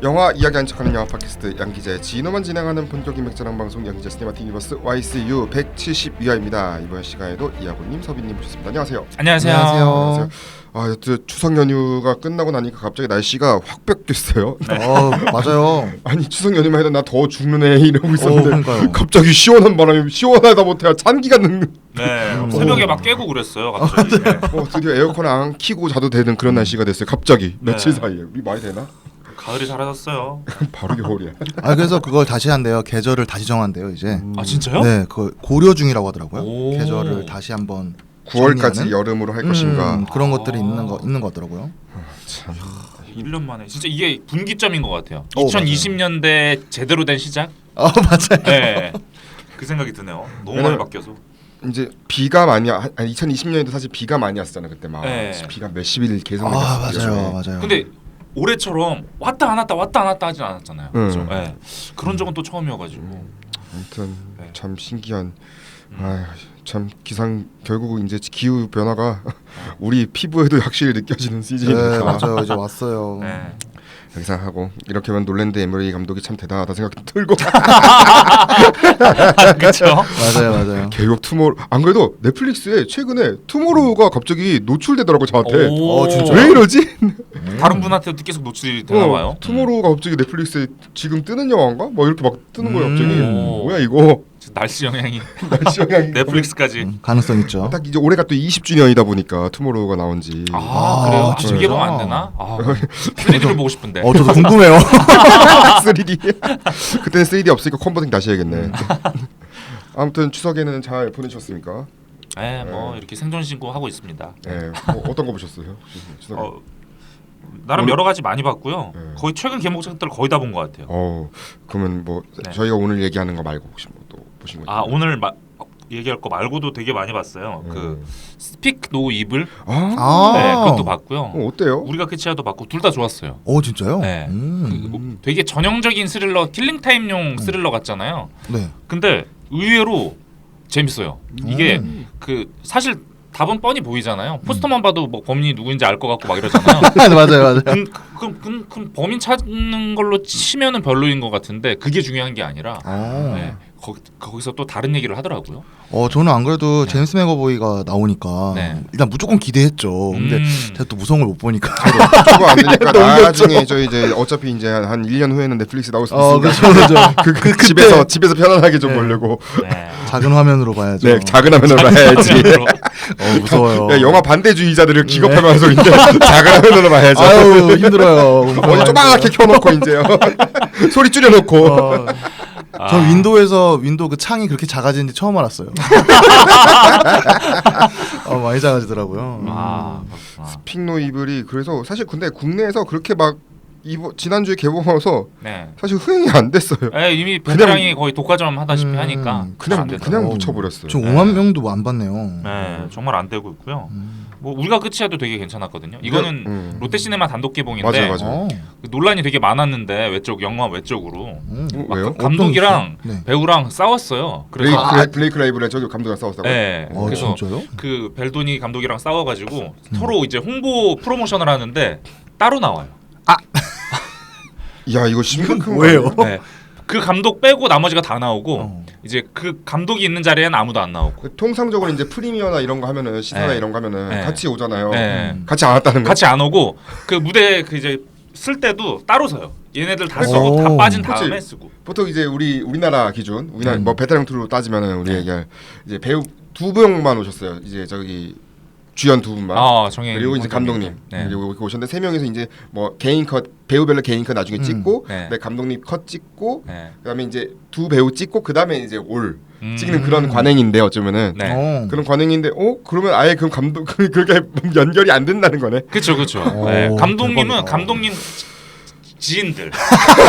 영화 이야기하는 척하는 영화 팟캐스트 양기자의 진호만 진행하는 본격 맥자랑 방송 양기자 시네마틱 유니버스 YCU 172화입니다. 이번 시간에도 이하고님, 서빈님 모셨습니다. 안녕하세요. 안녕하세요. 아, 여튼 추석 연휴가 끝나고 나니까 갑자기 날씨가 확 바뀌었어요. 맞아요. 아니 추석 연휴만 해도 나 더 죽는 애 이러고 있었는데 그러니까요. 갑자기 시원한 바람이 시원하다 못해 찬기가 는. 네, 새벽에 막 깨고 그랬어요. 갑자기. 네. 드디어 에어컨 안 키고 자도 되는 그런 날씨가 됐어요. 갑자기 며칠 네. 사이에. 우리 말이 되나? 가을이 사라졌어요. 바로 겨울이야. 그래서 그걸 다시 한대요. 계절을 다시 정한대요 이제. 아 진짜요? 네, 그 고려 중이라고 하더라고요. 오. 계절을 다시 한번 9월까지 정리하는? 여름으로 할 것인가. 그런 것들이 있는 거 같더라고요. 참. 1년 만에 진짜 이게 분기점인 것 같아요. 오, 2020년대 제대로 된 시작. 맞아요. 네, 그 생각이 드네요. 너무 많이 바뀌어서. 이제 비가 많이 2020년에도 사실 비가 많이 왔잖아 그때 막 네. 비가 몇십일 계속 맞아요. 근데 올해처럼 왔다 안 왔다 하진 않았잖아요. 그렇죠? 네. 그런 적은 또 처음이어가지고. 아무튼 네. 참 신기한 참 기상 결국 이제 기후 변화가 우리 피부에도 확실히 느껴지는 시즌이니까. 네, 맞아요. 이제 왔어요. 네. 여기서 하고 이렇게 하면 놀랜드 에머리 감독이 참 대단하다 생각이 들고 그렇죠. 맞아요. 개국 투모로우 안 그래도 넷플릭스에 최근에 투모로우가 갑자기 노출되더라고 저한테. 진짜? 왜 이러지? 다른 분한테도 계속 노출이 되나 봐요. 투모로우가 갑자기 넷플릭스에 지금 뜨는 영화인가? 뭐 이렇게 막 뜨는 거야 갑자기. 오. 뭐야 이거? 날씨 영향이 날씨 영향이 넷플릭스까지. 가능성 있죠. 딱 이제 올해가 또 20주년이다 보니까 투모로우가 나온지. 그래요? 진짜? 이게 보면 안 되나? 3D를 보고 싶은데. 저도 궁금해요. 3D. 그때는 3D 없으니까 컨버팅 다시 해야겠네. 아무튼 추석에는 잘 보내셨습니까? 네, 뭐 이렇게 생존 신고 하고 있습니다. 네. 어떤 거 보셨어요? 추석에? 나름 오늘- 여러 가지 많이 봤고요. 네. 거의 최근 개봉작들 거의 다 본 것 같아요. 그러면 뭐 네. 저희가 오늘 얘기하는 거 말고 혹시 뭐 또 보신 거? 오늘 얘기할 거 말고도 되게 많이 봤어요. 그 스픽 노 이블, 네, 그것도 봤고요. 어때요? 우리가 끝이야도 봤고 둘 다 좋았어요. 진짜요? 네. 되게 전형적인 스릴러, 킬링 타임용 스릴러 같잖아요. 네. 근데 의외로 재밌어요. 이게 그 사실 답은 뻔히 보이잖아요. 포스터만 봐도 뭐 범인이 누구인지 알 것 같고 막 이러잖아요. 맞아요. 그럼 범인 찾는 걸로 치면은 별로인 것 같은데 그게 중요한 게 아니라 네, 거기서 또 다른 얘기를 하더라고요. 저는 안 그래도 제임스 맥어보이가 나오니까 네. 일단 무조건 기대했죠. 근데 제가 또 무서운 걸 못 보니까. 저거 안 되니까 나중에 저 이제 어차피 이제 한 1년 후에는 넷플릭스 나올 수 있으니까 그렇죠. 집에서 편안하게 좀 보려고. 네. 작은 화면으로 봐야죠. 네, 작은 화면으로 봐야지. 무서워요. 야, 영화 반대주의자들을 기겁하는 소리인데 작은 화면으로 봐야죠. 아유 힘들어요. 어디 조그맣게 켜놓고 이제요. 소리 줄여놓고. 저 윈도우 그 창이 그렇게 작아지는지 처음 알았어요. 많이 작아지더라고요. 그렇구나. 픽노 이블이 그래서 사실 근데 국내에서 그렇게 막 지난주에 개봉해서 네. 사실 흥행이 안 됐어요. 네, 이미 베테랑이 거의 독과점 하다시피 하니까 그냥 안 되더라고요. 그냥 묻혀버렸어요. 저 5만 명도 안 봤네요. 네, 정말 안 되고 있고요. 뭐 우리가 끝이야도 되게 괜찮았거든요. 이거는 롯데시네마 단독 개봉인데 맞아요. 그 논란이 되게 많았는데 영화 외적으로 막 왜요? 감독이랑 네. 배우랑 싸웠어요. 그래서 블레이크 라이브랑 저기 감독이랑 싸웠다고요? 네, 그래서 진짜요? 그 벨도니 감독이랑 싸워가지고 서로 이제 홍보 프로모션을 하는데 따로 나와요. 야 이거 심각한 뭐예요? 거예요? 네. 그 감독 빼고 나머지가 다 나오고 이제 그 감독이 있는 자리에는 아무도 안 나오고. 통상적으로 이제 프리미어나 이런 거 하면은 시사나 네. 이런 거 하면은 네. 같이 오잖아요. 네. 같이 안 왔다는 거. 같이 안 오고 그 무대 그 이제 쓸 때도 따로 서요. 얘네들 다 쓰고 다 빠진 다음에 그치. 쓰고. 보통 이제 우리나라 기준, 우리나라 뭐 베테랑 투로 따지면은 우리 얘기할 이제 배우 두 명만 오셨어요. 이제 저기 주연 두 분만. 정혜 그리고 이제 감독님 네. 그리고 이렇게 오셨는데 세 명이서 이제 뭐 개인 컷 배우별로 개인 컷 나중에 찍고 네. 감독님 컷 찍고 네. 그다음에 이제 두 배우 찍고 그다음에 이제 찍는 그런 관행인데 어쩌면은 네. 그런 관행인데 그러면 아예 그 감독 그렇게 연결이 안 된다는 거네. 그렇죠. 오, 네. 감독님은 대박이다. 감독님 지인들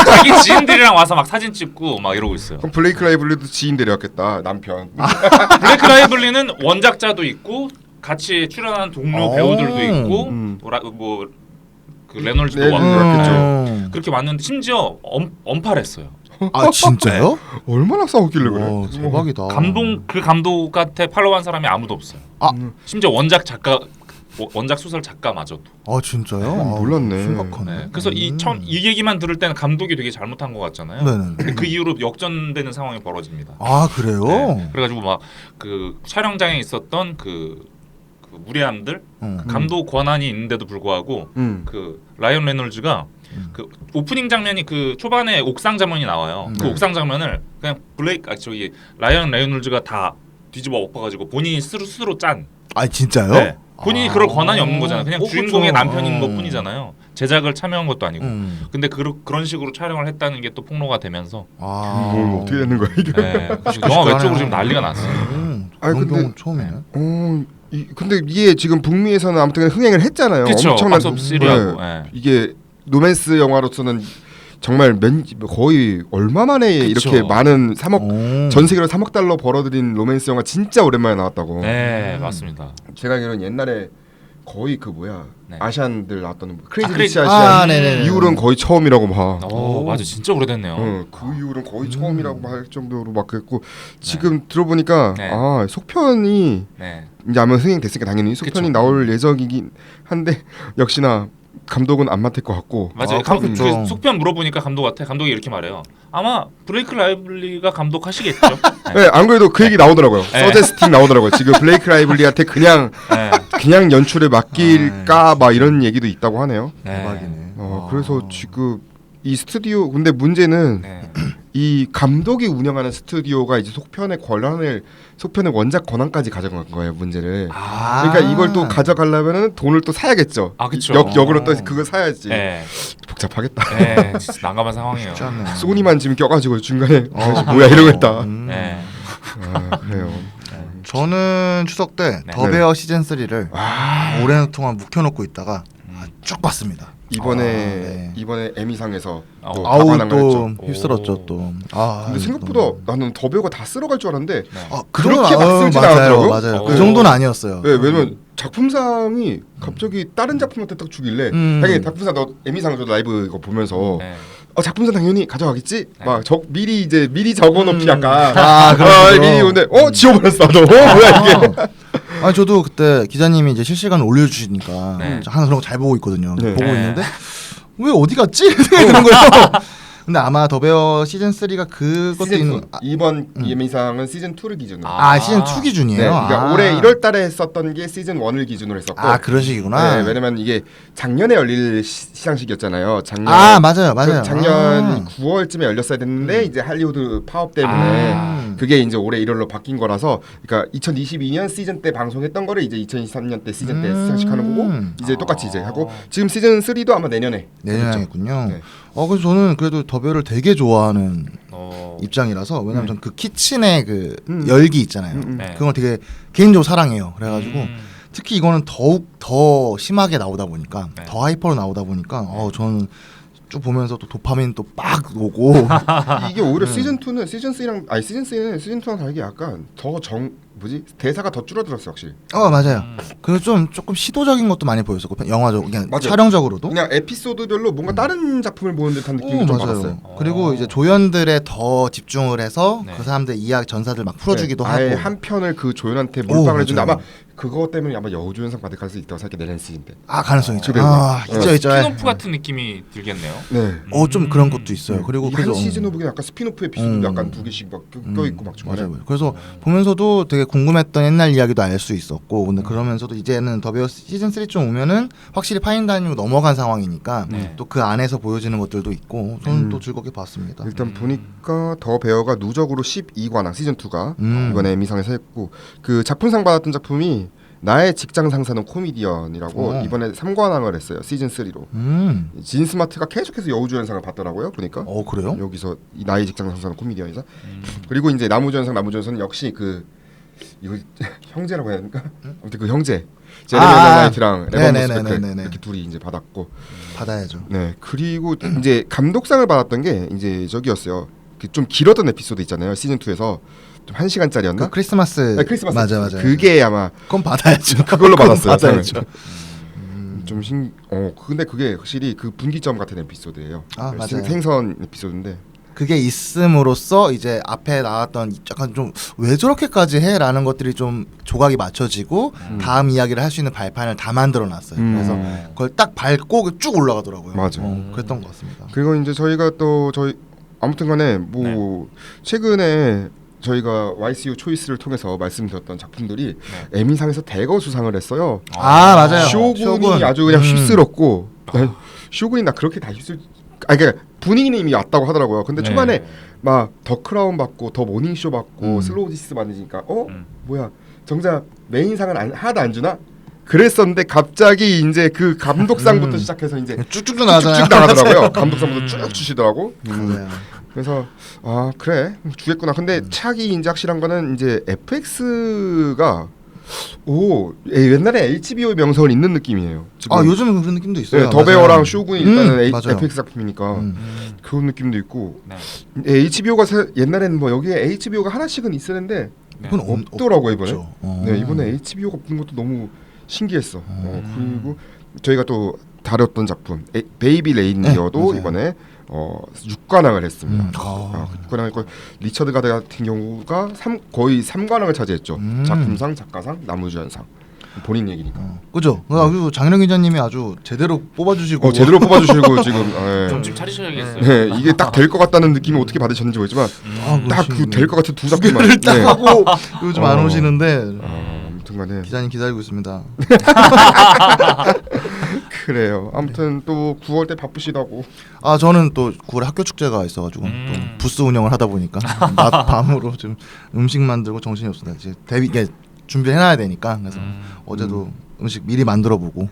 자기 지인들이랑 와서 막 사진 찍고 막 이러고 있어요. 그럼 블레이크 라이블리도 지인 데려왔겠다 남편. 블레이크 라이블리는 원작자도 있고 같이 출연하는 동료 배우들도 있고 그 레놀즈도 네, 왔고 그렇겠죠. 그렇게 왔는데 심지어 엄팔했어요. 진짜요? 얼마나 싸웠길래 그래? 대박이다. 그 감독한테 팔로우한 사람이 아무도 없어요. 아. 심지어 원작 작가 원작 소설 작가마저도. 아 진짜요? 몰랐네. 심각하네. 네. 그래서 이 얘기만 들을 때는 감독이 되게 잘못한 것 같잖아요. 네네. 근데 그 이후로 역전되는 상황이 벌어집니다. 아 그래요? 네. 그래가지고 막 그 촬영장에 있었던 그 무례함들, 감독 권한이 있는데도 불구하고 그 라이언 레놀즈가 그 오프닝 장면이 그 초반에 옥상 장면이 나와요. 그 옥상 장면을 그냥 라이언 레놀즈가 다 뒤집어 엎어가지고 본인이 스스로 짠. 아 진짜요? 네. 본인이 그럴 권한이 없는 거잖아요. 그냥 주인공의 그렇죠. 남편인 것뿐이잖아요. 제작을 참여한 것도 아니고. 근데 그런 식으로 촬영을 했다는 게 또 폭로가 되면서 뭐 어떻게 되는 거야 이게? 네. 영화 외적으로 지금 난리가 났어요. 아니, 그런 근데- 경우는 처음이네. 근데 이게 지금 북미에서는 아무튼 흥행을 했잖아요. 그렇죠. 엄청난 박스 1위하고. 네. 이게 로맨스 영화로서는 정말 거의 얼마 만에 그쵸. 이렇게 많은 3억 전 세계로 3억 달러 벌어들인 로맨스 영화 진짜 오랜만에 나왔다고. 네, 맞습니다. 제가 알기로는 옛날에 거의 그 네. 아시안들 나왔던 크레이지 크레이지- 리치 아시안 네네. 이후로는 거의 처음이라고 봐. 맞아, 진짜 오래됐네요. 그 이후로는 거의 처음이라고 할 정도로 막 그랬고 지금 들어보니까 네. 속편이 네. 이제 아마 흥행됐으니까 당연히 속편이 그쵸. 나올 예정이긴 한데 역시나 감독은 안 맡을 것 같고. 맞아요. 그렇죠. 그 속편 물어보니까 감독한테 감독이 이렇게 말해요. 아마 브레이크 라이블리가 감독하시겠죠. 네, 안 그래도 그 얘기 나오더라고요. 네. 서제스팅 나오더라고요. 지금 블레이크 라이블리한테 그냥 연출을 맡길까 막 이런 얘기도 있다고 하네요. 대박이네. 그래서 지금 이 스튜디오 근데 문제는 네. 이 감독이 운영하는 스튜디오가 이제 속편의 원작 권한까지 가져간 거예요 문제를. 그러니까 이걸 또 가져가려면은 돈을 또 사야겠죠. 그쵸. 역으로 또 그거 사야지. 네. 복잡하겠다. 네, 진짜 난감한 상황이에요. 소니만 지금 껴가지고 중간에 뭐야 이러고 있다. 네. 그래요. 저는 추석 때 네. 더베어 시즌 3를 오랜 동안 묵혀놓고 있다가 쭉 봤습니다. 이번에 네. 에미상에서 또 아우 가관왕을 했죠. 또 휩쓸었죠 또. 근데 생각보다 나는 더배우가 다 쓸어갈 줄 알았는데 그렇게 막 쓸진 맞아요, 않았더라고요. 맞아요. 그 정도는 아니었어요. 네, 왜냐면 작품상이 갑자기 다른 작품한테 딱 주길래 당연히 작품상 너 에미상 저 라이브 이거 보면서 네. 작품상 당연히 가져가겠지. 막 미리 적어놓기 약간. 그렇죠. 미리 근데 지워버렸어. 너 뭐야 이게. 아니 저도 그때 기자님이 이제 실시간 올려주시니까 네. 항상 그런 거 잘 보고 있거든요. 네. 보고 네. 있는데 왜 어디 갔지? 그런 거예요. 근데 아마 더베어 시즌 3가 그것도 시즌 있는 2. 이번 에미상은 시즌 2를 기준으로. 시즌 2 기준이에요. 네, 그러니까 올해 1월달에 했었던 게 시즌 1을 기준으로 했었고. 그런 식이구나. 네, 왜냐면 이게 작년에 열릴 시상식이었잖아요. 작년. 맞아요. 작년 9월쯤에 열렸어야 됐는데 이제 할리우드 파업 때문에 그게 이제 올해 1월로 바뀐 거라서, 그러니까 2022년 시즌 때 방송했던 거를 이제 2023년 때 시즌 때 시상식하는 거고 이제 똑같이 이제 하고 지금 시즌 3도 아마 내년에 하겠군요. 네. 그래서 저는 그래도 더베어를 되게 좋아하는 어. 입장이라서 왜냐면 저는 그 키친의 그 열기 있잖아요. 네. 그걸 되게 개인적으로 사랑해요. 그래가지고 음. 특히 이거는 더욱 더 심하게 나오다 보니까 네. 더 하이퍼로 나오다 보니까 저는 쭉 보면서 또 도파민 또 빡 오고 이게 오히려 시즌 2는 시즌 3랑 시즌 3는 시즌 2랑 다르게 약간 더 대사가 더 줄어들었어 확실히. 맞아요. 그래서 조금 시도적인 것도 많이 보였었고 영화적 그냥 맞아요. 촬영적으로도 그냥 에피소드별로 뭔가 다른 작품을 보는 듯한 느낌도 좀 받았어요. 그리고 이제 조연들에 더 집중을 해서 네. 그 사람들 이야기 전사들 막 풀어주기도 네, 아예 하고. 한 편을 그 조연한테 몰빵을 해준다. 맞아요. 아마 그거 때문에 아마 여우조연상 받을 가능성이 있다고 생각해 내년 시즌 때. 가능성 있죠. 그래요. 있죠. 스피노프 같은 느낌이 들겠네요. 네. 좀 그런 것도 있어요. 그리고 한 그래서 시즌 보기엔 약간 스피노프 에피소드 약간 두 개씩 막 껴 있고 막 중간에. 맞아요. 그래서 보면서도 되게 궁금했던 옛날 이야기도 알 수 있었고, 근데 그러면서도 이제는 더베어 시즌 3쯤 오면은 확실히 파인다이닝으로 넘어간 상황이니까 네. 또 그 안에서 보여지는 것들도 있고, 저는 또 즐겁게 봤습니다. 일단 보니까 더 베어가 누적으로 12관왕 시즌 2가 음. 이번에 에미상에서 했고, 그 작품상 받았던 작품이 나의 직장 상사는 코미디언이라고 이번에 3관왕을 했어요. 시즌 3로. 진 스마트가 계속해서 여우주연상을 받더라고요. 보니까. 그래요? 여기서 이 나의 직장 상사는 코미디언이자. 그리고 이제 나무주연상은 역시 그 이거 형제라고 해야 됩니까? 아무튼 그 형제 제레미 나이트랑 에반 모스베크 네네네네네. 이렇게 둘이 이제 받았고. 받아야죠. 네, 그리고 이제 감독상을 받았던 게 이제 저기였어요. 그 좀 길었던 에피소드 있잖아요. 시즌 2에서 좀 1시간짜리였나? 그 크리스마스. 네, 크리스마스. 맞아. 그게 아마 그건 받아야죠. 그걸로 그건 받았어요. 받아야죠. 근데 그게 확실히 그 분기점 같은 에피소드예요. 맞아요. 생선 에피소드인데. 그게 있음으로써 이제 앞에 나왔던 약간 좀 왜 저렇게까지 해라는 것들이 좀 조각이 맞춰지고 다음 이야기를 할 수 있는 발판을 다 만들어놨어요. 그래서 그걸 딱 밟고 쭉 올라가더라고요. 맞아. 그랬던 것 같습니다. 그리고 이제 저희가 또 아무튼간에 뭐 최근에 저희가 YCU 초이스를 통해서 말씀드렸던 작품들이 에미상에서 대거 수상을 했어요. 맞아요. 쇼군이 아주 그냥 휩쓸었고 쇼군이 나 그렇게 다 휩쓸. 그러니까 분위기는 이미 왔다고 하더라고요. 근데 초반에 막 더 크라운 받고 더 모닝쇼 받고 슬로우디스 받으니까 뭐야 정작 메인상은 하나도 안 주나? 그랬었는데 갑자기 이제 그 감독상부터 시작해서 이제 쭉쭉 나가잖아요. 쭉쭉 나가더라고요. 감독상부터 쭉 주시더라고. 맞아요. 그래서 그래 주겠구나. 근데 착이 이제 확실한 거는 이제 FX가 옛날에 HBO 명성을 잇는 느낌이에요. 지금. 요즘은 그런 느낌도 있어요. 네, 더베어랑 쇼군이 일단은 FX 작품이니까 그런 느낌도 있고 HBO가 옛날에는 뭐 여기에 HBO가 하나씩은 있었는데 이건 없더라고요 이번에. 없죠. 네 이번에 HBO가 없는 것도 너무 신기했어. 그리고 저희가 또 다뤘던 작품 베이비 레인디어도 이번에 6관왕을 했습니다. 6관왕 했고 리처드 가드 같은 경우가 거의 3관왕을 차지했죠. 작품상, 작가상, 나무주연상. 본인 얘기니까. 그죠. 그리고 장현영 기자님이 아주 제대로 뽑아주시고 제대로 뽑아주시고 지금 정신 차리셔야겠어요. 네, 이게 딱 될 것 같다는 느낌이 어떻게 받으셨는지 모르지만 딱 그 될 것 같은 두 작품만 딱 하고 요즘 안 오시는데 아무튼간에 기자님 기다리고 있습니다. 그래요. 아무튼 또 9월 때 바쁘시다고. 저는 또 9월에 학교 축제가 있어가지고 또 부스 운영을 하다 보니까 낮 밤으로 좀 음식 만들고 정신이 없습니다. 이제 준비해놔야 되니까 그래서 어제도 음식 미리 만들어보고.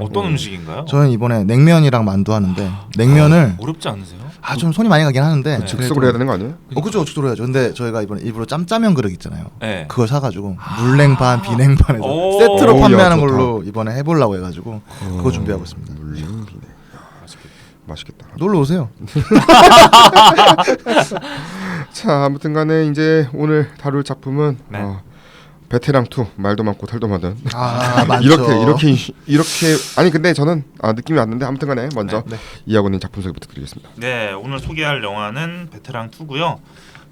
어떤 음식인가요? 저는 이번에 냉면이랑 만두 하는데 냉면을 어렵지 않으세요? 좀 손이 많이 가긴 하는데 즉석으로 해야 되는 거 아니에요? 그죠, 즉석으로 해야죠. 근데 저희가 이번에 일부러 짬짜면 그릇 있잖아요. 네. 그걸 사가지고 물냉 반 비냉 반에서 세트로 판매하는 걸로 이번에 해보려고 해가지고 그거 준비하고 있습니다. 물냉 비냉. 맛있겠다. 놀러 오세요. 자, 아무튼간에 이제 오늘 다룰 작품은 베테랑 2 말도 많고 탈도 많은. 이렇게 아니 근데 저는 느낌이 왔는데 아무튼간에 먼저 이하고 있는 작품 소개 부탁드리겠습니다. 네, 오늘 소개할 영화는 베테랑 2고요.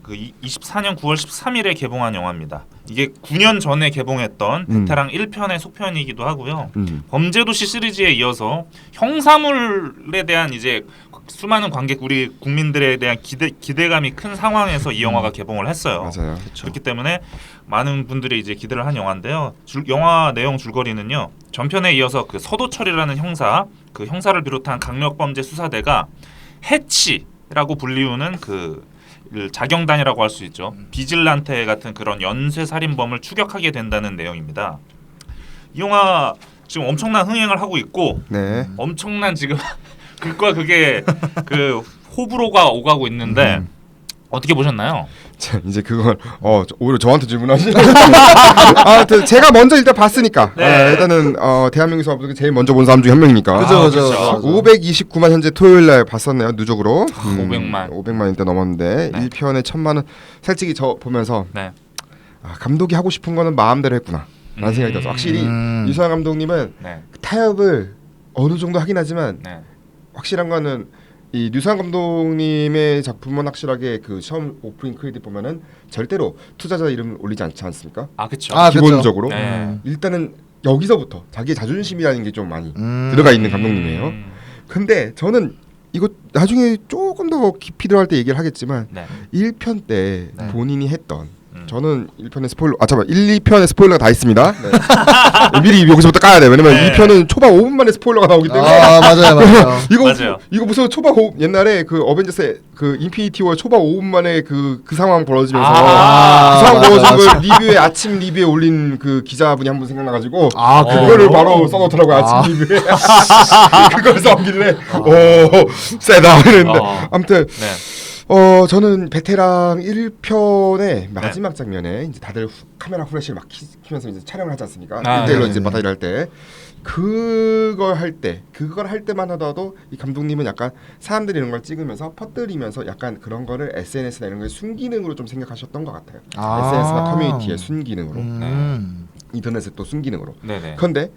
그 24년 9월 13일에 개봉한 영화입니다. 이게 9년 전에 개봉했던 베테랑 1편의 속편이기도 하고요. 범죄도시 시리즈에 이어서 형사물에 대한 이제 수많은 관객 우리 국민들에 대한 기대감이 큰 상황에서 이 영화가 개봉을 했어요. 맞아요. 그렇기 때문에 많은 분들이 이제 기대를 한 영화인데요. 영화 내용 줄거리는요. 전편에 이어서 그 서도철이라는 그 형사를 비롯한 강력범죄 수사대가 해치라고 불리우는 그 자경단이라고 할 수 있죠. 비질란테 같은 그런 연쇄 살인범을 추격하게 된다는 내용입니다. 이 영화 지금 엄청난 흥행을 하고 있고 엄청난 지금 그과 그게 그 호불호가 오가고 있는데 어떻게 보셨나요? 자, 이제 그걸 오히려 저한테 질문하시죠. 제가 먼저 일단 봤으니까 일단은 대한민국에서 제일 먼저 본 사람 중에 한 명이니까. 그죠. 529만 현재 토요일 날 봤었네요. 누적으로 500만 일대 넘었는데 1편에 1000만은 솔직히 저 보면서 감독이 하고 싶은 거는 마음대로 했구나 라는 생각이 들었어. 확실히 유수환 감독님은 타협을 어느 정도 하긴 하지만 확실한 거는 이 류상 감독님의 작품은 확실하게 그 처음 오프닝 크레딧 보면은 절대로 투자자 이름을 올리지 않지 않습니까? 그렇죠. 기본적으로 일단은 여기서부터 자기의 자존심이라는 게 좀 많이 들어가 있는 감독님이에요. 근데 저는 이거 나중에 조금 더 깊이 들어갈 때 얘기를 하겠지만 1편 때 본인이 했던 저는 1편의 스포일러 잠깐만 1, 2편의 스포일러가 다 있습니다. 미리 여기서부터 까야 돼. 왜냐면 2편은 초반 5분 만에 스포일러가 나오기 때문에. 맞아요. 이거 무슨 초반 5 옛날에 그 어벤져스 그 인피니티 워 초반 5분 만에 그 상황 벌어지면서 그 상황 벌어진 걸 리뷰에 아침 리뷰에 올린 그 기자분이 한 분 생각나가지고 그거를 바로 써놓더라고요. 아침 리뷰에. 그걸 써길래 세다 그랬는데 아무튼 저는 베테랑 1편의 마지막 장면에 이제 다들 카메라 후레쉬를 막 키면서 이제 촬영을 하지 않습니까? 1대1로 이제 바다일 할 때 그걸 할 때만 하더라도 이 감독님은 약간 사람들이 이런 걸 찍으면서 퍼뜨리면서 약간 그런 거를 SNS나 이런 걸 순기능으로 좀 생각하셨던 것 같아요. SNS나 커뮤니티의 순기능으로 인터넷의 또 순기능으로. 그런데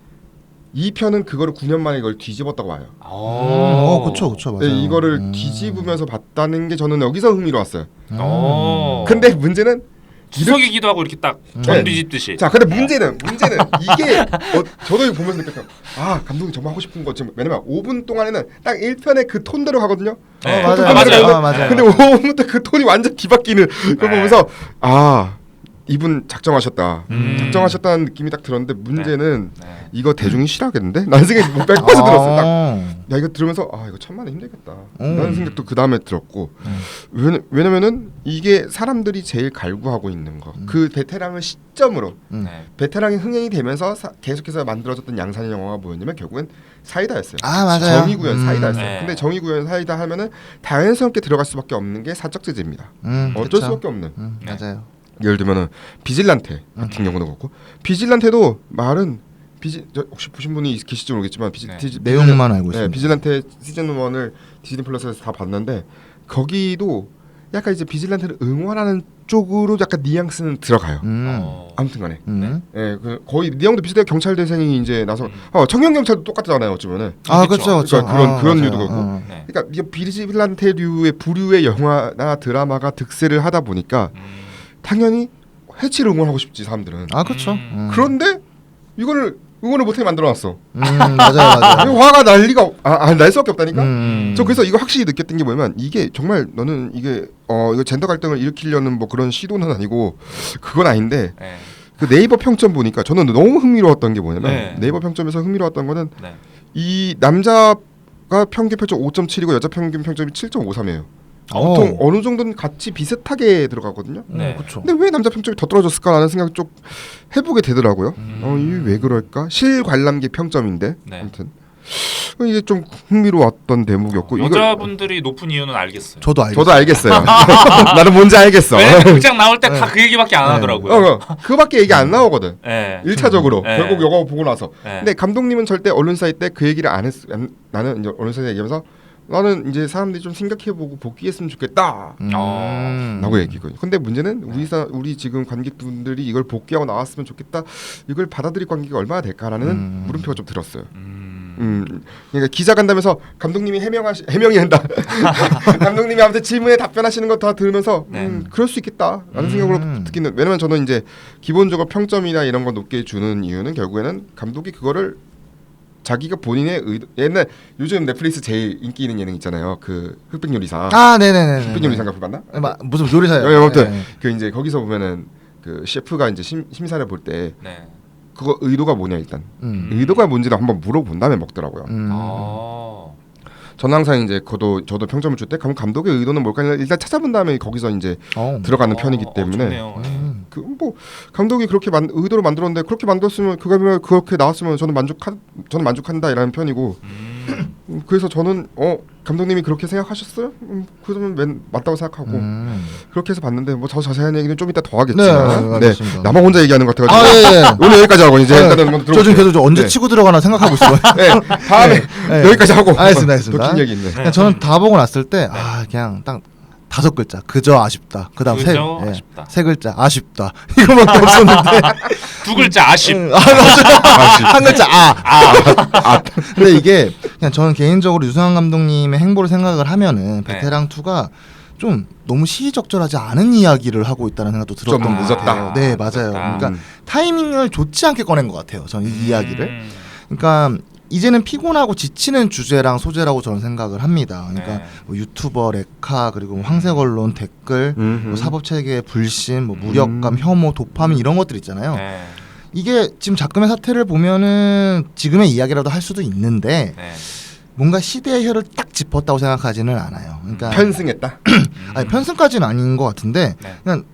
이 편은 그거를 9년 만에 이걸 뒤집었다고 봐요. 그렇죠, 맞아요. 네, 이거를 뒤집으면서 봤다는 게 저는 여기서 흥미로웠어요. 오. 근데 문제는 주석이기도 하고 이렇게 딱 전 네. 뒤집듯이. 자, 근데 문제는 이게 저도 이거 보면서 느꼈어요. 아, 감독이 정말 하고 싶은 거 지금 왜냐면 5분 동안에는 딱 1편의 그 톤대로 가거든요. 네. 맞아요. 맞아요. 근데 5분부터 그 톤이 완전 뒤바뀌는 그거 보면서 아, 이분 작정하셨다. 작정하셨다는 느낌이 딱 들었는데 문제는 이거 대중이 싫어하겠는데? 라는 생각이 100% 들었어요. 딱. 야, 이거 들으면서 아, 이거 천만에 힘들겠다. 라는 생각도 그 다음에 들었고 왜냐면은 이게 사람들이 제일 갈구하고 있는 거. 그 베테랑을 시점으로 베테랑이 흥행이 되면서 계속해서 만들어졌던 양산의 영화가 뭐였냐면 결국엔 사이다였어요. 맞아요. 정의구현 사이다였어요. 네. 근데 정의구현 사이다 하면은 자연스럽게 들어갈 수밖에 없는 게 사적 제재입니다. 어쩔 그쵸. 수밖에 없는. 맞아요. 예를 들면은 비질란테 같은 경우도 그렇고 비질란테도 말은 혹시 보신 분이 계실지 모르겠지만 내용만 알고 있습니다. 비질란테 시즌 1을 디즈니 플러스에서 다 봤는데 거기도 약간 이제 비질란테를 응원하는 쪽으로 약간 뉘앙스는 들어가요. 아무튼간에 거의 내용도 비슷해요. 경찰 대생이 이제 나서 청년 경찰도 똑같잖아요. 어쩌면은 그렇죠. 그러니까 그런 류도 맞아요. 그렇고 그러니까 이게 비질란테류의 부류의 영화나 드라마가 득세를 하다 보니까 당연히 해치를 응원하고 싶지 사람들은. 그렇죠. 그런데 이거를 응원을 못하게 만들어놨어. 맞아요. 화가 날 리가 날 수밖에 없다니까. 저 그래서 이거 확실히 느꼈던 게 뭐냐면 이게 정말 너는 이게 이거 젠더 갈등을 일으키려는 뭐 그런 시도는 아니고 그건 아닌데 그 네이버 평점 보니까 저는 너무 흥미로웠던 게 뭐냐면 네이버 평점에서 흥미로웠던 거는 이 남자가 평균 평점 5.7이고 여자 평균 평점이 7.53이에요. 보통 어느 정도는 같이 비슷하게 들어가거든요. 그렇죠. 근데 왜 남자 평점이 더 떨어졌을까라는 생각을 좀 해보게 되더라고요. 이게 왜 그럴까? 실관람객 평점인데 아무튼 이게 좀 흥미로웠던 대목이었고 여자분들이 높은 이유는 알겠어요. 저도 알겠어요. 나는 뭔지 알겠어. 왜 극장 나올 때 다 그 얘기밖에 안 하더라고요. 그밖에 얘기 안 나오거든. 1차적으로 네. 결국 영화 보고 나서. 근데 감독님은 절대 언론사에 때 그 얘기를 안 했. 나는 이제 언론사에 얘기하면서 나는 이제 사람들이 좀 생각해보고 복귀했으면 좋겠다. 라고 얘기고. 근데 문제는 우리 지금 관객분들이 이걸 복귀하고 나왔으면 좋겠다. 이걸 받아들일 관객이 얼마나 될까라는 물음표가 좀 들었어요. 그러니까 기자 간담회에서 감독님이 해명이 한다. 감독님이 아무튼 질문에 답변하시는 거 다 들으면서 그럴 수 있겠다라는 생각으로 듣기는. 왜냐면 저는 이제 기본적으로 평점이나 이런 거 높게 주는 이유는 결국에는 감독이 그거를 자기가 본인의 옛날 요즘 넷플릭스 제일 인기 있는 예능 있잖아요. 그 흑백 요리사. 네네네. 흑백 요리사인가 그거 봤나? 무슨 요리사예요? 아무튼 그 이제 거기서 보면은 그 셰프가 이제 심사를 볼 때 그거 의도가 뭐냐 일단 의도가 뭔지를 한번 물어본 다음에 먹더라고요. 저는 항상 이제 저도 평점을 줄 때 감독의 의도는 뭘까 일단 찾아본 다음에 거기서 이제 들어가는 편이기 때문에 그 뭐 감독이 그렇게 의도로 만들었는데 그렇게 만들었으면 그렇게 나왔으면 저는 만족한다 이라는 편이고 그래서 저는 감독님이 그렇게 생각하셨어요? 그러면 맞다고 생각하고 그렇게 해서 봤는데 뭐 더 자세한 얘기는 좀 이따 더 하겠지만 나만 혼자 얘기하는 것 같아가지고 오늘 여기까지 하고 이제 일단은 저 지금 계속 언제 치고 들어가나 생각하고 있어요. 다음에 여기까지 하고 알겠습니다. 더 긴 얘기 있네. 저는 다 보고 났을 때 그냥 딱 5글자 그저 아쉽다. 그다음 아쉽다. 3글자 아쉽다. 이거밖에 없었는데 2글자 아쉽. 한 글자 근데 이게 그냥 저는 개인적으로 유승환 감독님의 행보를 생각을 하면은 베테랑 2가 좀 너무 시의적절하지 않은 이야기를 하고 있다는 생각도 들었던 좀 늦었다. 것 같아요. 네, 맞아요. 그러니까 타이밍을 좋지 않게 꺼낸 것 같아요. 저는 이 이야기를. 그러니까 이제는 피곤하고 지치는 주제랑 소재라고 저는 생각을 합니다. 그러니까 뭐 유튜버, 레카 그리고 황색 언론 댓글, 뭐 사법체계의 불신, 뭐 무력감, 혐오, 도파민 이런 것들 있잖아요. 이게 지금 작금의 사태를 보면은 지금의 이야기라도 할 수도 있는데 뭔가 시대의 혀를 딱 짚었다고 생각하지는 않아요. 그러니까 편승했다. 아니 편승까지는 아닌 것 같은데 그냥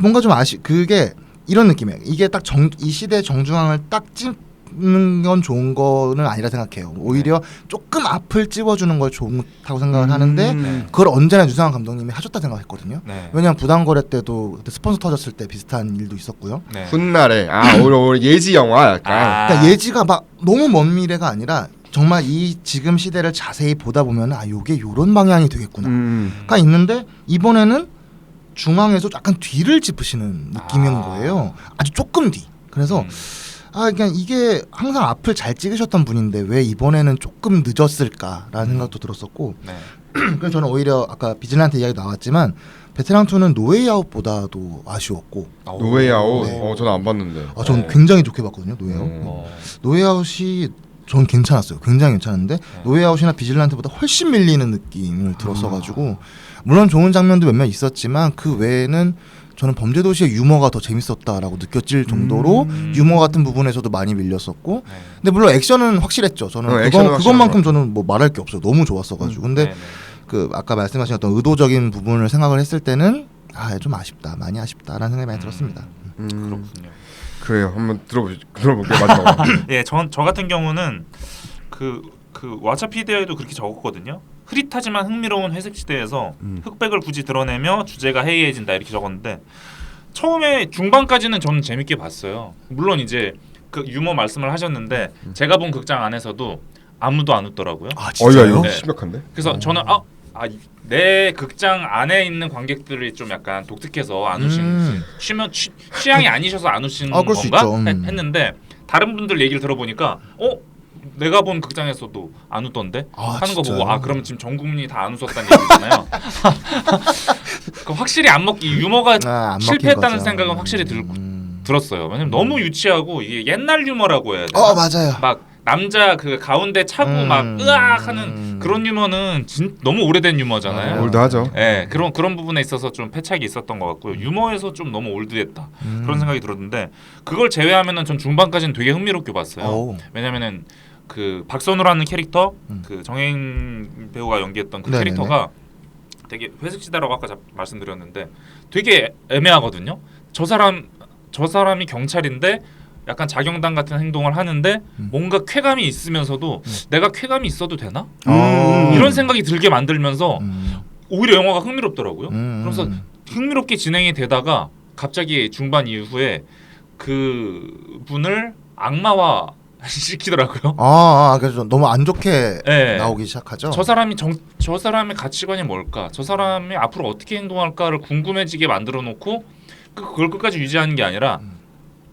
뭔가 좀 그게 이런 느낌이에요. 이게 딱 이 시대의 정중앙을 딱 찝는 건 좋은 거는 아니라 생각해요. 오히려 조금 앞을 찝어주는 걸 좋다고 생각을 하는데 그걸 언제나 유승환 감독님이 하셨다 생각했거든요. 왜냐하면 부당거래 때도 그때 스폰서 터졌을 때 비슷한 일도 있었고요. 훗날에 예지 영화 약간. 그러니까 예지가 막 너무 먼 미래가 아니라 정말 이 지금 시대를 자세히 보다 보면 요게 요런 방향이 되겠구나가 있는데 이번에는 중앙에서 약간 뒤를 짚으시는 느낌인 거예요. 아주 조금 뒤. 그래서 그러니까 이게 항상 앞을 잘 찍으셨던 분인데 왜 이번에는 조금 늦었을까라는 생각도 들었었고 네. 그래서 저는 오히려 아까 비질란테 이야기 나왔지만 베테랑 2는 노웨이 아웃보다도 아쉬웠고 노웨이 아웃. 네. 저는 안 봤는데. 저는 네. 굉장히 좋게 봤거든요. 노웨이 아웃. 어. 노웨이 아웃이 전 괜찮았어요. 굉장히 괜찮은데 노웨이 아웃이나 비질란테보다 훨씬 밀리는 느낌을 들었어가지고 물론 좋은 장면도 몇몇 있었지만 그 외에는 저는 범죄도시의 유머가 더 재밌었다라고 느껴질 정도로 유머 같은 부분에서도 많이 밀렸었고 네. 근데 물론 액션은 확실했죠. 저는 액션은 그것만큼 저는 뭐 말할 게 없어요. 너무 좋았어가지고 근데 네, 네. 그 아까 말씀하신 어떤 의도적인 부분을 생각을 했을 때는 좀 아쉽다, 많이 아쉽다라는 생각이 많이 들었습니다. 그렇군요. 그래요. 한번 들어볼게요. 마지막으로. 예, 저 같은 경우는 그 와차피디아에도 그렇게 적었거든요. 흐릿하지만 흥미로운 회색 시대에서 흑백을 굳이 드러내며 주제가 해이해진다 이렇게 적었는데 처음에 중반까지는 저는 재밌게 봤어요. 물론 이제 그 유머 말씀을 하셨는데 제가 본 극장 안에서도 아무도 안 웃더라고요. 이거 네. 심각한데? 그래서 저는 내 극장 안에 있는 관객들이 좀 약간 독특해서 안 우시는 취향이 아니셔서 안 우시는 그럴 수 건가 있죠. 했는데 다른 분들 얘기를 들어보니까 내가 본 극장에서도 안 웃던데 하는 거 진짜요? 보고 그럼 지금 전 국민이 다 안 웃었다는 얘기잖아요. 확실히 안 먹기 유머가 안 실패했다는 거죠. 생각은 확실히 들었어요. 왜냐면 너무 유치하고 이게 옛날 유머라고 해야 되나? 맞아요. 막 남자 그 가운데 차고 막 으악 하는 그런 유머는 너무 오래된 유머잖아요. 올드하죠. 네, 그런 부분에 있어서 좀 패착이 있었던 것 같고요. 유머에서 좀 너무 올드했다 그런 생각이 들었는데 그걸 제외하면은 전 중반까지는 되게 흥미롭게 봤어요. 왜냐면은 그 박선우라는 캐릭터 그 정혜인 배우가 연기했던 그 네네네. 캐릭터가 되게 회색시대라고 아까 말씀드렸는데 되게 애매하거든요. 저 사람이 경찰인데 약간 자경단 같은 행동을 하는데 뭔가 쾌감이 있으면서도 내가 쾌감이 있어도 되나? 이런 생각이 들게 만들면서 오히려 영화가 흥미롭더라고요. 그래서 흥미롭게 진행이 되다가 갑자기 중반 이후에 그 분을 악마화 시키더라고요. 그래서 너무 안 좋게 네. 나오기 시작하죠. 저 사람의 가치관이 뭘까? 저 사람이 앞으로 어떻게 행동할까를 궁금해지게 만들어 놓고 그걸 끝까지 유지하는 게 아니라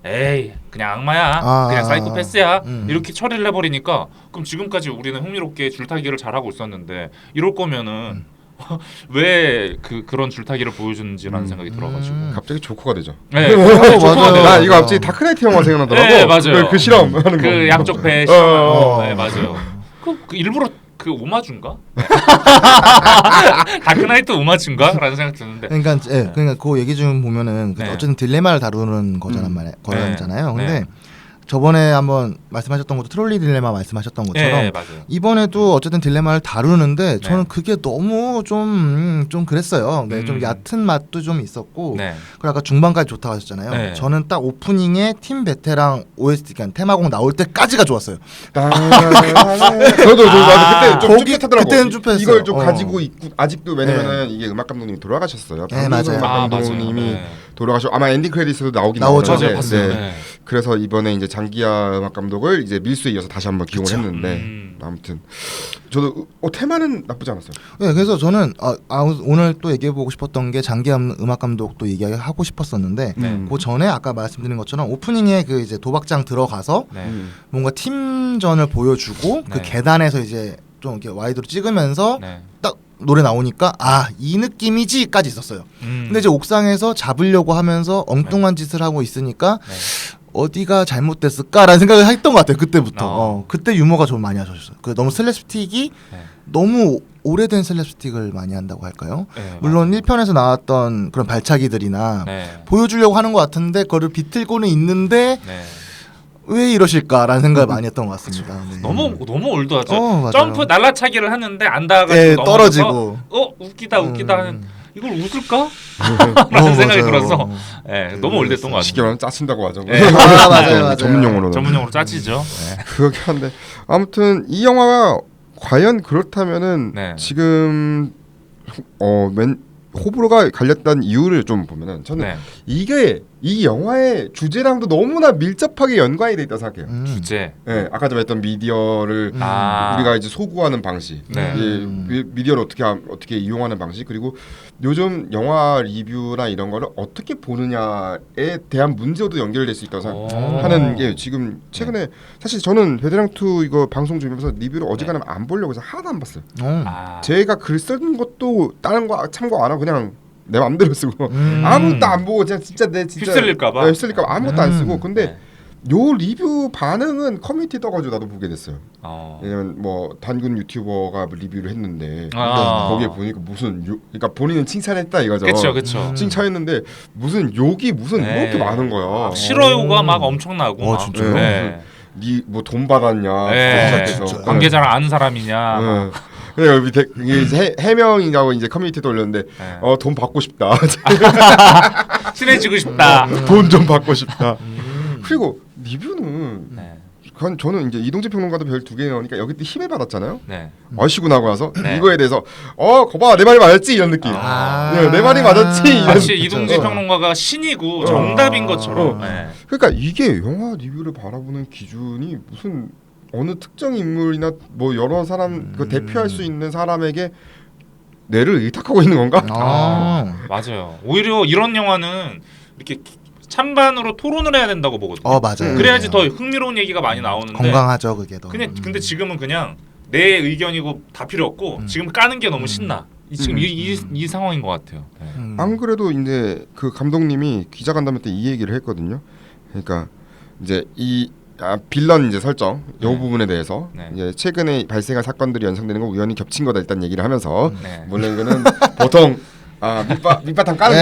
에이 그냥 악마야 그냥 사이코패스야 이렇게 처리를 해버리니까 그럼 지금까지 우리는 흥미롭게 줄타기를 잘하고 있었는데 이럴 거면은 왜 그런 줄타기를 보여주는지라는 생각이 들어가지고 갑자기 조커가 되죠. 네, 맞아요. 나 이거 갑자기 다크나이트 영화 생각나더라고. 네, 맞아요. 그 실험 하는 거. 그 양쪽 배 실험 네, 맞아요. 그 일부러 그 오마주인가? 다크나이트 오마주인가?라는 생각 드는데. 그러니까 그 얘기 중 보면은 네. 어쨌든 딜레마를 다루는 거잖아요. 근데 네. 저번에 한번 말씀하셨던 것도 트롤리 딜레마 말씀하셨던 것처럼 네, 맞아요. 이번에도 어쨌든 딜레마를 다루는데 저는 네. 그게 너무 좀 그랬어요. 좀 얕은 맛도 좀 있었고 네. 그리고 아까 중반까지 좋다고 하셨잖아요. 네. 저는 딱 오프닝에 팀 베테랑 OST 그러니까 테마곡 나올 때까지가 좋았어요. 저도 그때 좀 거기 쭈뼛하더라고. 그때는 쭈뼛했어요. 이걸 좀 가지고 있고 아직도 왜냐면은 이게 음악 감독님이 돌아가셨어요. 네, 맞아요. 음악 감독님이 맞아요. 네. 돌아가셨고 아마 엔딩 크레딧에도 나오긴 나오죠. 나오는데 맞아요, 봤어요. 네. 네. 그래서 이번에 이제 장기하 음악 감독을 이제 밀수에 이어서 다시 한번 기용을 했는데 아무튼 저도 테마는 나쁘지 않았어요. 네, 그래서 저는 오늘 또 얘기해보고 싶었던 게 장기하 음악 감독도 얘기하고 싶었었는데 그 전에 아까 말씀드린 것처럼 오프닝에 그 이제 도박장 들어가서 네. 뭔가 팀전을 보여주고 그 네. 계단에서 이제 좀 이렇게 와이드로 찍으면서 네. 딱 노래 나오니까 이 느낌이지까지 있었어요. 근데 이제 옥상에서 잡으려고 하면서 엉뚱한 짓을 하고 있으니까 네. 어디가 잘못됐을까라는 생각을 했던 것 같아요. 그때부터. 그때 유머가 좀 많이 하셨어요. 너무 슬랩스틱이 네. 너무 오래된 슬랩스틱을 많이 한다고 할까요? 네, 물론 1편에서 나왔던 그런 발차기들이나 네. 보여주려고 하는 것 같은데 그거를 비틀고는 있는데 네. 왜 이러실까라는 생각을 많이 했던 것 같습니다. 네. 너무 올드하죠. 맞아요. 점프 날라차기를 하는데 안 닿아가지고 네, 넘어져서 떨어지고. 웃기다 하는 이걸 웃을까? 라는 생각이 들어서 너무 올드했던 것 쉽게 같아요. 말하면 짜친다고 하죠. 네. 맞아요. 전문 용어로는. 전문용어로 짜치죠. 네. 그렇게 한데 아무튼 이 영화가 과연 그렇다면은 네. 지금 호불호가 갈렸던 이유를 좀 보면은 저는 네. 이게 이 영화의 주제랑도 너무나 밀접하게 연관이 돼 있다 생각해요. 주제. 네, 아까 전에 했던 미디어를 우리가 이제 소구하는 방식, 네. 미디어를 어떻게 이용하는 방식, 그리고 요즘 영화 리뷰나 이런 거를 어떻게 보느냐에 대한 문제도 연결될 수 있다고 생각하는 게 지금 최근에 사실 저는 베테랑 2 이거 방송 중이면서 리뷰를 어지간하면 안 보려고 해서 하나도 안 봤어요. 제가 글 쓴 것도 다른 거 참고 안 하고 그냥 내 맘대로 쓰고 아무것도 안 보고 그냥 진짜 휩쓸릴까봐 휩쓸릴까봐 아무것도 안 쓰고 근데 요 리뷰 반응은 커뮤니티 떠가지고 나도 보게 됐어요. 왜냐면 뭐 단군 유튜버가 리뷰를 했는데 거기에 보니까 무슨 그러니까 본인은 칭찬했다 이거죠. 그렇죠. 칭찬했는데 무슨 욕이 무슨 뭐 이렇게 많은 거야. 싫어요가 막 엄청나고. 진짜요? 네. 니 뭐 돈 받았냐? 진짜. 관계자랑 아는 사람이냐? 그래 여기 이게 해명이라고 이제 커뮤니티에 올렸는데 돈 받고 싶다. 친해지고 싶다. 돈 좀 받고 싶다. 그리고 리뷰는 저는 이제 이동재 평론가도 별 2개 나오니까 여기 때 힘을 받았잖아요. 얼씨구 나고 나서 이거에 대해서 거봐 내 말이 맞았지 이런 느낌. 내 말이 맞았지. 마치 이동재 평론가가 신이고 정답인 것처럼. 그러니까 이게 영화 리뷰를 바라보는 기준이 무슨 어느 특정 인물이나 뭐 여러 사람 그 대표할 수 있는 사람에게 뇌를 의탁하고 있는 건가? 맞아요. 오히려 이런 영화는 이렇게 찬반으로 토론을 해야 된다고 보거든요. 맞아요. 그래야지 더 흥미로운 얘기가 많이 나오는데 건강하죠 그게 더. 근데 지금은 그냥 내 의견이고 다 필요 없고 지금 까는 게 너무 신나. 지금 이 상황인 것 같아요. 안 그래도 이제 그 감독님이 기자간담회 때 이 얘기를 했거든요. 그러니까 이제 빌런 이제 설정 이 부분에 대해서 이제 최근에 발생한 사건들이 연상되는 거 우연히 겹친 거다 일단 얘기를 하면서 물론 이거는 보통 밑바탕 까는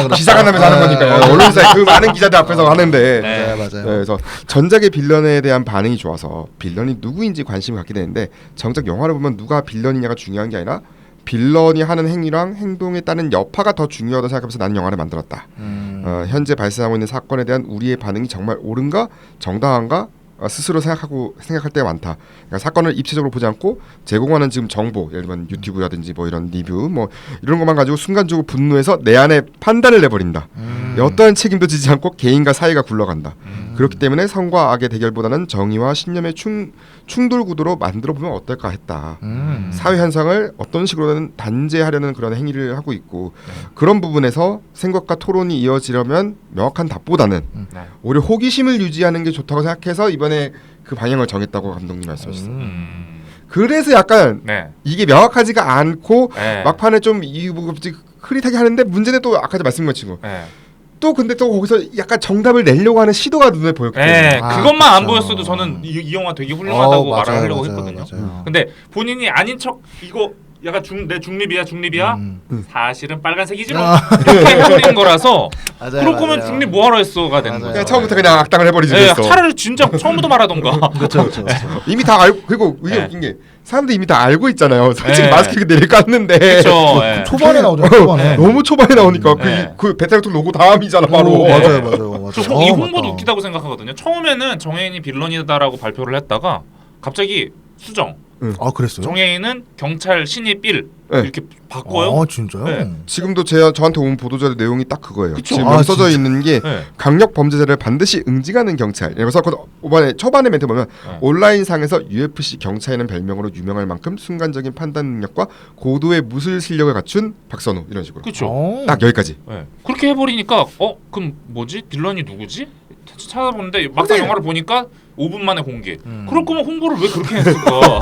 거죠. 기자간담회에서 하는 거니까요. 언론사에 그 많은 기자들 앞에서 하는데 맞아요. 그래서 전작의 빌런에 대한 반응이 좋아서 빌런이 누구인지 관심을 갖게 되는데 정작 영화를 보면 누가 빌런이냐가 중요한 게 아니라 빌런이 하는 행위랑 행동에 따른 여파가 더 중요하다고 생각하면서 나는 영화를 만들었다. 현재 발생하고 있는 사건에 대한 우리의 반응이 정말 옳은가 정당한가 스스로 생각할 때가 많다. 그러니까 사건을 입체적으로 보지 않고 제공하는 지금 정보, 예를 들면 유튜브라든지 뭐 이런 리뷰, 뭐 이런 것만 가지고 순간적으로 분노해서 내 안에 판단을 내버린다. 어떠한 책임도 지지 않고 개인과 사회가 굴러간다. 그렇기 때문에 선과 악의 대결보다는 정의와 신념의 충돌 구도로 만들어 보면 어떨까 했다. 사회 현상을 어떤 식으로든 단죄하려는 그런 행위를 하고 있고 그런 부분에서 생각과 토론이 이어지려면 명확한 답보다는 오히려 호기심을 유지하는 게 좋다고 생각해서 이번에 그 방향을 정했다고 감독님 말씀하셨어요. 그래서 약간 이게 명확하지가 않고 막판에 좀 흐릿하게 하는데 문제는 또 아까 말씀하신 것처럼 또 근데 또 거기서 약간 정답을 내려고 하는 시도가 눈에 보였기 때문에 그것만 안 보였어도 저는 이 영화 되게 훌륭하다고 말하려고 했거든요. 근데 본인이 아닌 척 이거 약간 내 중립이야. 사실은 빨간색이지 뭐 이렇게 해버리는 거라서 그럴 거면 중립 뭐하러 했어가 되는 거죠. 처음부터 그냥 악당을 해버리지 그랬어. 차라리 진짜 처음부터 말하던가. 그렇죠. 이미 다 알고 그리고 이게 웃긴 게 사람들이 이미 다 알고 있잖아요. 솔직히 마스크 내릴 깠는데 초반에 나오죠. 너무 초반에 나오니까 그 베테랑 로고 다음이잖아 바로. 맞아요. 이 홍보도 웃기다고 생각하거든요. 처음에는 정혜인이 빌런이다라고 발표를 했다가 갑자기 수정. 그랬어요? 정혜인은 경찰 신입 1 이렇게 바꿔요. 진짜요? 지금도 저한테 온 보도자료 내용이 딱 그거예요. 지금 여기 써져 있는 게 강력 범죄자를 반드시 응징하는 경찰. 그래서 초반에 멘트 보면 온라인상에서 UFC 경찰이라는 별명으로 유명할 만큼 순간적인 판단 능력과 고도의 무술 실력을 갖춘 박선우 이런 식으로. 그렇죠. 딱 여기까지. 그렇게 해버리니까 그럼 뭐지? 빌런이 누구지? 찾아보는데 막상 영화를 보니까 5분 만에 공개. 그럴 거면 홍보를 왜 그렇게 했을까?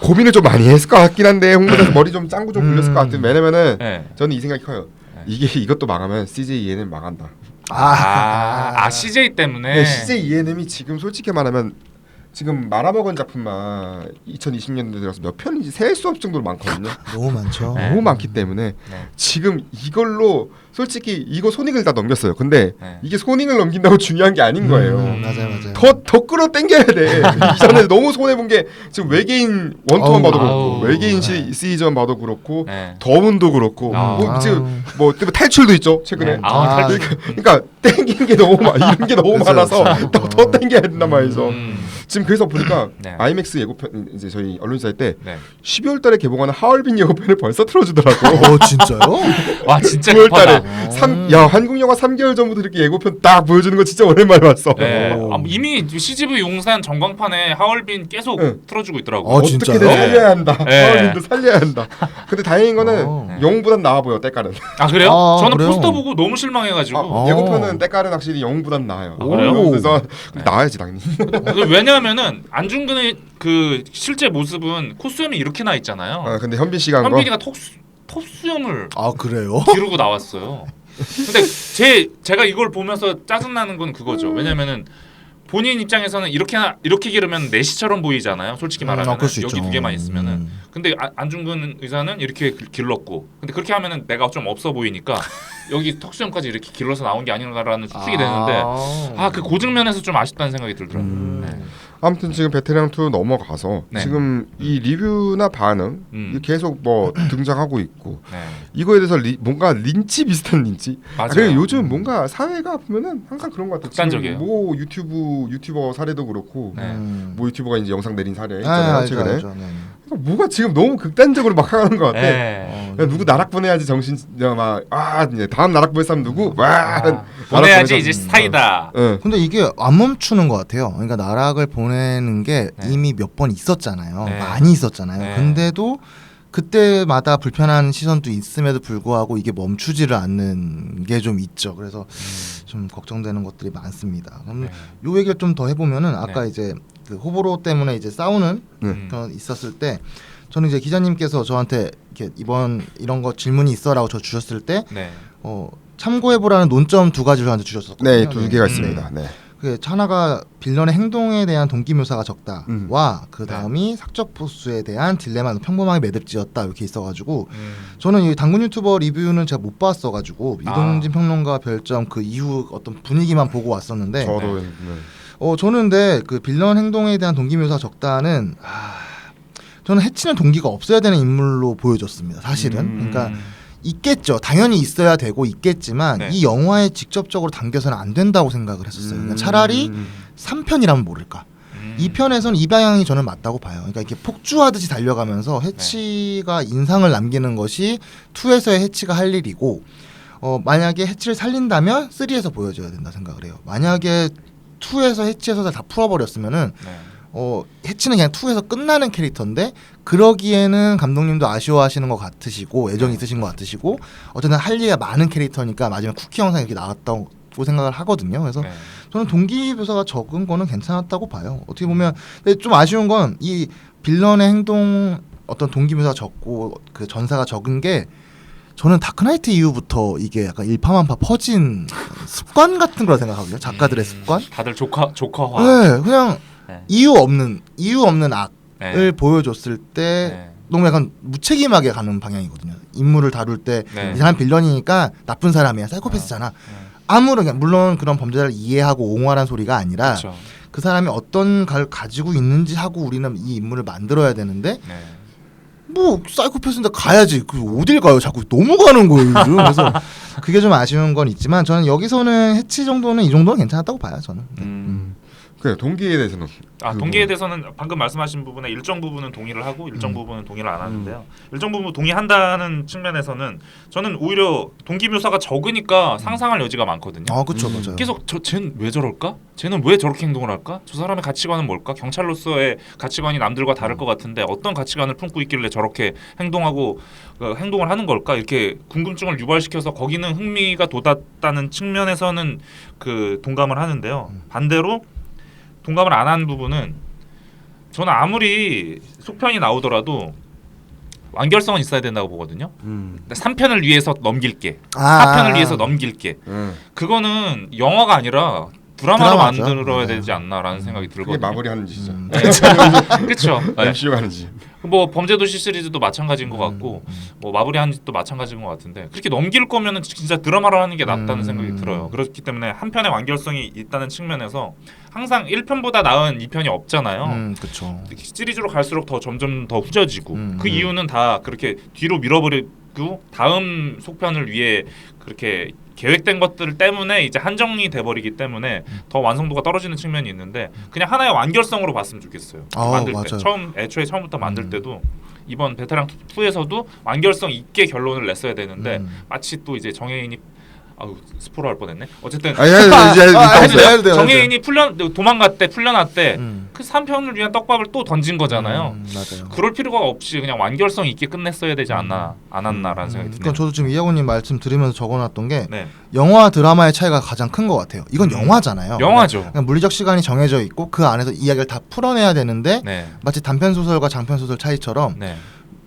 고민을 좀 많이 했을 것 같긴 한데 홍보에서 머리 좀 짱구 좀 굴렸을 것 같은. 왜냐면은 저는 이 생각이 커요. 이것도 망하면 CJ ENM 망한다. CJ 때문에. CJ ENM이 지금 솔직히 말하면 지금 말아먹은 작품만 2020년도에 들어서 몇 편인지 셀 수 없을 정도로 많거든요. 너무 많죠. 너무 많기 때문에 지금 이걸로 솔직히 이거 손익을 다 넘겼어요. 근데 이게 손익을 넘긴다고 중요한 게 아닌 거예요. 맞아요. 더 끌어당겨야 돼. 이전에 너무 손해본 게 지금 외계인 원투만 봐도 그렇고 외계인 시리즈만 봐도 그렇고 더문도 그렇고 지금 뭐 탈출도 있죠 최근에. 그러니까 땡긴 게 너무 이런 게 너무 많아서 더 땡겨야 된단 말이죠. 지금 그래서 보니까 네. 아이맥스 예고편 이제 저희 언론사에 때 네. 12월달에 개봉하는 하얼빈 예고편을 벌써 틀어주더라고. 진짜요? 와 진짜 9월달에 급하다. 야 한국 영화 3개월 전부터 이렇게 예고편 딱 보여주는 거 진짜 오랜만에 봤어. 네. 오. 이미 CGV 용산 전광판에 하얼빈 계속 응. 틀어주고 있더라고. 진짜요? 어떻게든 살려야 한다. 네. 하얼빈도 살려야 한다. 근데 다행인 거는 네. 영웅보단 나아 보여 때깔은. 아 그래요? 아, 저는 그래요? 포스터 보고 너무 실망해가지고. 예고편은 때깔은 확실히 영웅보단 나아요. 아, 그래요? 그래서 네. 나아야지 당연히. 왜냐하면은 안중근의 그 실제 모습은 콧수염이 이렇게 나 있잖아요. 근데 현빈 씨가 한 거. 현빈이가 턱수염을 그래요? 기르고 나왔어요. 근데 제가 이걸 보면서 짜증 나는 건 그거죠. 왜냐면은 본인 입장에서는 이렇게 기르면 내시처럼 보이잖아요. 솔직히 말하면 그럴 수 여기 있죠. 두 개만 있으면은. 근데 안중근 의사는 이렇게 길렀고, 근데 그렇게 하면은 내가 좀 없어 보이니까 여기 턱수염까지 이렇게 길러서 나온 게 아닌가라는 추측이 되는데, 그 고증면에서 좀 아쉽다는 생각이 들더라고요. 네. 아무튼 지금 베테랑 2 넘어가서 네. 지금 이 리뷰나 반응 이게 계속 뭐 등장하고 있고 네. 이거에 대해서 뭔가 린치 비슷한 린치. 맞아요. 그래 요즘 뭔가 사회가 보면은 항상 그런 것 같아. 극단적이에요. 지금 뭐 유튜버 사례도 그렇고 네. 뭐 유튜버가 이제 영상 내린 사례 있잖아요 최근에. 알죠. 네. 그러니까 뭐가 지금 너무 극단적으로 막 하는 것 같아. 네. 야, 누구 나락 보내야지 정신 이제 다음 나락 보낼 사람 누구? 보내야지 나락 이제 스타이다. 응. 근데 이게 안 멈추는 것 같아요. 그러니까 나락을 보내는 게 네. 이미 몇 번 있었잖아요. 네. 많이 있었잖아요. 네. 근데도 그때마다 불편한 시선도 있음에도 불구하고 이게 멈추지를 않는 게 좀 있죠. 그래서 좀 걱정되는 것들이 많습니다. 그럼 네. 요 얘기를 좀 더 해보면은 아까 네. 이제 그 호불호 때문에 이제 싸우는 그런 있었을 때 저는 이제 기자님께서 저한테 이렇게 이런 거 질문이 있어라고 저 주셨을 때 네. 참고해보라는 논점 2가지를 저한테 주셨었거든요. 네, 2개가 있습니다. 네. 그 하나가 빌런의 행동에 대한 동기 묘사가 적다와 그 다음이 사적 보수에 대한 딜레마는 평범하게 매듭지었다 이렇게 있어가지고 저는 이 당군 유튜버 리뷰는 제가 못 봤어가지고 이동진 평론가 별점 그 이후 어떤 분위기만 보고 왔었는데 저도 저는 근데 그 빌런 행동에 대한 동기 묘사가 적다는 저는 해치는 동기가 없어야 되는 인물로 보여졌습니다. 사실은 그러니까. 있겠죠. 당연히 있어야 되고 있겠지만 네. 이 영화에 직접적으로 담겨서는 안 된다고 생각을 했었어요. 그러니까 차라리 3편이라면 모를까. 2편에서는 이 방향이 저는 맞다고 봐요. 그러니까 이렇게 폭주하듯이 달려가면서 해치가 인상을 남기는 것이 2에서의 해치가 할 일이고 만약에 해치를 살린다면 3에서 보여줘야 된다 생각을 해요. 만약에 2에서 해치에서 다 풀어버렸으면은 해치는 그냥 2에서 끝나는 캐릭터인데 그러기에는 감독님도 아쉬워하시는 것 같으시고 애정이 있으신 것 같으시고 어쨌든 할 얘기가 많은 캐릭터니까 마지막에 쿠키 영상이 이렇게 나왔다고 생각을 하거든요. 그래서 저는 동기묘사가 적은 거는 괜찮았다고 봐요. 어떻게 보면 근데 좀 아쉬운 건 이 빌런의 행동 어떤 동기묘사가 적고 그 전사가 적은 게 저는 다크나이트 이후부터 이게 약간 일파만파 퍼진 습관 같은 걸 생각하거든요. 작가들의 습관. 다들 조카화. 네, 그냥 네. 이유 없는 악을 보여줬을 때 너무 약간 무책임하게 가는 방향이거든요. 인물을 다룰 때 이 사람 빌런이니까 나쁜 사람이야, 사이코패스잖아. 아무런 물론 그런 범죄자를 이해하고 옹호하라는 소리가 아니라 그렇죠. 그 사람이 어떤 걸 가지고 있는지 하고 우리는 이 인물을 만들어야 되는데 뭐 사이코패스인데 가야지. 그 어딜 가요? 자꾸 너무 가는 거예요. 요즘. 그래서 그게 좀 아쉬운 건 있지만 저는 여기서는 해치 정도는 이 정도는 괜찮았다고 봐요. 저는. 그래 동기에 대해서는 동기에 대해서는 방금 말씀하신 부분에 일정 부분은 동의를 하고 일정 부분은 동의를 안 하는데요. 일정 부분 동의한다는 측면에서는 저는 오히려 동기 묘사가 적으니까 상상할 여지가 많거든요. 그렇죠, 맞아요. 계속 쟤는 왜 저럴까? 쟤는 왜 저렇게 행동을 할까? 저 사람의 가치관은 뭘까? 경찰로서의 가치관이 남들과 다를 것 같은데 어떤 가치관을 품고 있길래 저렇게 행동하고 행동을 하는 걸까? 이렇게 궁금증을 유발시켜서 거기는 흥미가 돋았다는 측면에서는 그 동감을 하는데요. 반대로 동감을 안 한 부분은 저는 아무리 속편이 나오더라도 완결성은 있어야 된다고 보거든요. 3편을 위해서 넘길게. 4편을 위해서 넘길게. 그거는 영화가 아니라 드라마로 드라마죠. 만들어야 되지 않나라는 생각이 그게 들거든요. 마무리하는 짓이죠. 그렇죠. MCU가 하는 짓. 뭐 범죄도시 시리즈도 마찬가지인 것 같고 뭐 마무리하는 짓도 마찬가지인 것 같은데 그렇게 넘길 거면은 진짜 드라마로 하는 게 낫다는 생각이 들어요. 그렇기 때문에 한 편의 완결성이 있다는 측면에서 항상 1편보다 나은 2편이 없잖아요. 그렇죠. 시리즈로 갈수록 점점 더 후져지고 그 이유는 다 그렇게 뒤로 밀어버리고 다음 속편을 위해 그렇게 계획된 것들 때문에 이제 한정이 돼버리기 때문에 더 완성도가 떨어지는 측면이 있는데 그냥 하나의 완결성으로 봤으면 좋겠어요. 만들 때 맞아요. 처음부터 만들 때도 이번 베테랑 2에서도 완결성 있게 결론을 냈어야 되는데 마치 또 이제 정혜인이 스포로 할 뻔했네. 어쨌든 이제 정혜인이 풀려났대. 그 3편을 위한 떡밥을 또 던진 거잖아요. 맞아요. 그럴 필요가 없이 그냥 완결성 있게 끝냈어야 되지 않았나라는 생각이 드네요. 그러니까 저도 지금 이하고님 말씀 들으면서 적어놨던 게 네. 영화 드라마의 차이가 가장 큰 것 같아요. 이건 영화잖아요. 영화죠. 그러니까 물리적 시간이 정해져 있고 그 안에서 이야기를 다 풀어내야 되는데 네. 마치 단편 소설과 장편 소설 차이처럼 네.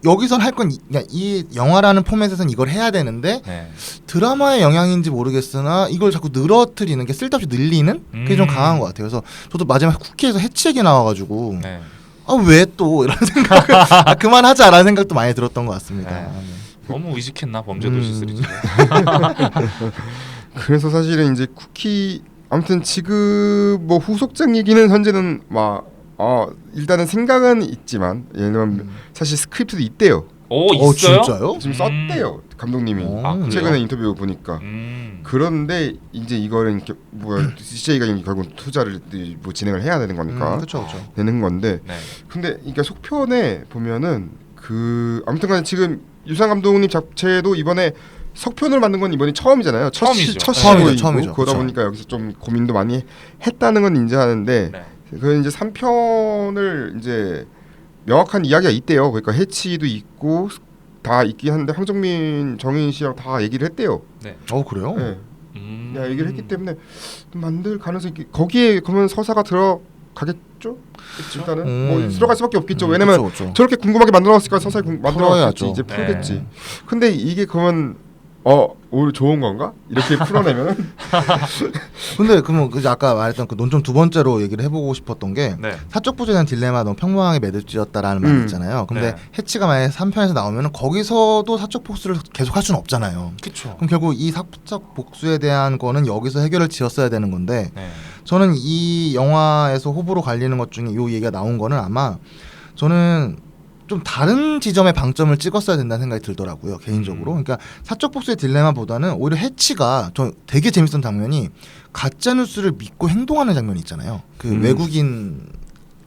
여기선 할 건 이 영화라는 포맷에서는 이걸 해야 되는데 네. 드라마의 영향인지 모르겠으나 이걸 자꾸 늘어뜨리는 게 쓸데없이 늘리는 그게 좀 강한 것 같아요. 그래서 저도 마지막에 쿠키에서 해치 얘기 나와가지고 네. 왜 또 이런 생각 그만하자라는 생각도 많이 들었던 것 같습니다. 네. 너무 의식했나 범죄도시 시리즈. 그래서 사실은 이제 쿠키 아무튼 지금 뭐 후속작 얘기는 현재는 막 일단은 생각은 있지만 예를 들면 사실 스크립트도 있대요. 있어요? 진짜요? 지금 썼대요 감독님이. 그래요? 최근에 인터뷰 보니까. 그런데 이제 이거는 이렇게 CJ가 결국 투자를 뭐 진행을 해야 되는 거니까 그렇죠. 되는 건데. 네. 근데 그러니까 속편에 보면은 아무튼간에 지금 유상 감독님 자체도 이번에 석편을 만든 건 이번이 처음이잖아요. 처음이죠. 처음이죠. 그러다 보니까 여기서 좀 고민도 많이 했다는 건 인지하는데 네. 그 이제 3편을 이제 명확한 이야기가 있대요. 그러니까 해치도 있고 다 있긴 한데 황정민, 정인 씨랑 다 얘기를 했대요. 네. 그래요? 네. 얘기를 했기 때문에 만들 가능성이 거기에 그러면 서사가 들어가겠죠? 일단은 뭐 들어갈 수밖에 없겠죠. 왜냐면 그쵸. 저렇게 궁금하게 만들어놨으니까 서사에 만들어놨겠지. 이제 네. 풀겠지. 근데 이게 그러면 오히려 좋은 건가? 이렇게 풀어내면 근데 그러면 아까 말했던 그 논점 두 번째로 얘기를 해보고 싶었던 게 네. 사적 부재에 대한 딜레마 너무 평범하게 매듭지었다라는 말이 있잖아요. 근데 네. 해치가 만약에 3편에서 나오면 거기서도 사적 복수를 계속 할 수는 없잖아요. 그렇죠. 그럼 결국 이 사적 복수에 대한 거는 여기서 해결을 지었어야 되는 건데 네. 저는 이 영화에서 호불호 갈리는 것 중에 이 얘기가 나온 거는 아마 저는 좀 다른 지점의 방점을 찍었어야 된다는 생각이 들더라고요 개인적으로. 그러니까 사적 복수의 딜레마보다는 오히려 해치가 저 되게 재밌었던 장면이 가짜 뉴스를 믿고 행동하는 장면이 있잖아요. 그 외국인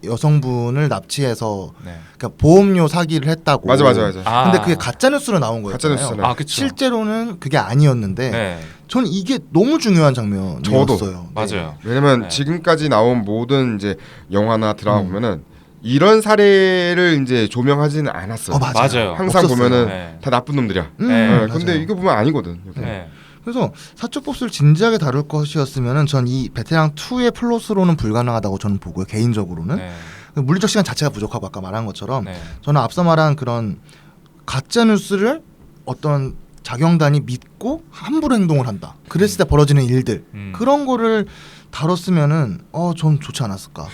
여성분을 납치해서 네. 그러니까 보험료 사기를 했다고. 맞아. 근데 그게 가짜 뉴스로 나온 거예요. 가짜 뉴스잖아요. 그쵸. 실제로는 그게 아니었는데 네. 저는 이게 너무 중요한 장면이었어요. 저도. 맞아요. 왜냐면 네. 지금까지 나온 모든 이제 영화나 드라마 보면은 이런 사례를 이제 조명하지는 않았어요. 맞아요. 항상 없었어요. 보면은 네. 다 나쁜 놈들이야. 네, 근데 맞아요. 이거 보면 아니거든. 네. 그래서 사적 복수를 진지하게 다룰 것이었으면은 전 이 베테랑 2의 플롯으로는 불가능하다고 저는 보고요 개인적으로는. 네. 물리적 시간 자체가 부족하고 아까 말한 것처럼 네. 저는 앞서 말한 그런 가짜 뉴스를 어떤 자경단이 믿고 함부로 행동을 한다. 그랬을 때 벌어지는 일들 그런 거를 다뤘으면은 전 좋지 않았을까.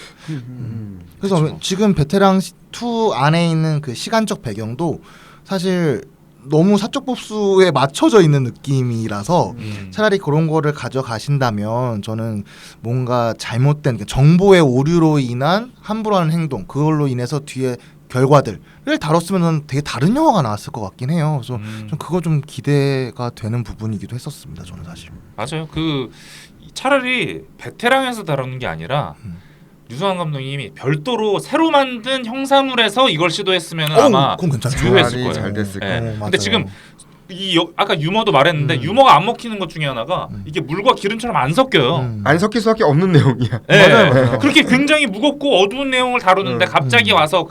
그래서 그쵸. 지금 베테랑 2 안에 있는 그 시간적 배경도 사실 너무 사적 복수에 맞춰져 있는 느낌이라서 차라리 그런 거를 가져가신다면 저는 뭔가 잘못된 정보의 오류로 인한 함부로 하는 행동 그걸로 인해서 뒤에 결과들을 다뤘으면 되게 다른 영화가 나왔을 것 같긴 해요. 그래서 좀 그거 좀 기대가 되는 부분이기도 했었습니다. 저는 사실. 맞아요. 그 차라리 베테랑에서 다루는 게 아니라 유승환 감독님이 별도로 새로 만든 형사물에서 이걸 시도했으면 아마 그건 괜찮죠. 주요했을 차라리 거예요. 잘 됐을 네. 거예요. 근데 지금 아까 유머도 말했는데 유머가 안 먹히는 것 중에 하나가 이게 물과 기름처럼 안 섞여요. 안 섞일 수밖에 없는 내용이야. 네. 맞아요. 그렇게 굉장히 무겁고 어두운 내용을 다루는데 갑자기 와서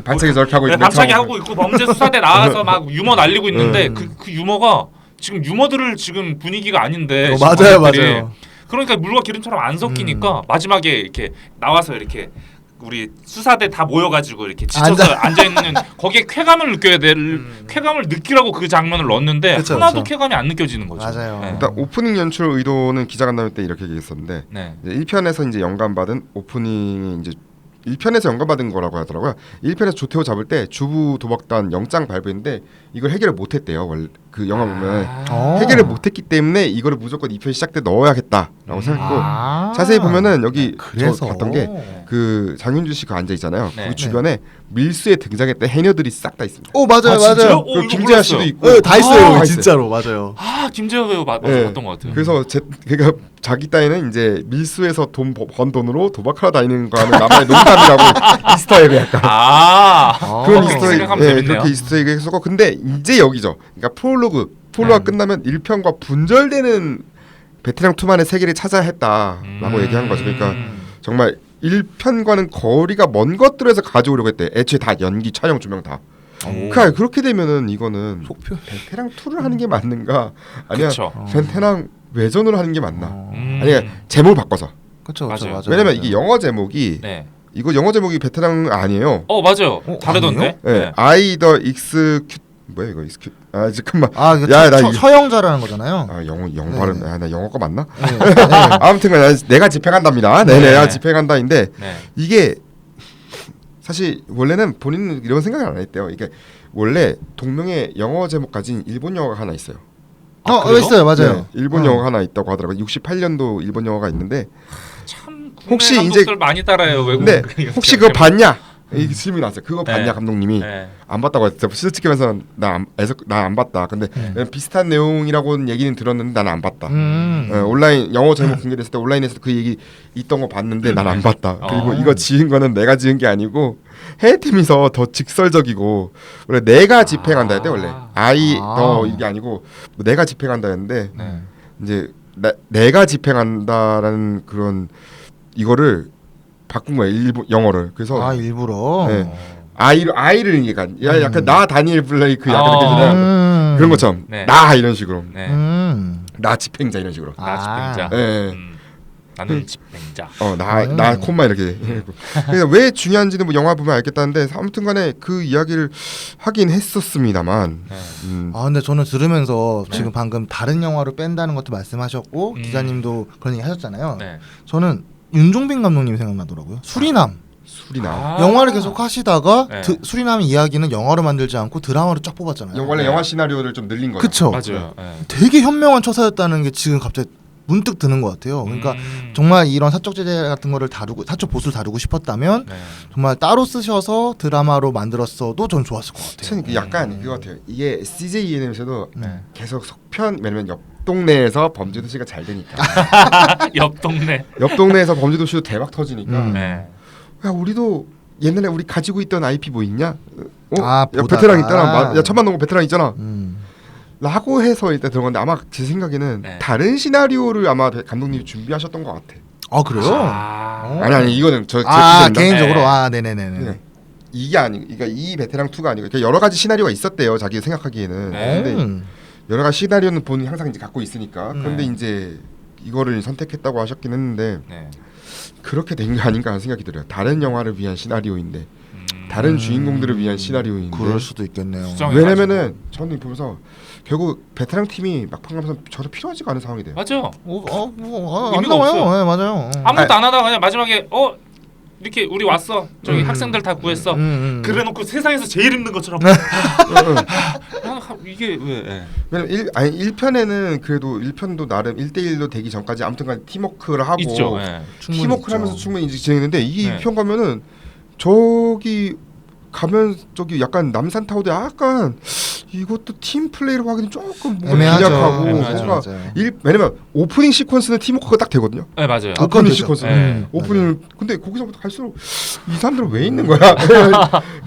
반짝이 저렇게 하고 있는 갑자기 하고 있고 범죄 수사대 나와서 막 유머 날리고 있는데 그 유머가 지금 유머들을 지금 분위기가 아닌데 맞아요. 그러니까 물과 기름처럼 안 섞이니까 마지막에 이렇게 나와서 이렇게 우리 수사대 다 모여가지고 이렇게 지쳐서 앉아 있는 거기에 쾌감을 느껴야 될 쾌감을 느끼라고 그 장면을 넣었는데 그쵸, 하나도 그쵸. 쾌감이 안 느껴지는 거죠. 맞아요. 네. 일단 오프닝 연출 의도는 기자간담회 때 이렇게 얘기했었는데 네. 이제 1편에서 이제 영감받은 오프닝이 이제 1편에서 영감받은 거라고 하더라고요. 1편에서 조태호 잡을 때 주부 도박단 영장 발부인데 이걸 해결을 못했대요. 그 영화 보면 어. 해결을 못했기 때문에 이거를 무조건 2편 시작 때 넣어야겠다라고 생각했고 자세히 보면은 여기 그래서 저 봤던 게 그 장윤주 씨가 앉아 있잖아요. 네. 그 주변에 밀수에 등장했던 해녀들이 싹 다 있습니다. 오 맞아요 진짜요? 맞아요. 오, 그 이거 김재하 몰랐어요. 씨도 있고 네, 다 있어요 다 진짜로 맞아요. 아 김재현 배우 네. 봤던 것 같아요. 그래서 그러니까 자기 따위는 이제 밀수에서 번 돈으로 도박하러 다니는 거하는 나만의 농담이라고 이스터에그 약간 그런 그렇게 생각하면 이스터에그 재밌네요. 그렇게 이스터에그 했었고 근데 이제 여기죠. 그러니까 프롤로그가 끝나면 1편과 분절되는 베테랑 2만의 세계를 찾아야 했다라고 얘기한 거죠. 그러니까 정말 1편과는 거리가 먼 것들에서 가져오려고 했대. 애초에 다 연기 촬영 조명 다. 그러니까 그렇게 되면은 이거는 속표. 베테랑 2를 하는 게 맞는가? 아니야 그쵸. 베테랑 외전으로 하는 게 맞나? 음. 아니야 제목을 바꿔서. 그렇죠 맞아요. 맞아요. 왜냐면 맞아요. 이게 영어 제목이 네. 이거 영어 제목이 베테랑 아니에요. 맞아요. 다르던데. 네. I the execute 뭐야 이거 execute 아 잠깐만. 아 이거 야, 나 서영자라는 거잖아요. 아 영어 네. 발음 나 영어가 맞나? 네, 네. 아무튼간 내가 집행한답니다. 네, 내가 집행한다인데 네. 이게 사실 원래는 본인은 이런 생각을 안 했대요. 이게 원래 동명의 영어 제목 가진 일본 영어가 하나 있어요. 그래요? 있어요 맞아요. 네, 일본 영어가 하나 있다고 하더라고요. 68년도 일본 영어가 있는데 참 혹시 국내 이제- 감독들 많이 따라해요. 외국. 근데 혹시 그거 봤냐? 이 질문이 나왔어요. 그거 네. 봤냐 감독님이 네. 안 봤다고 했어요. 실직하면서 나 안 봤다. 근데 비슷한 내용이라고는 얘기는 들었는데 나는 안 봤다. 온라인 영어 제목 공개됐을 때 온라인에서 그 얘기 있던 거 봤는데 난 안 봤다. 그리고 이거 지은 거는 내가 지은 게 아니고 해외팀에서 더 직설적이고 원래 내가 집행한다 했대 원래 너 이게 아니고 내가 집행한다 했는데 네. 이제 내가 집행한다라는 그런 이거를 바꾼 거예요. 일본 영어를. 그래서 일부러. 네. 아이를 약간 약간 나 다니엘 블레이크 약간 이렇게 그냥 그런 것처럼 네. 나 이런 식으로 네. 나 집행자 이런 식으로. 나 집행자. 네. 나는 집행자. 나 콤마 이렇게. 그래서 왜 중요한지는 뭐 영화 보면 알겠다는데 아무튼간에 그 이야기를 하긴 했었습니다만. 네. 근데 저는 들으면서 지금 방금 다른 영화를 뺀다는 것도 말씀하셨고 기자님도 그런 얘기 하셨잖아요. 네. 저는 윤종빈 감독님이 생각나더라고요. 수리남. 영화를 계속 하시다가 네. 수리남 이야기는 영화로 만들지 않고 드라마로 쫙 뽑았잖아요. 원래 네. 영화 시나리오를 좀 늘린 거죠. 그쵸. 맞아요. 네. 되게 현명한 처사였다는 게 지금 갑자기 문득 드는 것 같아요. 그러니까 정말 이런 사적 제재 같은 거를 다루고 사적 보수를 다루고 싶었다면 네. 정말 따로 쓰셔서 드라마로 만들었어도 전 좋았을 것 같아요. 저는 약간 그거 같아요. 이게 CJNM에서도 네. 계속 속편 왜냐면 옆 동네에서 범죄도시가 잘 되니까 옆 동네. 옆 동네에서 범죄도시도 대박 터지니까 네. 야 우리도 옛날에 우리 가지고 있던 IP 뭐 있냐? 아, 야, 보다가. 베테랑 있잖아. 야 천만 농구 베테랑 있잖아. 음. 라고 해서 일단 들어갔는데 아마 제 생각에는 네. 다른 시나리오를 아마 감독님이 준비하셨던 것 같아. 아 그래요? 아니 이거는 제 개인적으로 네. 네네네네. 네. 이게 아니 그러니까 이 베테랑 2가 아니고 그러니까 여러 가지 시나리오가 있었대요. 자기 생각하기에는. 네. 근데 여러 가지 시나리오는 본인이 항상 이제 갖고 있으니까. 그런데 이제 이거를 선택했다고 하셨긴 했는데 네. 그렇게 된 게 아닌가 하는 생각이 들어요. 다른 영화를 위한 시나리오인데 다른 주인공들을 위한 시나리오인데 그럴 수도 있겠네요. 왜냐면은 저는 보면서 결국 베테랑 팀이 막판 가면서 저도 필요하지가 않은 상황이 돼요. 맞아요. 안 의미가 나와요. 없어요. 네, 맞아요. 아무것도 안 하다가 그냥 마지막에 이렇게 우리 왔어. 저기 학생들 다 구했어. 그래놓고 세상에서 제일 힘든 것처럼. 이게 왜? 왜냐면 1편에는 그래도 1편도 나름 1대1로 되기 전까지 아무튼간 팀워크를 하고 있죠. 네. 팀워크를 하면서 충분히 이제 진행했는데 이 네. 2편 가면은 저기 가면 저기 약간 남산타워도 약간 이것도 팀 플레이로 하기는 조금 뭔가 애매하죠. 빈약하고 애매하죠. 뭔가 맞아요. 왜냐면 오프닝 시퀀스는 팀워크가 딱 되거든요. 네 맞아요. 오프닝 되죠. 시퀀스 네. 오프닝 근데 거기서부터 갈수록 이 사람들은 왜 있는 거야?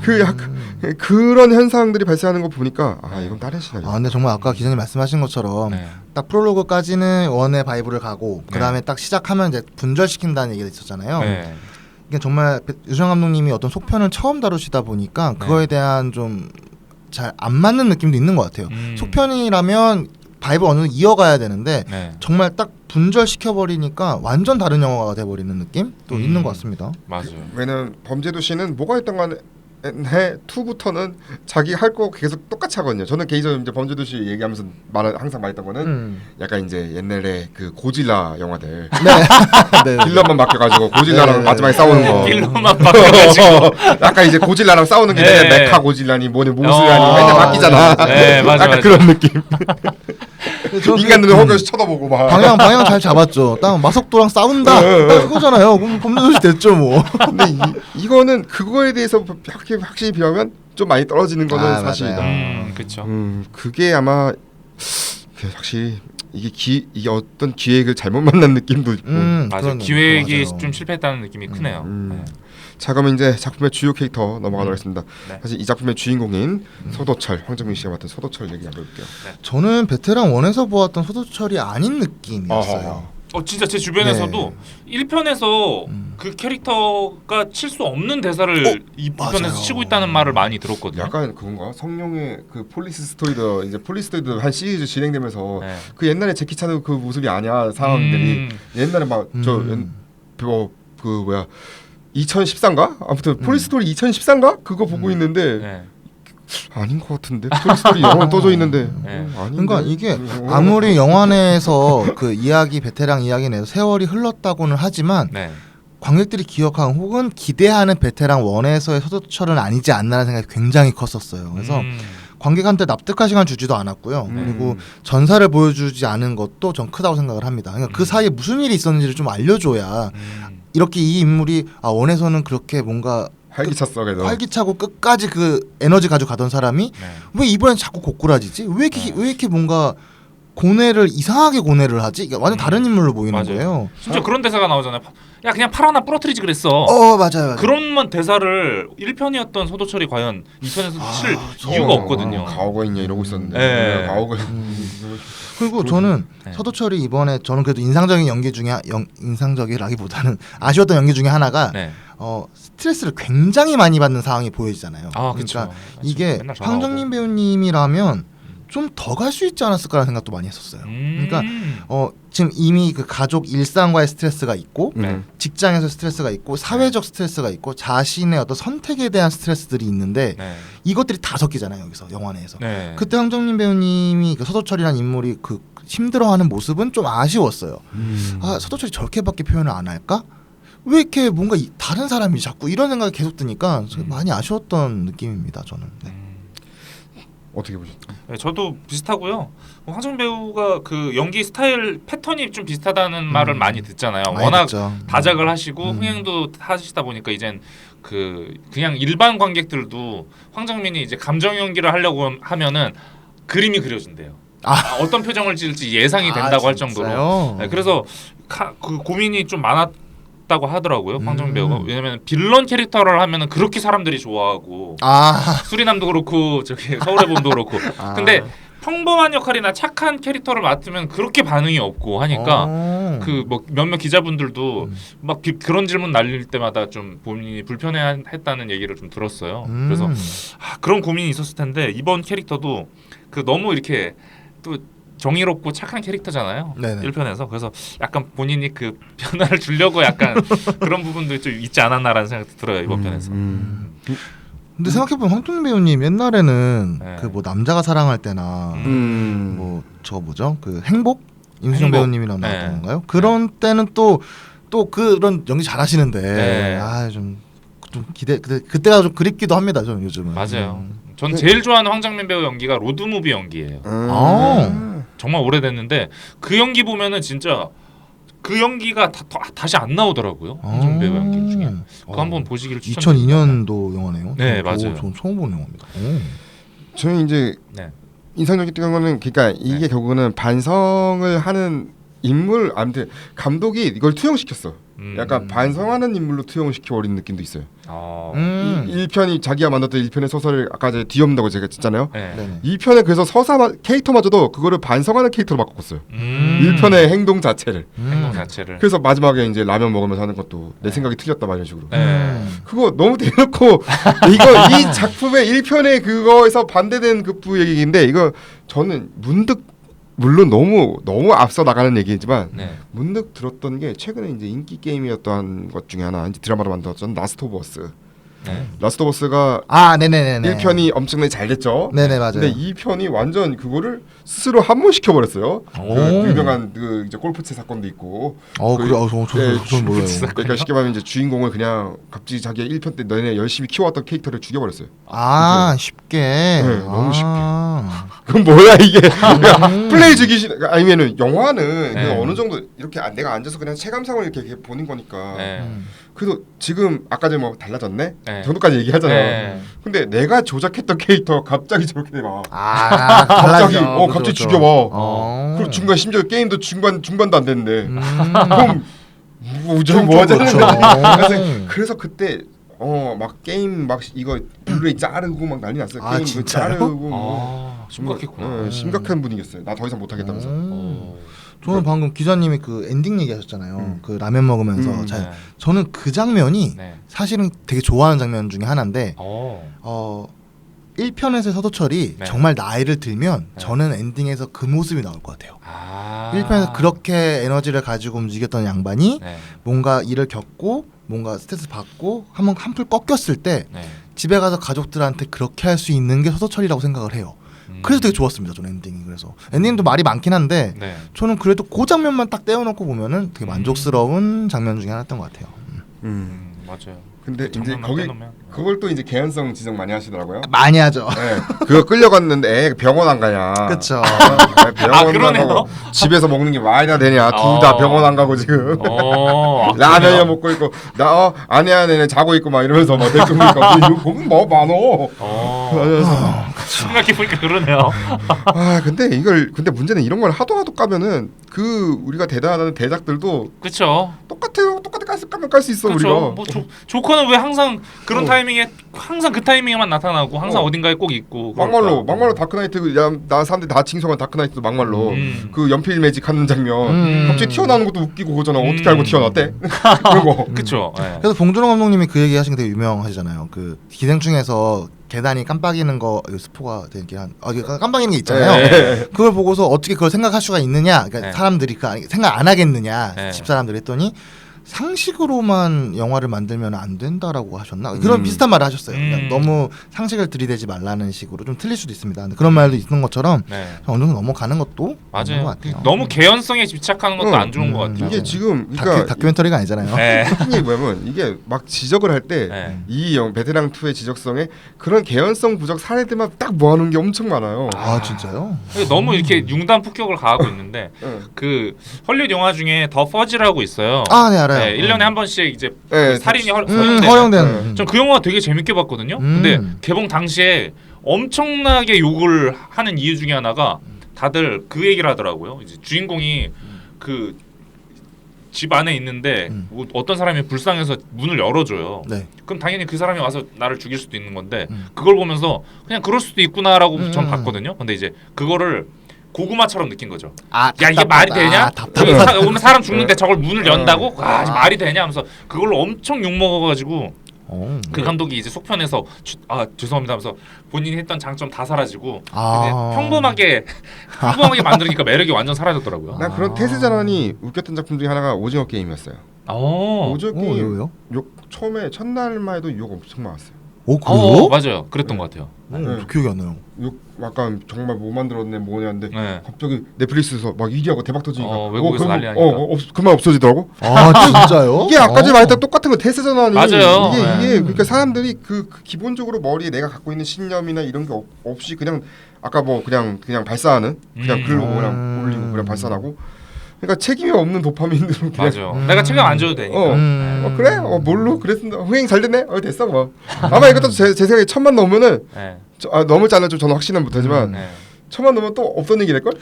그 약간 그런 현상들이 발생하는 거 보니까 이건 다른 시나리오. 근데 정말 아까 기자님 말씀하신 것처럼 네. 딱 프롤로그까지는 원의 바이브를 가고 네. 그다음에 딱 시작하면 이제 분절시킨다는 얘기가 있었잖아요. 네. 이게 정말 유정 감독님이 어떤 속편을 처음 다루시다 보니까 네. 그거에 대한 좀 잘 안 맞는 느낌도 있는 것 같아요. 속편이라면 바이브 어느 정도 이어가야 되는데 네. 정말 딱 분절시켜버리니까 완전 다른 영화가 돼버리는 느낌도 있는 것 같습니다. 맞아요. 왜냐면 범죄도시는 뭐가 있던 간에 해 2부터는 자기 할 거 계속 똑같이 하거든요. 저는 개인적으로 이제 범죄도시 얘기하면서 항상 말했던 거는 약간 이제 옛날에 그 고질라 영화들 네. 빌런만 맡겨가지고 고질라랑 마지막에 싸우는 거. 빌런만 바꿔가지고 약간 이제 고질라랑 싸우는 게 네. 메카 고질라니 뭐니 모슬라니 맨날 바뀌잖아. 네, 맞아, 약간 맞아. 그런 느낌. 저 인간들은 허겨서 쳐다보고 막. 방향 잘 잡았죠. 딱 마석도랑 싸운다. 딱 그거잖아요. 그럼 범죄도시 됐죠 뭐. 근데 이거는 그거에 대해서 확실히 비하면 좀 많이 떨어지는 거는 사실이다. 그렇죠. 그게 아마 확실히 이게 어떤 기획을 잘못 만난 느낌도 있고. 맞아요. 기획이 좀 실패했다는 느낌이 크네요. 네. 자, 그럼 이제 작품의 주요 캐릭터 넘어가도록 하겠습니다. 네. 사실 이 작품의 주인공인 소도철, 황정민 씨가 맡은 소도철 얘기 한번 해볼게요. 저는 베테랑 1에서 보았던 소도철이 아닌 느낌이었어요. 진짜 제 주변에서도 1편에서 그 캐릭터가 칠 수 없는 대사를 2편에서 치고 있다는 말을 많이 들었거든요. 약간 그건가? 성룡의 그 폴리스 스토리도 이제 폴리스 스토리도 한 시리즈 진행되면서 네. 그 옛날에 제키 찬의 그 모습이 아니야 상황들이 옛날에 막 그 뭐야 2014인가? 아무튼 폴리스 스토리 2014인가? 그거 보고 있는데 네. 아닌 것 같은데 폴리스 스토리 영화는 떠져 있는데 네. 아닌데? 그러니까 이게 아무리 영화 내에서 그 이야기 베테랑 이야기 내에서 세월이 흘렀다고는 하지만 네. 관객들이 기억하는 혹은 기대하는 베테랑 1에서의 소도철은 아니지 않나라는 생각이 굉장히 컸었어요. 그래서 관객한테 납득할 시간 주지도 않았고요. 그리고 전사를 보여주지 않은 것도 전 크다고 생각을 합니다. 그러니까 그 사이에 무슨 일이 있었는지를 좀 알려줘야 이렇게 이 인물이 1에서는 그렇게 뭔가 활기찼어 그래도. 활기차고 끝까지 그 에너지 가지고 가던 사람이 왜 이번엔 자꾸 고꾸라지지? 왜 이렇게 뭔가 고뇌를 이상하게 고뇌를 하지? 이게 완전 다른 인물로 보이는 맞아요. 거예요. 진짜 그런 대사가 나오잖아요. 야 그냥 팔 하나 부러뜨리지 그랬어. 맞아요. 그런 대사를 1편이었던 소도철이 과연 2편에서 칠 이유가 없거든요. 가오가 있냐 이러고 있었는데. 네. 가오가. 그리고 저는 서도철이 이번에 저는 그래도 인상적인 연기 중에 인상적이라기보다는 아쉬웠던 연기 중에 하나가 네. 스트레스를 굉장히 많이 받는 상황이 보여지잖아요. 그렇죠. 이게 황정민 배우님이라면 좀 더 갈 수 있지 않았을까라는 생각도 많이 했었어요. 그러니까 지금 이미 그 가족 일상과의 스트레스가 있고 직장에서 스트레스가 있고 사회적 스트레스가 있고 자신의 어떤 선택에 대한 스트레스들이 있는데 이것들이 다 섞이잖아요. 여기서 영화 내에서. 그때 황정민 배우님이 그 서도철이라는 인물이 그 힘들어하는 모습은 좀 아쉬웠어요. 서도철이 저렇게밖에 표현을 안 할까? 왜 이렇게 뭔가 다른 사람이 자꾸 이런 생각이 계속 드니까 많이 아쉬웠던 느낌입니다. 저는. 어떻게 보셨어요? 네, 저도 비슷하고요. 황정민 배우가 그 연기 스타일 패턴이 좀 비슷하다는 말을 많이 듣잖아요. 워낙 듣죠. 다작을 하시고 흥행도 하시다 보니까 이젠 그냥 일반 관객들도 황정민이 이제 감정 연기를 하려고 하면은 그림이 그려진대요. 어떤 표정을 지을지 예상이 된다고 할 정도로. 네, 그래서 그 고민이 좀 많았다고 하더라고요. 황정민 배우가. 왜냐면 빌런 캐릭터를 하면은 그렇게 사람들이 좋아하고 수리남도 그렇고 저기 서울의 봄도 그렇고. 근데 평범한 역할이나 착한 캐릭터를 맡으면 그렇게 반응이 없고 하니까 그 뭐 몇몇 기자분들도 막 그런 질문 날릴 때마다 좀 본인이 불편해했다는 얘기를 좀 들었어요. 그래서 그런 고민이 있었을 텐데 이번 캐릭터도 그 너무 이렇게 또 정의롭고 착한 캐릭터잖아요. 네네. 1편에서. 그래서 약간 본인이 그 변화를 주려고 약간 그런 부분도 좀 있지 않았나라는 생각도 들어요. 이번 편에서. 근데 생각해보면 황정민 배우님 옛날에는 그 뭐 남자가 사랑할 때나 뭐 저 뭐죠 그 행복 임수정 배우님이랑 나왔던 건가요? 그런 때는 또 그런 연기 잘하시는데 좀 그때가 좀 그립기도 합니다. 좀 요즘은. 맞아요. 전 제일 좋아하는 황정민 배우 연기가 로드무비 연기예요. 정말 오래됐는데 그 연기 보면은 진짜 그 연기가 다시 안 나오더라고요. 황정민 배우 연기 중에. 그거 한번 보시기를 추천드립니다. 2002년도 영화네요. 네, 맞아요. 전 처음 보는 영화입니다. 저는 이제 인상적이었던 거는 그러니까 이게 결국은 반성을 하는 인물 아무튼 감독이 이걸 투영시켰어. 약간 반성하는 인물로 투영을 시켜버린 느낌도 있어요. 1편이 자기가 만들었던 1편의 소설을 아까 전에 뒤엎는다고 제가 했잖아요. 2편에 그래서 서사 캐릭터마저도 그거를 반성하는 캐릭터로 바꿨어요. 1편의 행동 자체를. 그래서 마지막에 이제 라면 먹으면서 하는 것도 내 생각이 틀렸다 막 이런 식으로. 그거 너무 대놓고 이 작품의 1편의 그거에서 반대된 급부 얘기인데 이거 저는 문득 물론 너무 앞서 나가는 얘기지만 문득 들었던 게 최근에 이제 인기 게임이었던 것 중에 하나 이제 드라마로 만들었던 라스트 오브 어스 네. 라스트 오브 어스가 네네네네. 1편이 엄청나게 잘 됐죠. 네네 맞아요. 근데 2편이 완전 그거를 스스로 함몰시켜 버렸어요. 오. 그 유명한 그 이제 골프채 사건도 있고. 그래, 전 몰라요. 그러니까 쉽게 말하면 이제 주인공을 그냥 갑자기 자기가 1편 때 너네 열심히 키워왔던 캐릭터를 죽여버렸어요. 쉽게. 네, 너무 쉽게. 그건 뭐야 이게? 그러니까 플레이 즐기시는 아니면은 영화는 그냥 어느 정도 이렇게 내가 앉아서 그냥 체감상을 이렇게 보는 거니까. 그래도 지금 아까 전에 뭐 달라졌네 정도까지 얘기하잖아요. 근데 내가 조작했던 캐릭터 갑자기 저렇게 돼봐. 갑자기 갑자기 죽여봐. 그리고 중간 심지어 게임도 중반도 안 됐는데. 그럼 뭐 하자는. 그래서 그때 막 게임 막 이거 블루레이 자르고 막 난리 났어요. 게임 이거 자르고 심각했구나. 심각한 분위기였어요. 나 더 이상 못 하겠다면서. 저는 방금 기자님이 그 엔딩 얘기하셨잖아요. 그 라면 먹으면서 저는 그 장면이 사실은 되게 좋아하는 장면 중에 하나인데 1편에서 서도철이 정말 나이를 들면 저는 엔딩에서 그 모습이 나올 것 같아요. 1편에서 그렇게 에너지를 가지고 움직였던 양반이 뭔가 일을 겪고 뭔가 스트레스 받고 한풀 꺾였을 때 집에 가서 가족들한테 그렇게 할 수 있는 게 서도철이라고 생각을 해요. 그래서 되게 좋았습니다. 저는 엔딩이. 그래서 엔딩도 말이 많긴 한데 저는 그래도 그 장면만 딱 떼어놓고 보면은 되게 만족스러운 장면 중에 하나였던 것 같아요. 맞아요. 근데 이제 그걸 또 이제 개연성 지적 많이 하시더라고요. 많이 하죠. 네, 그거 끌려갔는데 병원 안 가냐. 그렇죠. 병원 안 가고 집에서 먹는 게 말이나 되냐. 둘 다 병원 안 가고 지금 라면이나 먹고 있고 나 아내는 자고 있고 막 이러면서 막 댓글 보니까 이거 보면 뭐 많어. 생각해보니까 그러네요. 근데 문제는 이런 걸 하도 까면은 그 우리가 대단하다는 대작들도 그렇죠. 똑같아요. 똑같이 까면 깔 수 있어. 그쵸. 우리가. 뭐 조커는 왜 항상 그런 타이밍에 항상 그 타이밍에만 나타나고 항상 어딘가에 꼭 있고. 막말로 다크나이트 나 사람들이 다 칭송한 다크나이트도 막말로 그 연필 매직 하는 장면 갑자기 튀어나오는 것도 웃기고 그거잖아. 어떻게 알고 튀어나왔대? 그런 거. 그렇죠. 그래서 봉준호 감독님이 그 얘기 하신 게 되게 유명하시잖아요. 그 기생충에서 계단이 깜빡이는 거 스포가 되긴 한 깜빡이는 게 있잖아요. 그걸 보고서 어떻게 그걸 생각할 수가 있느냐, 그러니까 사람들이 생각 안 하겠느냐, 집사람들이 했더니 상식으로만 영화를 만들면 안 된다라고 하셨나? 그런 비슷한 말을 하셨어요. 그냥 너무 상식을 들이대지 말라는 식으로 좀 틀릴 수도 있습니다. 근데 그런 말도 있는 것처럼 어느 정도 넘어가는 것도 맞아요. 것 같아요. 너무 개연성에 집착하는 것도 안 좋은 것 같아요. 이게 지금 그러니까 다큐멘터리가 아니잖아요. 특히 뭐냐면 이게 막 지적을 할 때 이 베테랑 2의 지적성에 그런 개연성 부족 사례들만 딱 모아놓은 게 엄청 많아요. 진짜요? 너무 이렇게 융단 폭격을 가하고 있는데 그 헐리우드 영화 중에 더 퍼지라고 있어요. 네 알아요. 1년에 한 번씩 이제 살인이 허용되는. 전 그 영화 되게 재밌게 봤거든요. 근데 개봉 당시에 엄청나게 욕을 하는 이유 중에 하나가 다들 그 얘기를 하더라고요. 이제 주인공이 그 집 안에 있는데 어떤 사람이 불쌍해서 문을 열어줘요. 그럼 당연히 그 사람이 와서 나를 죽일 수도 있는 건데 그걸 보면서 그냥 그럴 수도 있구나라고 전 봤거든요. 근데 이제 그거를 고구마처럼 느낀 거죠. 야 이게 말이 되냐? 오늘 사람 죽는데 저걸 문을 연다고? 말이 되냐? 하면서 그걸로 엄청 욕 먹어가지고 그 감독이 이제 속편에서 죄송합니다 하면서 본인이 했던 장점 다 사라지고 평범하게 만드니까 매력이 완전 사라졌더라고요. 난 그런 태세 전환이 웃겼던 작품 중에 하나가 오징어 게임이었어요. 오징어 게임 왜요? 처음에 첫날만 해도 욕 엄청 많았어요. 그래요? 맞아요. 그랬던 것 같아요. 기억이 안 나요. 욕 약간 정말 뭐 만들었네 뭐냐는데 갑자기 넷플릭스에서 막 1위하고 대박 터지니까 외국에서 난리 나니까 그만 없어지더라고. 진짜요? 이게 아까 전에 말했던 똑같은 거 태세 전환이 맞아요. 이게 그러니까 사람들이 그 기본적으로 머리에 내가 갖고 있는 신념이나 이런 게 없이 그냥 아까 뭐 그냥 발사하는 그냥 글로 그냥 올리고 그냥 발산하고 그러니까 책임이 없는 도파민으로 맞아. 내가 책임 안 져도 되니까. 그래? 뭘로? 그랬습니다. 흥행 잘 됐네? 됐어 뭐. 아마 이것도 제 생각에 1000만 넘으면은 넘을지 안 할지 저는 확신은 못하지만 1000만 넘으면 또 없던 얘기 될걸?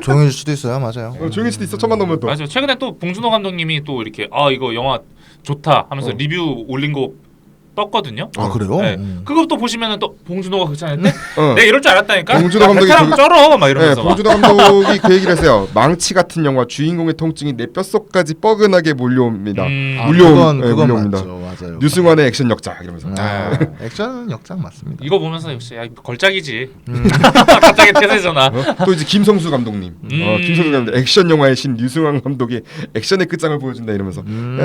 조용해질 수도 있어요. 맞아요. 조용해질 수도 있어. 1000만 넘으면 또. 맞아요. 최근에 또 봉준호 감독님이 또 이렇게 이거 영화 좋다 하면서 리뷰 올린 거 떴거든요. 그래요? 그것도 보시면은 또 봉준호가 그렇잖아요. 내가 이럴 줄 알았다니까. 봉준호 감독이 쩔어 막 이러면서. 봉준호 감독이 그 얘기를 했어요. 망치 같은 영화 주인공의 통증이 내 뼛속까지 뻐근하게 몰려옵니다. 물려옵니다. 맞아요. 류승환의 액션 역작 이러면서. 액션 역작 맞습니다. 이거 보면서 역시 걸작이지. 갑자기 태세잖아. 또 이제 김성수 감독님. 김성수 감독 액션 영화의 신 류승환 감독이 액션의 끝장을 보여준다 이러면서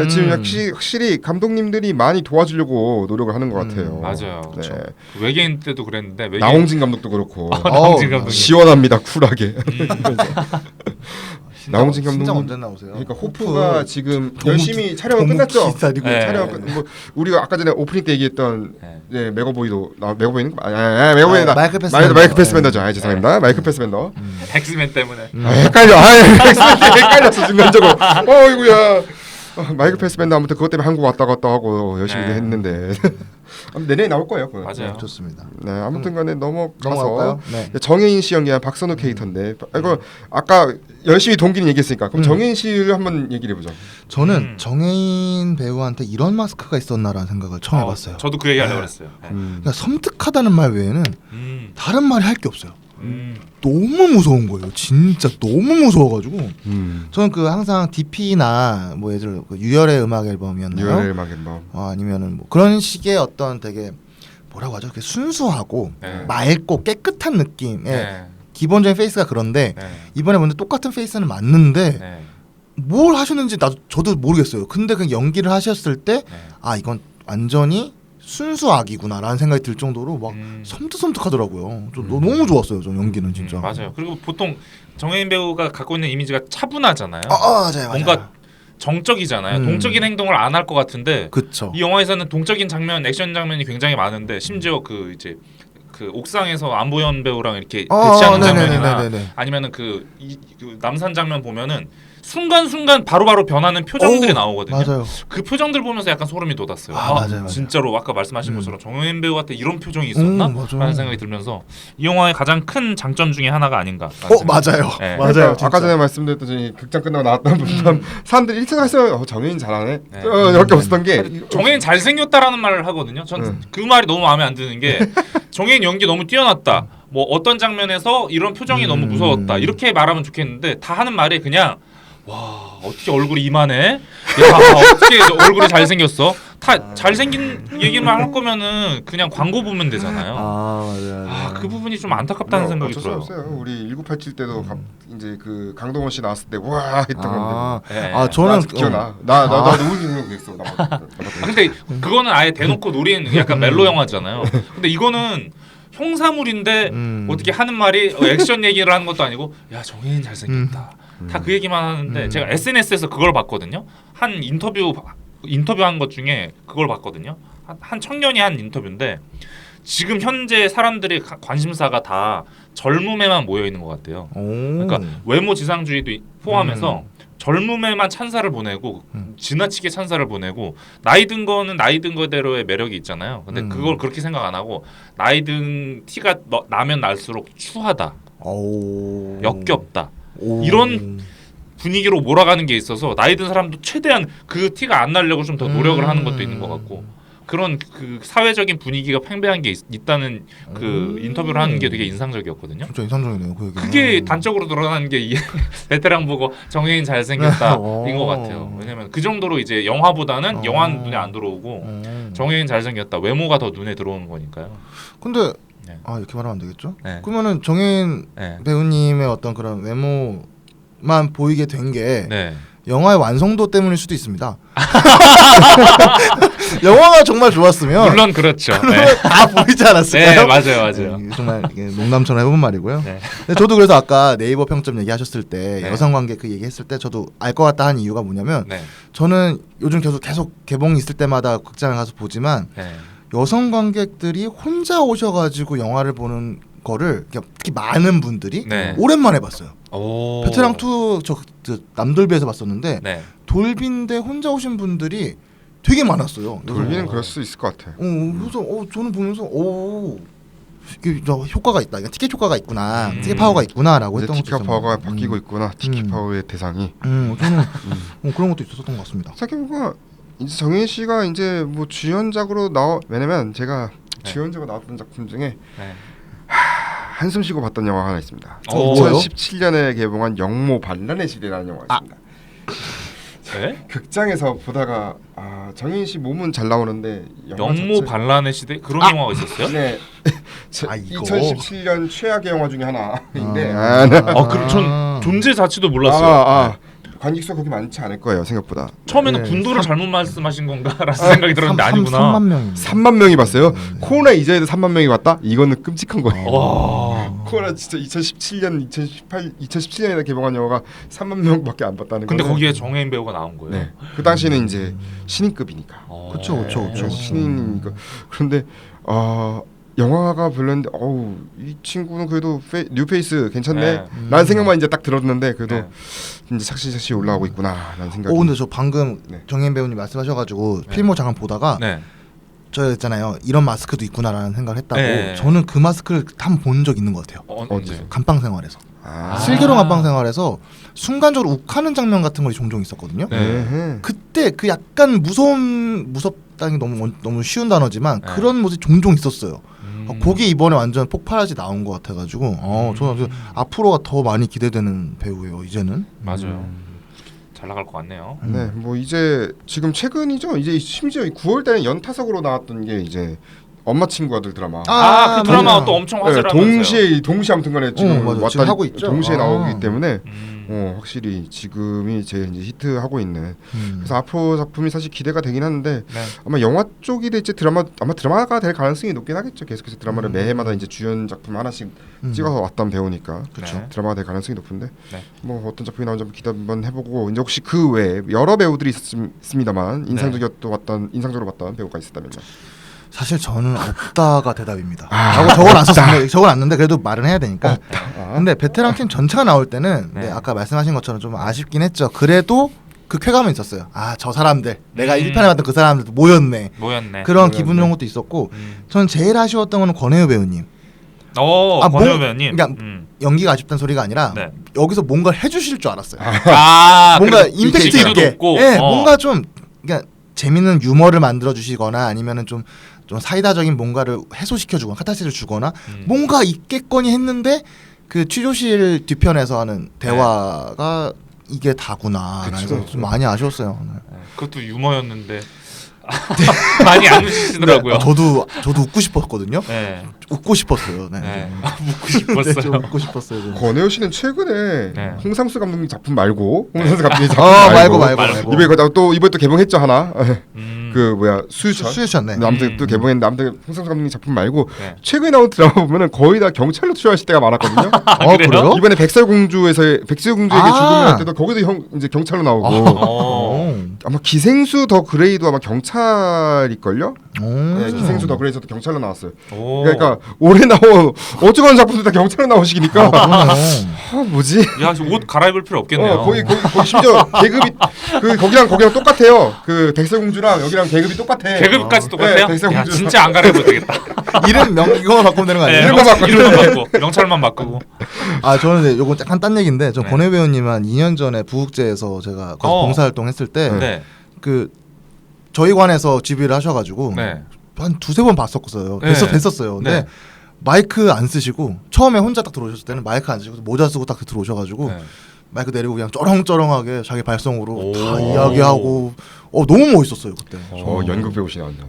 지금 확실히 감독님들이 많이 도와주려고 하려고 노력을 하는 것 같아요. 맞아요. 네. 그렇죠. 외계인 때도 그랬는데 나홍진 감독도 그렇고 나홍진 감독이 시원합니다 쿨하게. 나홍진 감독님 진짜 언제 나오세요? 그러니까 호프가 지금 열심히 촬영을 끝났죠. 네. 촬영 뭐 우리가 아까 전에 오프닝 때 얘기했던 네. 메가보이도 메가보이는 메가보이다. 마이클 패스벤더. 마이클 패스벤더죠. 죄송합니다. 마이클 패스벤더. 엑스맨 때문에 헷갈려. 헷갈렸어 순간적으로. 어이구야. 마이클 패스벤더 아무튼 그것 때문에 한국 왔다 갔다 하고 열심히 했는데 내년에 나올 거예요. 그건. 맞아요. 좋습니다. 네, 아무튼간에 넘어가서 넘어갈까요? 네. 정혜인 씨 연기한 박선우 캐릭터인데 이거 아까 열심히 동기는 얘기했으니까 그럼 정혜인 씨를 한번 얘기를 해보죠. 저는 정혜인 배우한테 이런 마스크가 있었나라는 생각을 처음 해봤어요. 저도 그 얘기하려고 그랬어요. 그러니까 섬뜩하다는 말 외에는 다른 말이 할 게 없어요. 음. 너무 무서운 거예요. 진짜 너무 무서워가지고 저는 그 항상 DP나 뭐 예를 들어 그 유열의 음악 앨범이었나요? 유열의 음악 앨범. 아니면은 뭐 그런 식의 어떤 되게 뭐라고 하죠? 순수하고 맑고 깨끗한 느낌의 네. 기본적인 페이스가 그런데 네. 이번에 보는데 똑같은 페이스는 맞는데 네. 뭘 하셨는지 저도 모르겠어요. 근데 그 연기를 하셨을 때 아 이건 완전히 순수 악이구나라는 생각이 들 정도로 막 섬뜩섬뜩하더라고요. 너무 좋았어요. 저 연기는 진짜. 맞아요. 그리고 보통 정혜인 배우가 갖고 있는 이미지가 차분하잖아요. 맞아요. 뭔가 정적이잖아요. 동적인 행동을 안 할 것 같은데 그쵸. 이 영화에서는 동적인 장면, 액션 장면이 굉장히 많은데 심지어 그 이제 그 옥상에서 안보현 배우랑 이렇게 대치하는 장면이나 네네네네네. 아니면은 그 남산 장면 보면은 순간순간 바로바로 변하는 표정들이 나오거든요. 맞아요. 그 표정들 보면서 약간 소름이 돋았어요. 맞아요. 진짜로 아까 말씀하신 것처럼 정혜인 배우한테 이런 표정이 있었나? 라는 생각이 들면서 이 영화의 가장 큰 장점 중에 하나가 아닌가. 맞아요. 네. 맞아요. 그러니까 아까 전에 말씀드렸듯이 극장 끝나고 나왔던 분들 사람들이 1차 갔어요. 정혜인 잘하네. 이렇게 없었던 게 정혜인 잘생겼다라는 말을 하거든요. 전 그 말이 너무 마음에 안 드는 게 정혜인 연기 너무 뛰어났다. 뭐 어떤 장면에서 이런 표정이 너무 무서웠다. 이렇게 말하면 좋겠는데 다 하는 말이 그냥 와 어떻게 얼굴이 이만해? 야 어떻게 얼굴이 잘생겼어? 다 잘생긴 얘기만 할 거면은 그냥 광고 보면 되잖아요. 맞아요. 그 부분이 좀 안타깝다는 생각이 어쩔 수 들어요. 없어요. 우리 1987 때도 이제 그 강동원 씨 나왔을 때 와 했던 건데. 네. 저는 기억나. 나 너무 생각했어. 근데 그거는 아예 대놓고 노린 약간 멜로 영화잖아요. 근데 이거는 형사물인데 어떻게 하는 말이 액션 얘기를 하는 것도 아니고 야 정혜인 잘생겼다. 다 그 얘기만 하는데 제가 SNS에서 그걸 봤거든요. 한 인터뷰한 것 중에 그걸 봤거든요. 한 청년이 한 인터뷰인데 지금 현재 사람들의 관심사가 다 젊음에만 모여 있는 것 같아요. 그러니까 외모 지상주의도 포함해서 젊음에만 찬사를 보내고 지나치게 찬사를 보내고 나이 든 거는 나이 든 거대로의 매력이 있잖아요. 근데 그걸 그렇게 생각 안 하고 나이 든 티가 나면 날수록 추하다, 역겹다 이런 분위기로 몰아가는 게 있어서 나이 든 사람도 최대한 그 티가 안 나려고 좀 더 노력을 하는 것도 있는 것 같고 그런 그 사회적인 분위기가 팽배한 게 있다는 그 인터뷰를 하는 게 되게 인상적이었거든요. 진짜 인상적이네요. 그 그게 단적으로 드러나는 게 이 베테랑 보고 정혜인 잘생겼다인 것 같아요. 왜냐면 그 정도로 이제 영화보다는 영화는 눈에 안 들어오고 정혜인 잘생겼다 외모가 더 눈에 들어오는 거니까요. 근데 네. 이렇게 말하면 안 되겠죠? 네. 그러면은 정혜인 네. 배우님의 어떤 그런 외모만 보이게 된 게 네. 영화의 완성도 때문일 수도 있습니다. 영화가 정말 좋았으면 물론 그렇죠. 다 보이지 않았을까요? 네, 맞아요. 정말 이게 농담처럼 해본 말이고요. 네. 근데 저도 그래서 아까 네이버 평점 얘기하셨을 때 네. 여성 관계 그 얘기했을 때 저도 알 것 같다 한 이유가 뭐냐면 네. 저는 요즘 계속 개봉 있을 때마다 극장을 가서 보지만 네. 여성 관객들이 혼자 오셔가지고 영화를 보는 거를 특히 많은 분들이 네. 오랜만에 봤어요. 오. 베테랑 2 저 남돌비에서 봤었는데 네. 돌비인데 혼자 오신 분들이 되게 많았어요. 돌비는 그럴 수 있을 것 같아. 그래서 저는 보면서 이게 효과가 있다. 이게 티켓 효과가 있구나. 티켓 파워가 있구나라고 이제 했던 티켓 것도 파워가 있었는데. 바뀌고 있구나. 티켓 파워의 대상이. 저는 그런 것도 있었던 것 같습니다. 생각해보면 이제 정혜인 씨가 이제 뭐 주연작으로 왜냐면 제가 주연작으로 나왔던 작품 중에 한숨 쉬고 봤던 영화가 하나 있습니다. 뭐요? 2017년에 개봉한 영모 반란의 시대라는 영화가 있습니다. 네? 극장에서 보다가 정혜인 씨 몸은 잘 나오는데 영모 반란의 시대 그런 영화가 있었어요? 네. 이거? 2017년 최악의 영화 중에 하나인데 그럼 전 존재 자체도 몰랐어요. 관객 수가 그렇게 많지 않을 거예요 생각보다. 처음에는 네. 군도를 잘못 말씀하신 건가라는 생각이 들었는데 아니구나. 3만 명. 3만 명이 봤어요. 코로나 이전에도 3만 명이 봤다? 이거는 끔찍한 거예요. 와. 코로나 진짜 2017년에 개봉한 영화가 3만 명밖에 안 봤다는 거. 근데 거기에 정혜인 배우가 나온 거예요. 네. 그 당시는 이제 신인급이니까. 그쵸, 그쵸, 그쵸. 신인이니까. 그런데 영화가 별로인데 이 친구는 그래도 뉴페이스 괜찮네. 네. 라는 생각만 이제 딱 들었는데 그래도 네. 이제 삭시삭시 올라오고 있구나라는 생각이. 근데 저 방금 네. 정혜인 배우님 말씀하셔가지고 필모 잠깐 보다가 네. 저 있잖아요. 이런 마스크도 있구나라는 생각을 했다고. 네. 저는 그 마스크를 한 번 본 적 있는 것 같아요. 언제? 감방 생활에서. 아. 슬기로운 감방 생활에서 순간적으로 욱하는 장면 같은 거 종종 있었거든요. 네. 네. 그때 그 약간 무섭다는 게 너무 쉬운 단어지만 네. 그런 모습이 종종 있었어요. 거기 이번에 완전 폭발하지 나온 것 같아가지고 저는 앞으로가 더 많이 기대되는 배우예요. 이제는. 맞아요. 잘 나갈 것 같네요. 네, 뭐 이제 지금 최근이죠. 이제 심지어 9월달에 연타석으로 나왔던 게 이제 엄마 친구 아들 드라마. 그 드라마 맞아요. 또 엄청 네, 화제를 하면서요. 동시에 아무튼간에 지금 맞아요. 왔다 지금 하고 있죠. 동시에 나오기 때문에 확실히 지금이 제일 이제 히트하고 있는. 그래서 앞으로 작품이 사실 기대가 되긴 하는데 네. 아마 영화 쪽이 될지 드라마가 될 가능성이 높긴 하겠죠. 계속해서 드라마를 매해마다 이제 주연 작품 하나씩 찍어서 왔던 배우니까 그렇죠. 네. 드라마가 될 가능성이 높은데 네. 뭐 어떤 작품이 나온지 한번 기대 한번 해보고 이제 혹시 그 외에 여러 배우들이 있습니다만 인상적으로 봤던 배우가 있었다면요. 사실 저는 없다가 대답입니다. 라고 적어놨는데 그래도 말은 해야 되니까. 근데 베테랑 팀 전체가 나올 때는 네. 아까 말씀하신 것처럼 좀 아쉽긴 했죠. 그래도 그 쾌감은 있었어요. 저 사람들 내가 1편에 봤던 그 사람들 모였네. 그런 기분 좋은 것도 있었고 저는 제일 아쉬웠던 거는 권혜우 배우님. 권혜우 배우님. 그러니까 연기가 아쉽다는 소리가 아니라 네. 여기서 뭔가를 해주실 줄 알았어요. 그래도 뭔가 임팩트 기대도 있게. 높고. 네, 뭔가 좀 그러니까 재밌는 유머를 만들어 주시거나 아니면은 좀 사이다적인 뭔가를 해소시켜 주거나 카타르시스를 주거나 뭔가 있겠거니 했는데 그 취조실 뒤편에서 하는 대화가 이게 다구나. 그래서 좀 많이 아쉬웠어요. 그것도 유머였는데 많이 안 웃으시더라고요. 저도 웃고 싶었거든요. 네. 웃고 싶었어요. 네. 네. 웃고 싶었어요. 네, 좀 웃고 싶었어요. 좀. 권혜우 씨는 최근에 네. 홍상수 감독님 작품 말고 홍상수 감독님 작품 말고. 이번에 또 개봉했죠 하나. 그 뭐야 수유천. 네. 아무튼 또 개봉했는데 아무튼 홍상수 감독님 작품 말고 네. 최근에 나온 드라마 보면은 거의 다 경찰로 출연하실 때가 많았거든요. 그래요? 이번에 백설공주에게 죽음할 때도 거기도 이제 경찰로 나오고 아마 기생수 더 그레이도 아마 경찰일걸요? 네, 기생수 더 그레이도 경찰로 나왔어요. 그러니까 올해 나온 어쩌고하는 작품들 다 경찰로 나오시니까 뭐지? 야, 옷 갈아입을 필요 없겠네요. 거기 심지어 계급이 거기랑 똑같아요. 그 백설공주랑 여기랑 계급이 똑같아. 계급까지 똑같아요? 네, 야, 진짜 안 갈아입어도 되겠다. 이름 이거만 바꾸면 되는 거 아니에요? 이름만 바꾸고 명찰만 바꾸고. 저는 요건 약간 딴 얘기인데 저 네. 권혜 배우님 한 2년 전에 부국제에서 제가 거기서 봉사활동 했을 때 네. 그 저희 관에서 지휘를 하셔가지고 네. 한 두세 번 봤었어요. 네. 뵀었어요. 근데 네. 마이크 안 쓰시고 처음에 혼자 딱 들어오셨을 때는 마이크 안 쓰시고 모자 쓰고 딱 들어오셔가지고 네. 마이크 내리고 그냥 쩌렁쩌렁하게 자기 발성으로 오. 다 이야기하고 너무 멋있었어요 그때. 연극 배우시네 완전.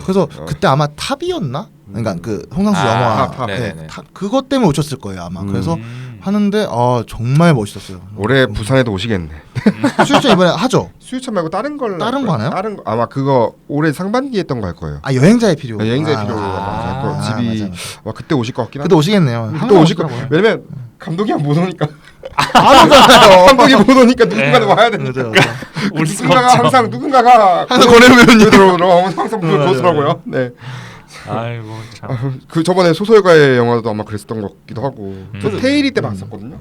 그래서 그때 아마 탑이었나? 그러니까 그 홍상수 영화 탑. 네네네. 그것 때문에 오셨을 거예요 아마. 그래서 하는데 정말 멋있었어요. 올해 부산에도 오시겠네. 수유천 이번에 하죠? 수유천 말고 다른 거 하나요? 다른 거 아마 그거 올해 상반기에 했던 거 할 거예요. 여행자의 필요. 여행자의 필요로 할 거. 집이 맞아. 아마 그때 오실 것 같긴 한데. 그때 오시겠네요. 또 오실 거. 왜냐면 감독이 못 오니까. 안 오잖아요. 감독이 못 오니까 누군가는 와야 되니까. 올 수가 누군가가 없죠. 항상 누군가가 권혜우 배우님 항상 그렇더라고요. 네. 아이고 참. 그 저번에 소설가의 영화도 아마 그랬었던 것 같기도 하고. 저 테일이 때 봤었거든요.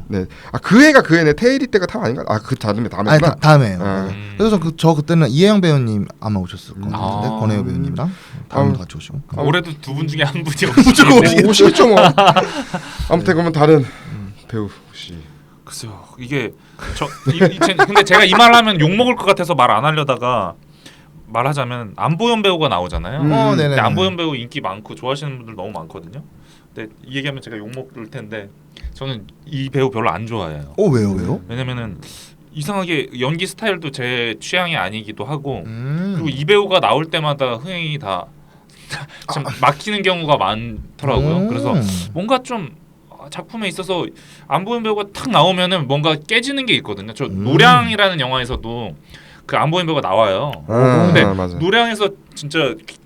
네. 그 해가 그 해네. 테일이 때가 탑 아닌가? 그 다음에구나. 아니 다음에요. 아. 그래서 저 그때는 이혜영 배우님 아마 오셨을 것 같은데 권혜우 배우님이랑 다음도 같이 오시고. 올해도 두 분 중에 한 분이 오시겠죠 뭐. 아무튼 그러면 다른 배우 혹시. 글쎄요. 이게 근데 제가 이 말하면 욕 먹을 것 같아서 말 안 하려다가 말하자면 안보현 배우가 나오잖아요. 네네. 근데 안보현 배우 인기 많고 좋아하시는 분들 너무 많거든요. 근데 이 얘기하면 제가 욕 먹을 텐데 저는 이 배우 별로 안 좋아해요. 왜요? 왜냐면은 이상하게 연기 스타일도 제 취향이 아니기도 하고 그리고 이 배우가 나올 때마다 흥행이 다 참 막히는 경우가 많더라고요. 그래서 뭔가 좀 작품에 있어서 안보현 배우가 탁 나오면은 뭔가 깨지는 게 있거든요. 저 노량이라는 영화에서도 그 안보현 배우가 나와요. 근데 맞아. 노량에서 진짜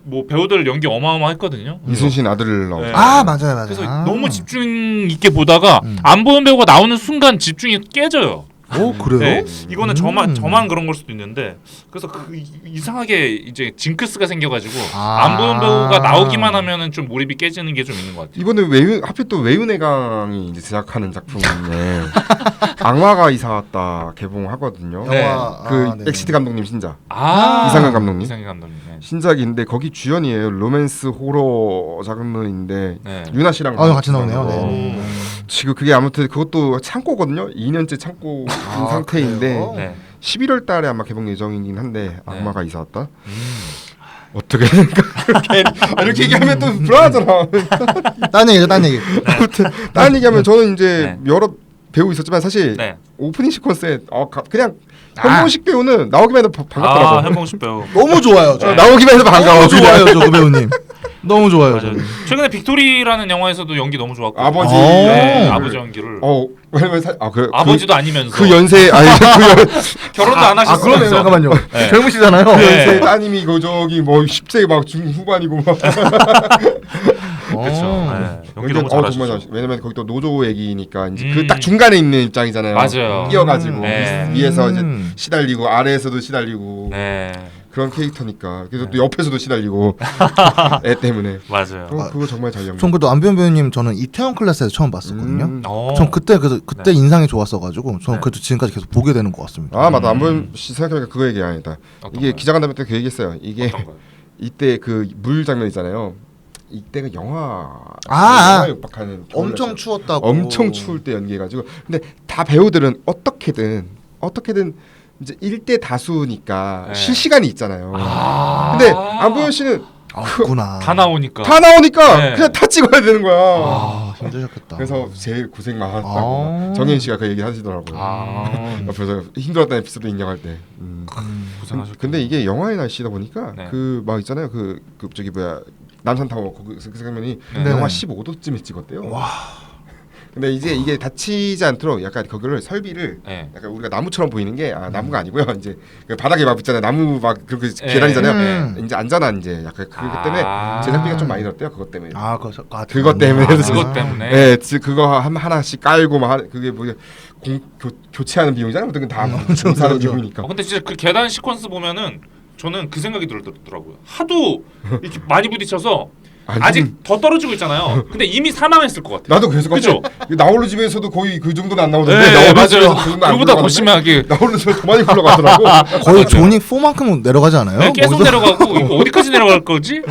뭐 배우들 연기 어마어마했거든요. 이순신 아들을 나오고. 네. 맞아요. 그래서 너무 집중 있게 보다가 안보현 배우가 나오는 순간 집중이 깨져요. 오 그래요? 네, 이거는 저만 그런 걸 수도 있는데 그래서 이상하게 이제 징크스가 생겨가지고 안보현 배우가 나오기만 하면은 좀 몰입이 깨지는 게 좀 있는 것 같아요. 이번에 하필 또 외윤회강이 이제 제작하는 작품 중에 악마가 이사 왔다 개봉하거든요. 네. 그 엑시트 감독님 신작. 아 이상한 감독님. 이상한 감독님. 네. 신작인데 거기 주연이에요. 로맨스 호러 장르인데 네. 유나 씨랑 같이 나오네요. 네. 지금 그게 아무튼 그것도 창고거든요. 2년째 창고 상태인데 그래요? 네. 11월 달에 아마 개봉 예정이긴 한데 네. 악마가 이사 왔다. 어떻게 이렇게 얘기하면 또 불안하잖아. 딴 얘기. 아무튼 다른 얘기하면 저는 이제 여러 배우 있었지만 사실 네. 오프닝 시퀀스에 그냥 현봉식 배우는 나오기만 해도 반갑더라고. 현봉식 배우. 너무 좋아요. 저. 네. 나오기만 해도 반가워. 너무 좋아요, 저 그 배우님. 너무 좋아요. 맞아요. 최근에 빅토리라는 영화에서도 연기 너무 좋았고. 아버지. 네, 그- 아버지 연기를. 왜냐면 아버지도 아니면서. 그 연세 결혼도 안 하셨어요. 그러네요. 잠깐만요. 네. 젊으시잖아요. 그 네. 연세 따님이 저기 뭐 10세 막 중후반이고 막. 그렇죠. 네. 연기 너무 정말 잘하시죠. 잘하시. 왜냐면 거기 또 노조 얘기니까 이제 음. 그 딱 중간에 있는 입장이잖아요. 맞아요. 끼어가지고 네. 위에서 이제 시달리고 아래에서도 시달리고 네. 그런 캐릭터니까. 그래서 또 옆에서도 시달리고 애 때문에. 맞아요. 그거 정말 잘 연기. 전 그래도 안비현 배우님 저는 이태원 클래스에서 처음 봤었거든요. 전 그때 그때 인상이 좋았어가지고 저는 네. 그래도 지금까지 계속 보게 되는 것 같습니다. 아 맞다. 안보현 씨 생각해보니까 그거 얘기 아니다. 어떤 이게 거요? 기자간담회 때 그 얘기했어요. 이게 어떤 거요? 이때 그 물 장면 있잖아요. 이때가 영화 육박하는 엄청 겨울이었어요. 추웠다고. 엄청 추울 때 연기해가지고. 근데 다 배우들은 어떻게든 이제 1대 다수니까 네. 쉴 시간이 있잖아요. 근데 안보현 씨는 없구나. 다 나오니까. 다 나오니까 네. 그냥 다 찍어야 되는 거야. 힘드셨겠다. 그래서 제일 고생 많았다고 정현 씨가 그 얘기 하시더라고요. 옆에서 힘들었다는 에피소드 인정할 때. 고생하셨죠. 근데 이게 영화의 날씨다 보니까 네. 그 막 있잖아요. 그 저기 뭐야 남산타워 그 장면이 네. 영하 15도쯤에 찍었대요. 근데 이제 이게 다치지 않도록 약간 거기를 설비를 네. 약간 우리가 나무처럼 보이는 게 나무가 아니고요. 이제 그 바닥에 막 있잖아요. 나무 막 그렇게 네. 계단이잖아요. 이제 안전한 이제 약간 그것 때문에 아. 제작비가 좀 많이 들었대요. 그것 때문에. 그거 때문에 그것 때문에. 네, 그거 하나씩 깔고 막 그게 뭐 교체하는 비용이잖아요. 어떤 다 공사하는 비용이니까. 근데 진짜 그 계단 시퀀스 보면은 저는 그 생각이 들더라고요. 하도 이렇게 많이 부딪혀서 아직 더 떨어지고 있잖아요. 근데 이미 사망했을 것 같아요. 나도 그래서 그죠? 나홀로 집에서도 거의 그 정도는 안 나오던데. 네, 나홀로 맞아요. 집에서 그 정도 안 그보다 더 굴러가는데 심하게 나홀로 집에서 더 많이 굴러가더라고. 거의 존이 4만큼 내려가지 않아요? 네, 계속 거기서? 내려가고 이거 어디까지 내려갈 거지?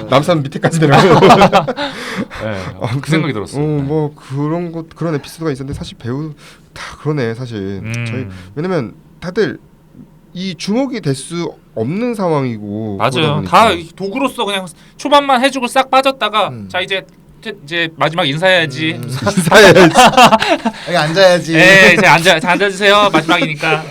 남산 밑에까지 내려가요. 네, 그 생각이 들었어요. 뭐 그런 에피소드가 있었는데 사실 배우 다 그러네 사실. 저희 왜냐면 다들 이 주목이 될 수 없는 상황이고. 맞아요. 다 도구로서 그냥 초반만 해주고 싹 빠졌다가 자 이제 마지막 인사해야지. 인사해야지. 여기 앉아야지. 네, 이제 앉아주세요. 마지막이니까.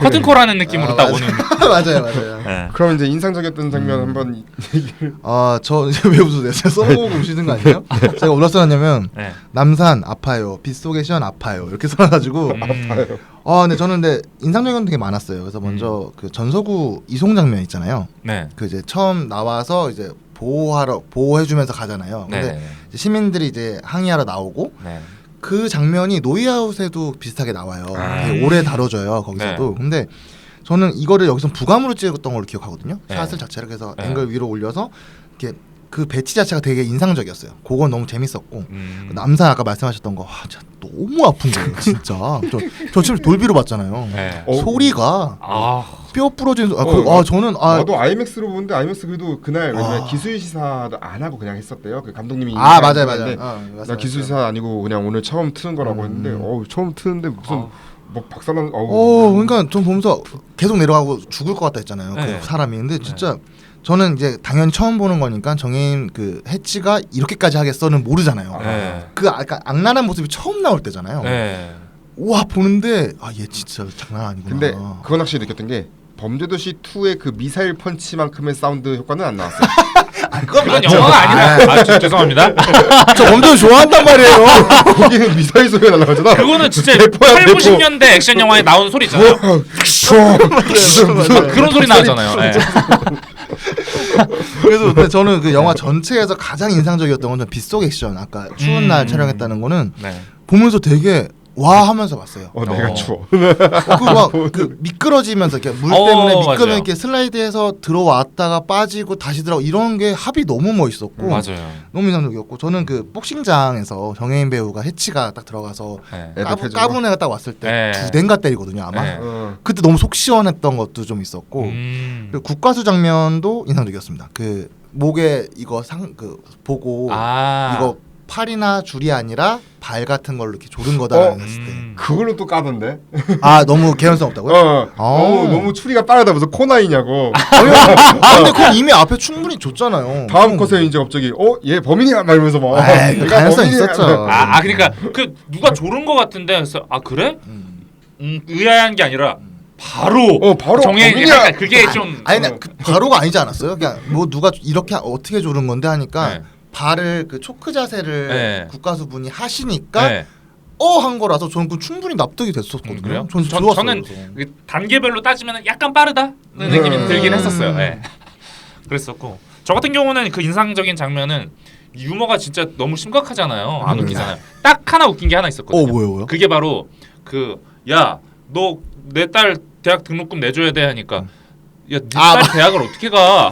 커튼콜하는 느낌으로 딱 오는. 맞아요. 네. 그럼 이제 인상적이었던 장면 한번 얘기를. 저 이제 왜 웃으세요? 제가 써보고 오시는 거 아니에요? 제가 뭐라 써놨냐면 네. 남산 아파요, 빗속의 시원 아파요 이렇게 써놔가지고. 근데 저는 인상적인 건 되게 많았어요. 그래서 먼저 그 전서구 이송 장면 있잖아요. 네. 그 이제 처음 나와서 이제 보호해주면서 가잖아요. 근데 이제 시민들이 이제 항의하러 나오고. 네. 그 장면이 노이아웃에도 비슷하게 나와요. 되게 오래 다뤄져요 거기서도. 네. 근데 저는 이거를 여기서 부감으로 찍었던 걸로 기억하거든요. 네. 샷을 자체를 그래서 네. 앵글 위로 올려서 이렇게 그 배치 자체가 되게 인상적이었어요. 그건 너무 재밌었고 남산 아까 말씀하셨던 거 진짜 너무 아픈 거예요. 진짜 저 지금 돌비로 봤잖아요. 네. 소리가 뼈 부러지는 저는 나도 아이맥스로 보는데 아이맥스 그래도 그날 왜냐면 기술 시사도 안 하고 그냥 했었대요. 그 감독님이 맞아요. 나 기술 시사 아니고 그냥 오늘 처음 트는 거라고 했는데 처음 트는데 무슨 뭐 박살난 그러니까 좀 보면서 계속 내려가고 죽을 것 같다 했잖아요. 네. 그 사람이. 근데 진짜 저는 이제 당연히 처음 보는 거니까 정해인 그 해치가 이렇게까지 하겠어는 모르잖아요. 네. 그 아까 악랄한 모습이 처음 나올 때잖아요. 네. 와 보는데 얘 진짜 장난 아니구나. 근데 그건 확실히 느꼈던 게 범죄도시 2의 그 미사일 펀치만큼의 사운드 효과는 안 나왔어요. 그건 그건 맞죠. 영화가 아니다. 죄송합니다. 저 엄청 좋아한단 말이에요. 거기는 미사일 소리가 날아가잖아. 그거는 진짜 대포야, 8, 대포. 90년대 액션 영화에 나오는 소리 있잖아요. 그런 소리 나잖아요. 네. 그래서 근데 저는 그 영화 전체에서 가장 인상적이었던 건 빗속 액션. 아까 추운 날 촬영했다는 거는 네. 보면서 되게 와 하면서 봤어요. 내가 추워. 그 미끄러지면서 이렇게 물 때문에 미끄러면 맞아요. 이렇게 슬라이드해서 들어왔다가 빠지고 다시 들어 이런 게 합이 너무 멋있었고 맞아요. 너무 인상적이었고 저는 그 복싱장에서 정혜인 배우가 해치가 딱 들어가서 네. 애들 패주고. 까분 애가 딱 왔을 때 네. 두 대인가 때리거든요 아마. 네. 그때 너무 속 시원했던 것도 좀 있었고 그리고 국가수 장면도 인상적이었습니다. 그 목에 이거 보고 이거 팔이나 줄이 아니라 발 같은 걸로 이렇게 조른 거다라는 했을 때. 그걸로 또 까던데. 아 너무 개연성 없다고요? 너무 추리가 빠르다면서 코나이냐고. 근데 그건 이미 앞에 충분히 줬잖아요. 다음 컷에 이제 갑자기 얘 범인이야 말면서 막. 아이, 얘가 가능성 범인이야. 있었죠. 그러니까 그 누가 조른 거 같은데 그래서 그래? 의아한 게 아니라 바로 바로 정혜인 범인이야. 그게 좀 아니 그 바로가 아니지 않았어요? 그냥 뭐 누가 이렇게 어떻게 조른 건데 하니까 네. 발을 그 초크 자세를 네. 국가수 분이 하시니까 네. 한 거라서 저는 그 충분히 납득이 됐었거든요. 그래요? 전 좋았어요. 저는 그래서. 그 단계별로 따지면 약간 빠르다는 느낌이 들긴 했었어요. 네. 그랬었고 저 같은 경우는 그 인상적인 장면은 유머가 진짜 너무 심각하잖아요. 안 웃기잖아요. 딱 하나 웃긴 게 하나 있었거든요. 뭐요? 그게 바로 야 너 내 딸 대학 등록금 내줘야 돼 하니까 야, 네 딸 대학을 어떻게 가?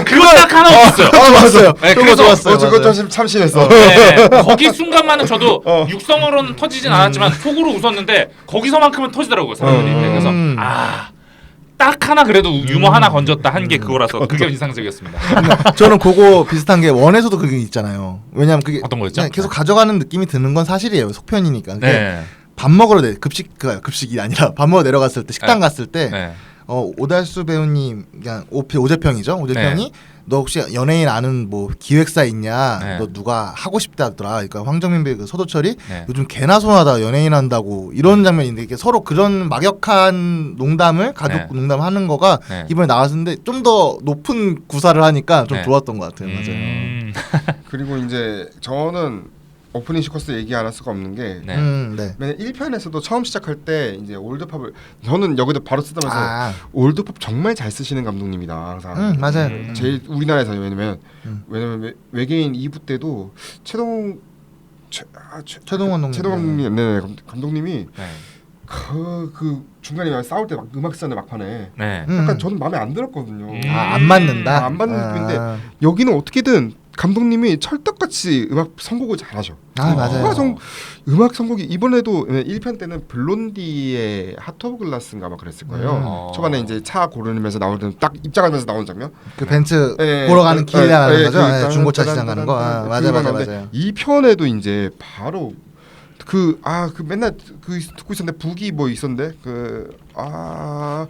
그거 딱 하나 없었어요. 맞았어요. 네, 그거 그래서 좋았어요. 그거 좀 참신했어. 네, 거기 순간만은 저도 육성으로는 터지진 않았지만 속으로 웃었는데 거기서만큼은 터지더라고요 사람들이. 그래서 딱 하나 그래도 유머 하나 건졌다 한 게 그거라서 그게 인상적이었습니다. 저는 그거 비슷한 게 원에서도 그게 있잖아요. 왜냐면 그게 어떤 거였죠? 그냥 계속 가져가는 느낌이 드는 건 사실이에요. 속편이니까. 근데 네. 밥 먹으러 급식이 아니라 밥 먹으러 내려갔을 때 식당 갔을 때 네. 오달수 배우님 그냥 오재평이죠. 오재평이 네. 너 혹시 연예인 아는 뭐 기획사 있냐? 네. 너 누가 하고 싶다더라. 그러니까 황정민 배우 그 서도철이 네. 요즘 개나 소나다 연예인 한다고 이런 장면인데 이게 서로 그런 막역한 농담을 가족 네. 농담하는 거가 네. 이번에 나왔는데 좀 더 높은 구사를 하니까 좀 네. 좋았던 것 같아요. 맞아요. 그리고 이제 저는 오프닝 시퀀스 얘기 안 할 수가 없는 게 네. 네. 맨날 1편에서도 처음 시작할 때 이제 올드팝을 저는 여기도 바로 쓰다면서 올드팝 정말 잘 쓰시는 감독님이다 항상. 맞아요. 제일 우리나라에서 왜냐면 외계인 2부 때도 최동원 감독님이 감독님이 네. 그 중간에 막 싸울 때 막 음악 쓰는데 막판에 네. 약간 저는 마음에 안 들었거든요. 안 맞는다. 안 맞는 느낌인데 여기는 어떻게든 감독님이 찰떡같이 음악 선곡을 잘하셔. 맞아요. 음악 선곡이 이번에도 1편 때는 블론디의 하트 오브 글라스인가 막 그랬을 거예요. 초반에 이제 차 고르면서 나오는 딱 입장하면서 나오는 장면. 그 벤츠 보러 가는 길에 가는 거죠. 그러니까 중고차 시장 가는 거. 맞아요. 2편에도 이제 바로 그 맨날 그 듣고 있었는데 북이 뭐 있었는데 저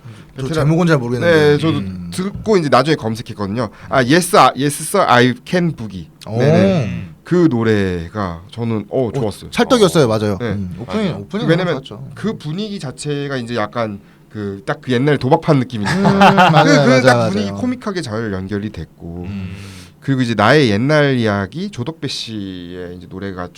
제목은 잘 모르겠는데. 네, 저도 듣고 이제 나중에 검색했거든요. Yes Sir I Can 북이. 네네. 그 노래가 저는 좋았어요. 찰떡이었어요, 맞아요. 네. 오프닝 왜냐면 좋았죠. 그 분위기 자체가 이제 약간 딱 그 옛날 도박판 느낌이니까. 맞아요. 분위기 코믹하게 잘 연결이 됐고. 그리고 이제 나의 옛날 이야기 조덕배 씨의 이제 노래가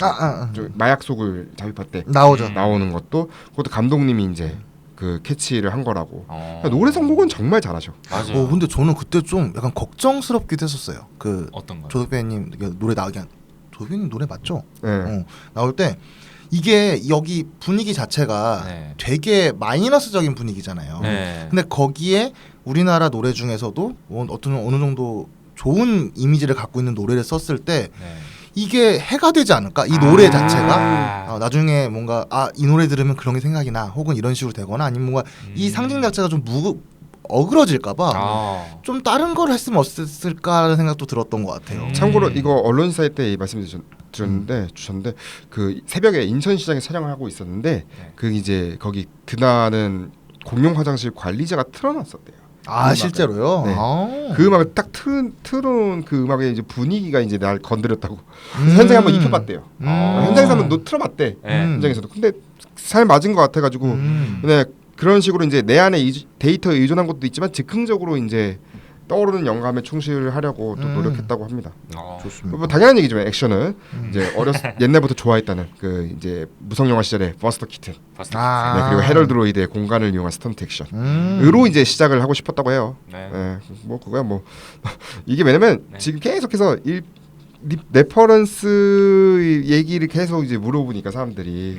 좀 마약 속을 잡입할 때 나오는 것도 그것도 감독님이 이제 그 캐치를 한 거라고. 노래 선곡은 정말 잘하셔. 맞아요. 근데 저는 그때 좀 약간 걱정스럽기도 했었어요. 그 어떤 거? 조덕배님 노래 나오게 조덕배님 노래 맞죠? 네. 나올 때 이게 여기 분위기 자체가 되게 마이너스적인 분위기잖아요. 근데 거기에 우리나라 노래 중에서도 어느 정도 좋은 이미지를 갖고 있는 노래를 썼을 때 이게 해가 되지 않을까? 이 노래 자체가 나중에 뭔가 이 노래 들으면 그런 게 생각이 나 혹은 이런 식으로 되거나 아니면 뭔가 이 상징 자체가 좀 어그러질까봐 좀 다른 걸 했으면 어땠을까라는 생각도 들었던 것 같아요. 참고로 이거 언론사에 때 말씀드렸는데 주셨는데 그 새벽에 인천시장에 촬영을 하고 있었는데 그 이제 거기 드나는 공용 화장실 관리자가 틀어놨었대요. 실제로요? 네. 그 음악을 딱 틀어놓은 그 음악의 이제 분위기가 이제 날 건드렸다고. 현장에 한번 입혀봤대요. 현장에서 한번 틀어봤대. 현장에서도. 근데 잘 맞은 것 같아가지고. 네, 그런 식으로 이제 내 안에 데이터에 의존한 것도 있지만 즉흥적으로 이제 떠오르는 영감에 충실하려고 또 노력했다고 합니다. 좋습니다. 뭐 당연한 얘기지만 액션은 이제 옛날부터 좋아했다는 그 이제 무성 영화 시절에 버스터 키튼, 네, 그리고 헤럴드 로이드의 공간을 이용한 스턴트 액션으로 이제 시작을 하고 싶었다고 해요. 네, 뭐 그거야 뭐 이게 왜냐면 지금 계속해서 레퍼런스 얘기를 계속 이제 물어보니까 사람들이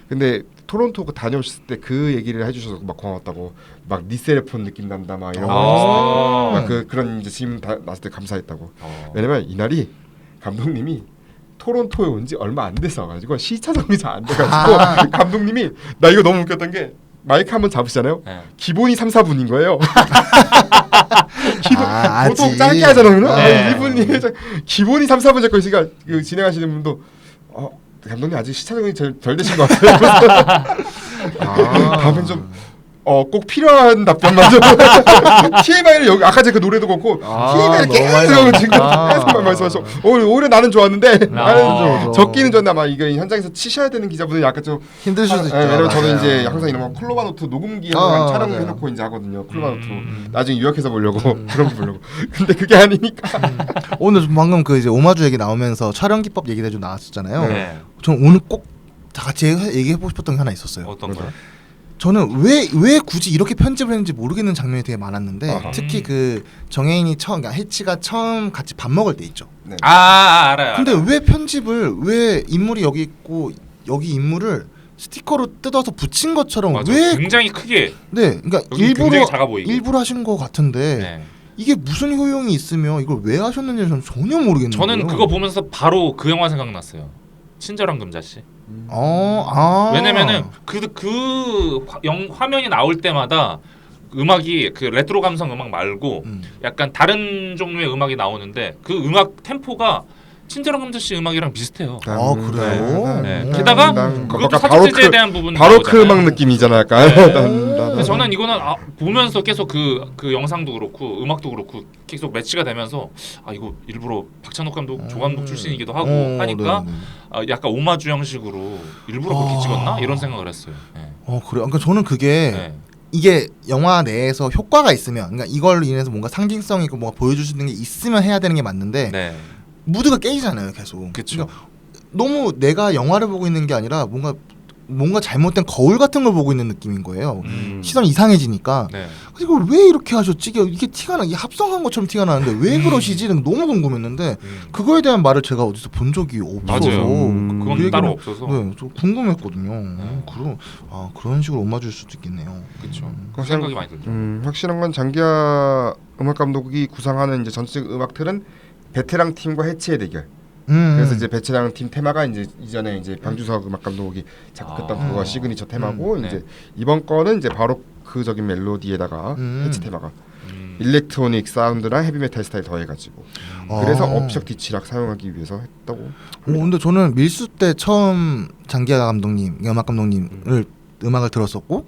근데 토론토 다녀오셨을 때 그 얘기를 해주셔서 막 고마웠다고 막 니세레폰 느낌 난다 막 이런 거 하셨을 때 그런 이제 질문 났을 때 감사했다고. 왜냐면 이날이 감독님이 토론토에 온 지 얼마 안 돼서 가지고 시차적이 잘 안 돼가지고 감독님이 나 이거 너무 웃겼던 게 마이크 한번 잡으시잖아요. 기본이 3-4분인 거예요. 보통 짧게 하잖아요. 1분이 기본이 3-4분 잡고 있으니까 그 진행하시는 분도 감독님 아직 시차적이 덜 되신 것 같아요. 다음엔 좀 꼭 필요한 답변만 좀 TMI를 여기 아까 제가 그 노래도 그렇고 TMI를 계속 지금 계속 말씀하셔. 오히려 나는 좋았는데 나는 적기는 좋나 막 이거 현장에서 치셔야 되는 기자분들이 약간 좀 힘들 수도 있죠. 왜냐면 저는 이제 항상 이런 거 콜로바노트 녹음기 촬영해 놓고 이제 하거든요. 콜로바노트 나중에 요약해서 보려고 그런 거 보려고. 근데 그게 아니니까. 오늘 방금 그 이제 오마주 얘기 나오면서 촬영 기법 얘기가 좀 나왔었잖아요. 네. 저는 오늘 꼭 다 같이 얘기해보고 싶었던 게 하나 있었어요. 어떤 거요? 저는 왜 굳이 이렇게 편집을 했는지 모르겠는 장면이 되게 많았는데 특히 그 정혜인이 그러니까 해치가 처음 같이 밥 먹을 때 있죠. 네. 알아요. 근데 왜 편집을 왜 인물이 여기 있고 여기 인물을 스티커로 뜯어서 붙인 것처럼 맞아. 왜 굉장히 크게 그러니까 굉장히 작아 보이게. 일부러 하신 것 같은데 이게 무슨 효용이 있으며 이걸 왜 하셨는지 저는 전혀 모르겠는데. 저는 그거 보면서 바로 그 영화 생각났어요. 친절한 금자씨. 왜냐면은 화면이 나올 때마다 음악이 그 레트로 감성 음악 말고 약간 다른 종류의 음악이 나오는데 그 음악 템포가 친절한 금자씨 음악이랑 비슷해요. 그래요? 네. 게다가 그것도 사진 제재에 대한 부분 바로 그 음악 느낌이잖아 약간. 그래서 저는 이거는 보면서 계속 그 영상도 그렇고 음악도 그렇고 계속 매치가 되면서 이거 일부러 박찬욱 감독 조감독 출신이기도 하고 하니까 약간 오마주 형식으로 일부러 그렇게 찍었나 이런 생각을 했어요. 그래요. 그러니까 저는 그게 이게 영화 내에서 효과가 있으면 그러니까 이걸로 인해서 뭔가 상징성 있고 뭔가 보여줄 수 있는 게 있으면 해야 되는 게 맞는데 무드가 깨지잖아요 계속. 그렇죠. 그러니까 너무 내가 영화를 보고 있는 게 아니라 뭔가 잘못된 거울 같은 걸 보고 있는 느낌인 거예요. 시선이 이상해지니까. 그리고 왜 이렇게 하셨지? 이게 티가 나, 이게 합성한 것처럼 티가 나는데 왜 그러시지는 너무 궁금했는데 그거에 대한 말을 제가 어디서 본 적이 없어서 그건 따로 없어서 좀 궁금했거든요. 그런 식으로 옮아줄 수도 있겠네요. 그렇죠. 그 생각이 많이 들죠. 확실한 건 장기하 음악 감독이 구상하는 이제 전체적 음악 틀은 베테랑 팀과 해치의 대결. 그래서 이제 베테랑 팀 테마가 이제 이전에 이제 방주석 음악 감독이 작곡했던 그거가 시그니처 테마고 이제 이번 거는 이제 바로 그적인 멜로디에다가 해치 테마가 일렉트로닉 사운드랑 헤비메탈 스타일 더해가지고 그래서 업적 뒤치락 사용하기 위해서 했다고. 근데 저는 밀수 때 처음 장기하 감독님, 음악 감독님을 음악을 들었었고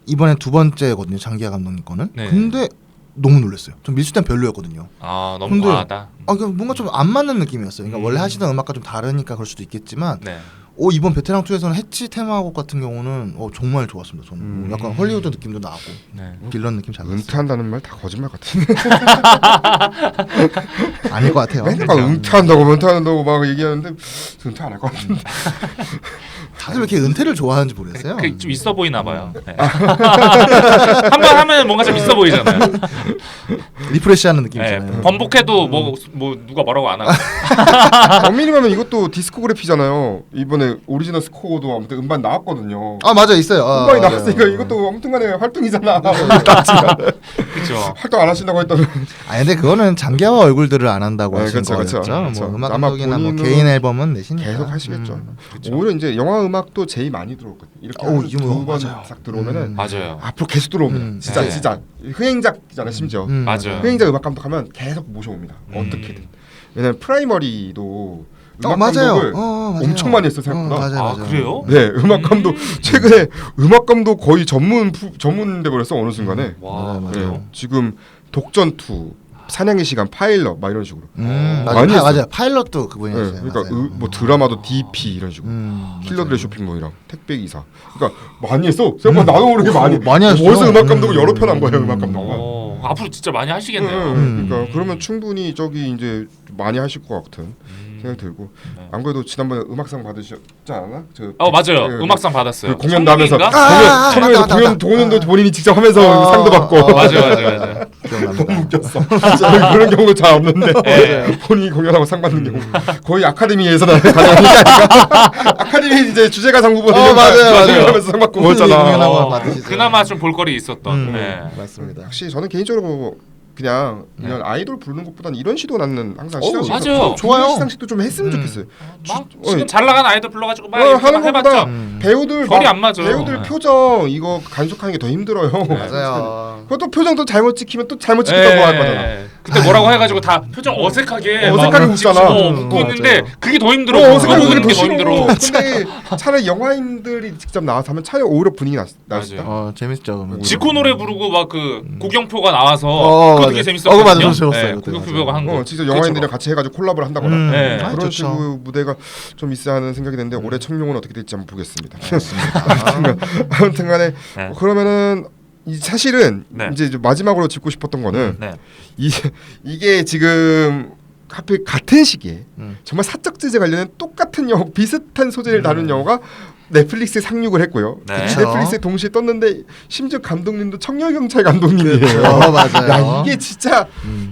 이번에 두 번째거든요 장기하 감독님 거는. 근데 너무 놀랐어요. 전 밀수 때는 별로였거든요. 너무 과하다. 뭔가 좀 안 맞는 느낌이었어요. 그러니까 원래 하시던 음악과 좀 다르니까 그럴 수도 있겠지만 이번 베테랑 2에서는 해치 테마곡 같은 경우는 정말 좋았습니다. 저는 약간 헐리우드 느낌도 나고 빌런 느낌 잘 났어요. 은퇴한다는 말 다 거짓말 같은데. 아닐 것 같아요. 맨날 은퇴한다고 막 얘기하는데 은퇴 안 할 것 같은데. 다들 왜 이렇게 은퇴를 좋아하는지 모르겠어요. 좀 있어 보이나 봐요. 한 번 하면 뭔가 좀 있어 보이잖아요. 리프레시하는 느낌이잖아요. 번복해도 뭐 누가 뭐라고 안 하고. 엄밀히 말하면 이것도 디스코그래피잖아요. 이번에 오리지널 스코어도 아무튼 음반 나왔거든요. 맞아 있어요. 음반이 나왔으니까 이것도 아무튼간에 활동이잖아. 그렇죠. 활동 안 하신다고 했던. 근데 그거는 장기하와 얼굴들을 안 한다고 하신 거였죠. 그렇죠. 뭐 음악 감독이나 뭐 개인 앨범은 내시니까 계속 하시겠죠. 오히려 이제 영화 음악도 제일 많이 들어오거든요. 이렇게 두 번 싹 들어오면은 맞아요. 앞으로 계속 들어옵니다. 진짜 흥행작이잖아요. 심지어 맞아요. 흥행작 음악 감독하면 계속 모셔옵니다. 어떻게든. 왜냐면 프라이머리도 음악 맞아요. 감독을 엄청 많이 했어요 생각보다. 맞아요. 그래요? 네, 음악 감독 최근에 음악 감독 거의 전문 돼 버렸어 어느 순간에. 맞아요. 지금 독전 2, 사냥의 시간, 파일럿 막 이런 식으로. 맞아요. 파일럿도 그분이었어요. 그러니까 뭐 드라마도 DP 이런 식으로. 킬러들의 쇼핑몰이랑 택배 기사. 그러니까 많이 했어. 생각보다 나도 모르게 많이 했어. 벌써 음악 감독을 여러 편 한 거예요. 음악 감독. 앞으로 진짜 많이 하시겠네요. 그러니까 그러면 충분히 저기 이제 많이 하실 것 같은 생각이 들고 네. 안 그래도 지난번에 음악상 받으셨지 않았나? 맞아요. 그 음악상 받았어요. 그 공연도 하면서 청룡인가? 공연 공연도 본인이 직접 하면서 상도 받고 맞아요. 기억납니다. 웃겼어. 그런 경우 잘 없는데 본인이 공연하고 상 받는 경우 거의 아카데미에서 가능한 게 아닌가? 아카데미 이제 주제가상 후보 맞아요. 하면서 상 받고 그랬잖아. 그나마 좀 볼거리 있었던. 맞습니다. 역시 저는 개인적으로 그냥 이런 아이돌 부르는 것보다는 이런 시도 나는 항상 시상식 맞아요. 좋아요. 시상식도 좀 했으면 좋겠어요. 지금 잘 나가는 아이돌 불러가지고 막 하는 것보다 해봤자 배우들 결이 안 맞아. 배우들 표정 이거 간속하는 게 더 힘들어요. 맞아요. 그것도 표정도 잘못 찍히면 또 잘못 찍혔다고 할 거잖아. 그때 뭐라고 해가지고 다 표정 어색하게 웃잖아. 웃고 있는데 그게 더 힘들어. 어색하게 웃는 웃는 게 더 힘들어. 근데 차라리 영화인들이 직접 나와서 하면 차라리 오히려 분위기 나시다. 재밌죠. 지코 노래 부르고 막 그 고경표가 나와서 그거 되게 재밌었거든요. 맞아, 재밌었어요. 고경표가 한 거. 진짜 영화인들이랑 같이 해가지고 콜라보를 한다거나 그런 좋죠. 식으로 무대가 좀 있어야 하는 생각이 드는데 올해 청룡은 어떻게 될지 한번 보겠습니다. 아무튼간에 그러면은 사실은 이제 마지막으로 짚고 싶었던 거는 이게 지금 하필 같은 시기에 정말 사적 제재 관련된 똑같은 영화 비슷한 소재를 다룬 영화가 넷플릭스에 상륙을 했고요. 넷플릭스에 동시에 떴는데 심지어 감독님도 청년경찰 감독님이에요. 맞아요. 야, 이게 진짜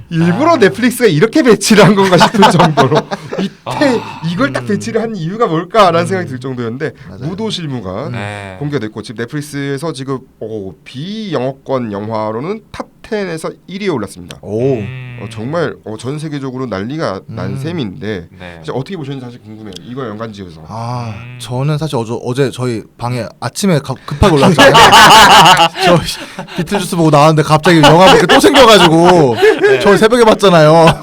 일부러 넷플릭스가 이렇게 배치를 한 건가 싶을 정도로 이때 이걸 딱 배치를 한 이유가 뭘까라는 생각이 들 정도였는데 무도실무가 공개됐고 지금 넷플릭스에서 지금 비영어권 영화로는 탑 10에서 1위에 올랐습니다. 정말 전 세계적으로 난리가 난 셈인데 어떻게 보셨는지 사실 궁금해요. 이거 연관지어서. 저는 사실 어제 저희 방에 아침에 급하게 올랐잖아요. 저 비틀주스 보고 나왔는데 갑자기 영화 보니까 또 생겨가지고 저 새벽에 봤잖아요.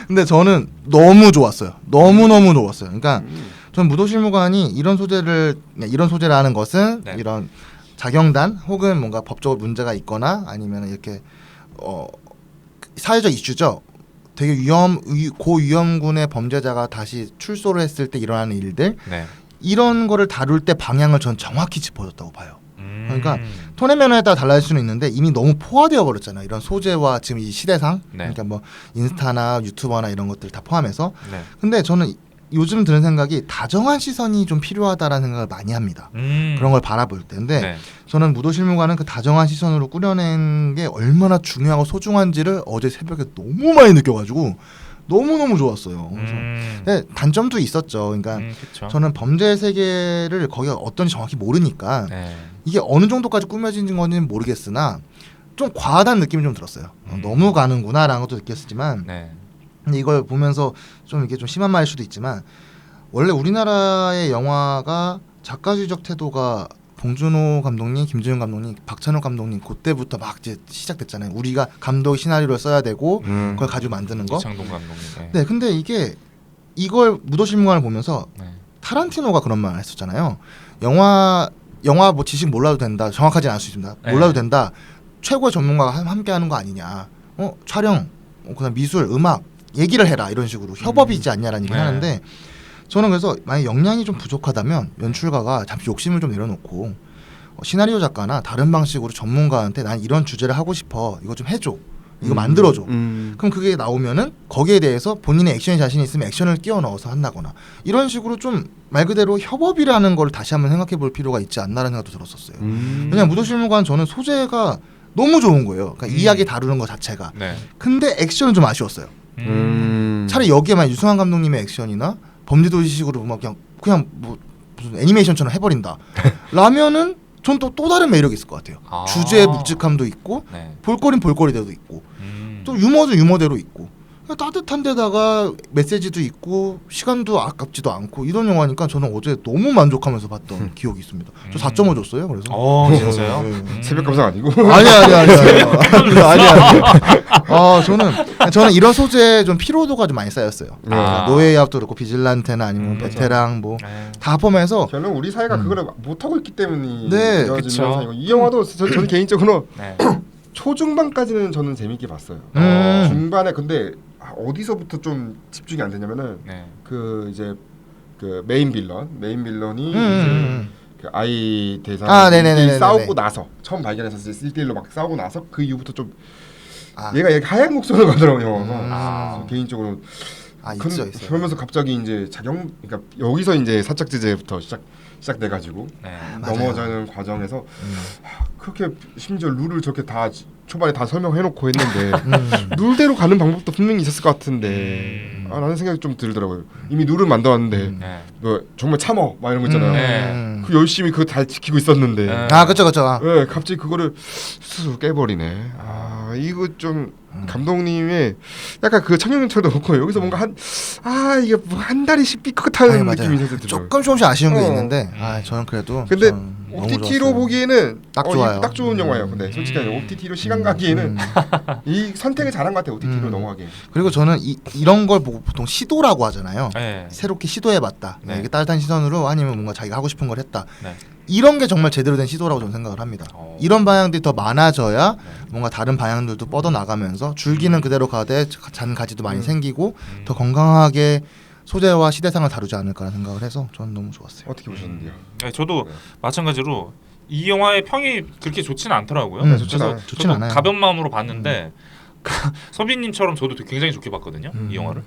근데 저는 너무 좋았어요. 너무 좋았어요. 그러니까 저는 무도실무관이 이런 소재라는 것은 이런 자경단 혹은 뭔가 법적으로 문제가 있거나 아니면 이렇게 사회적 이슈죠. 되게 고위험군의 범죄자가 다시 출소를 했을 때 일어나는 일들 이런 거를 다룰 때 방향을 전 정확히 짚어줬다고 봐요. 그러니까 톤의 면에 따라 달라질 수는 있는데 이미 너무 포화되어 버렸잖아요. 이런 소재와 지금 이 시대상 그러니까 뭐 인스타나 유튜버나 이런 것들 다 포함해서 근데 저는 요즘 드는 생각이 다정한 시선이 좀 필요하다라는 생각을 많이 합니다. 그런 걸 바라볼 때. 근데 저는 무도실무관은 그 다정한 시선으로 꾸려낸 게 얼마나 중요하고 소중한지를 어제 새벽에 너무 많이 느껴가지고 너무 좋았어요. 그래서 단점도 있었죠. 그러니까 저는 범죄 세계를 거기가 어떤지 정확히 모르니까 이게 어느 정도까지 꾸며진 건지는 모르겠으나 좀 과하다는 느낌이 좀 들었어요. 너무 가는구나라는 것도 느꼈지만 근데 이걸 보면서 좀 이게 좀 심한 말일 수도 있지만 원래 우리나라의 영화가 작가주의적 태도가 봉준호 감독님, 김지훈 감독님, 박찬욱 감독님 그때부터 막 이제 시작됐잖아요. 우리가 감독 시나리오를 써야 되고 그걸 가지고 만드는 거. 이창동 감독님. 네, 근데 이걸 무도실무관을 보면서 타란티노가 그런 말을 했었잖아요. 영화 뭐 지식 몰라도 된다. 정확하진 않을 수 있습니다. 몰라도 된다. 최고의 전문가가 함께하는 거 아니냐. 촬영, 그다음 미술, 음악 얘기를 해라 이런 식으로 협업이지 않냐라는 얘기를 하는데 저는 그래서 만약 역량이 좀 부족하다면 연출가가 잠시 욕심을 좀 내려놓고 시나리오 작가나 다른 방식으로 전문가한테 난 이런 주제를 하고 싶어 이거 좀 해줘 이거 만들어줘 그럼 그게 나오면은 거기에 대해서 본인의 액션이 자신이 있으면 액션을 끼워 넣어서 한다거나 이런 식으로 좀 말 그대로 협업이라는 걸 다시 한번 생각해 볼 필요가 있지 않나라는 생각도 들었었어요. 왜냐면 무도실무관 저는 소재가 너무 좋은 거예요. 그러니까 이야기 다루는 것 자체가 근데 액션은 좀 아쉬웠어요. 차라리 여기에만 유승환 감독님의 액션이나 범죄도시식으로 막 그냥 뭐 무슨 애니메이션처럼 해버린다. 라면은 전 또 다른 매력이 있을 것 같아요. 주제의 묵직함도 있고 볼거리는 볼거리대로 있고 또 유머도 유머대로 있고 따뜻한 데다가 메시지도 있고 시간도 아깝지도 않고 이런 영화니까 저는 어제 너무 만족하면서 봤던 기억이 있습니다. 저 4.5 줬어요. 그래서 진짜요? 새벽 감상 아니고? 아니야. 저는 이런 소재 좀 피로도가 좀 많이 쌓였어요. 노예 야합도 그렇고 비질란테나 아니면 베테랑 뭐 다 포함해서 결국 우리 사회가 그걸 못 하고 있기 때문에 그쵸. 이 영화도 저는 개인적으로 초중반까지는 저는 재밌게 봤어요. 중반에 근데 어디서부터 좀 집중이 안 되냐면은 그 이제 그 메인 빌런이 이제 그 아이 대상 네네네네네. 싸우고 나서 처음 발견해서 1대1로 막 싸우고 나서 그 이후부터 좀 아. 얘가 하얀 곡선을 가더라고요 영화가. 그래서 개인적으로 있어요. 그러면서 갑자기 이제 그러니까 여기서 이제 사적 제재부터 시작돼가지고 네. 넘어가는 과정에서 그렇게 심지어 룰을 저렇게 다 초반에 다 설명해놓고 했는데 룰대로 가는 방법도 분명히 있었을 것 같은데 라는 생각이 좀 들더라고요. 이미 룰을 만들었는데 네. 뭐 정말 참어 막 이런 거 있잖아요. 네. 그 열심히 그거 잘 지키고 있었는데 네. 그쵸. 네, 갑자기 그거를 스스로 깨버리네. 이거 좀 감독님의 약간 그 청년철도 그렇고 여기서 뭔가 이게 뭐 한 달이씩 삐끗하는 느낌이 살짝 들어요. 조금씩 아쉬운 게 있는데 저는 그래도 근데 너무 OTT로 좋았어요. 보기에는 딱 좋아요. 딱 좋은 영화예요. 근데 솔직히 OTT로 시간 가기에는 이 선택을 잘한 것 같아요. OTT로 넘어가기. 그리고 저는 이런 걸 보고 보통 시도라고 하잖아요. 네. 새롭게 시도해봤다. 네. 이게 따뜻한 시선으로 아니면 뭔가 자기가 하고 싶은 걸 했다. 네. 이런 게 정말 제대로 된 시도라고 저는 생각을 합니다. 이런 방향들이 더 많아져야 뭔가 다른 방향들도 뻗어나가면서 줄기는 그대로 가되 잔가지도 많이 생기고 더 건강하게 소재와 시대상을 다루지 않을까라는 생각을 해서 저는 너무 좋았어요. 어떻게 보셨는데요? 네, 저도 마찬가지로 이 영화의 평이 그렇게 좋지는 않더라고요. 좋진 그래서 않아요. 좋진 저도 않아요. 가벼운 마음으로 봤는데 서빈님처럼 저도 굉장히 좋게 봤거든요. 이 영화를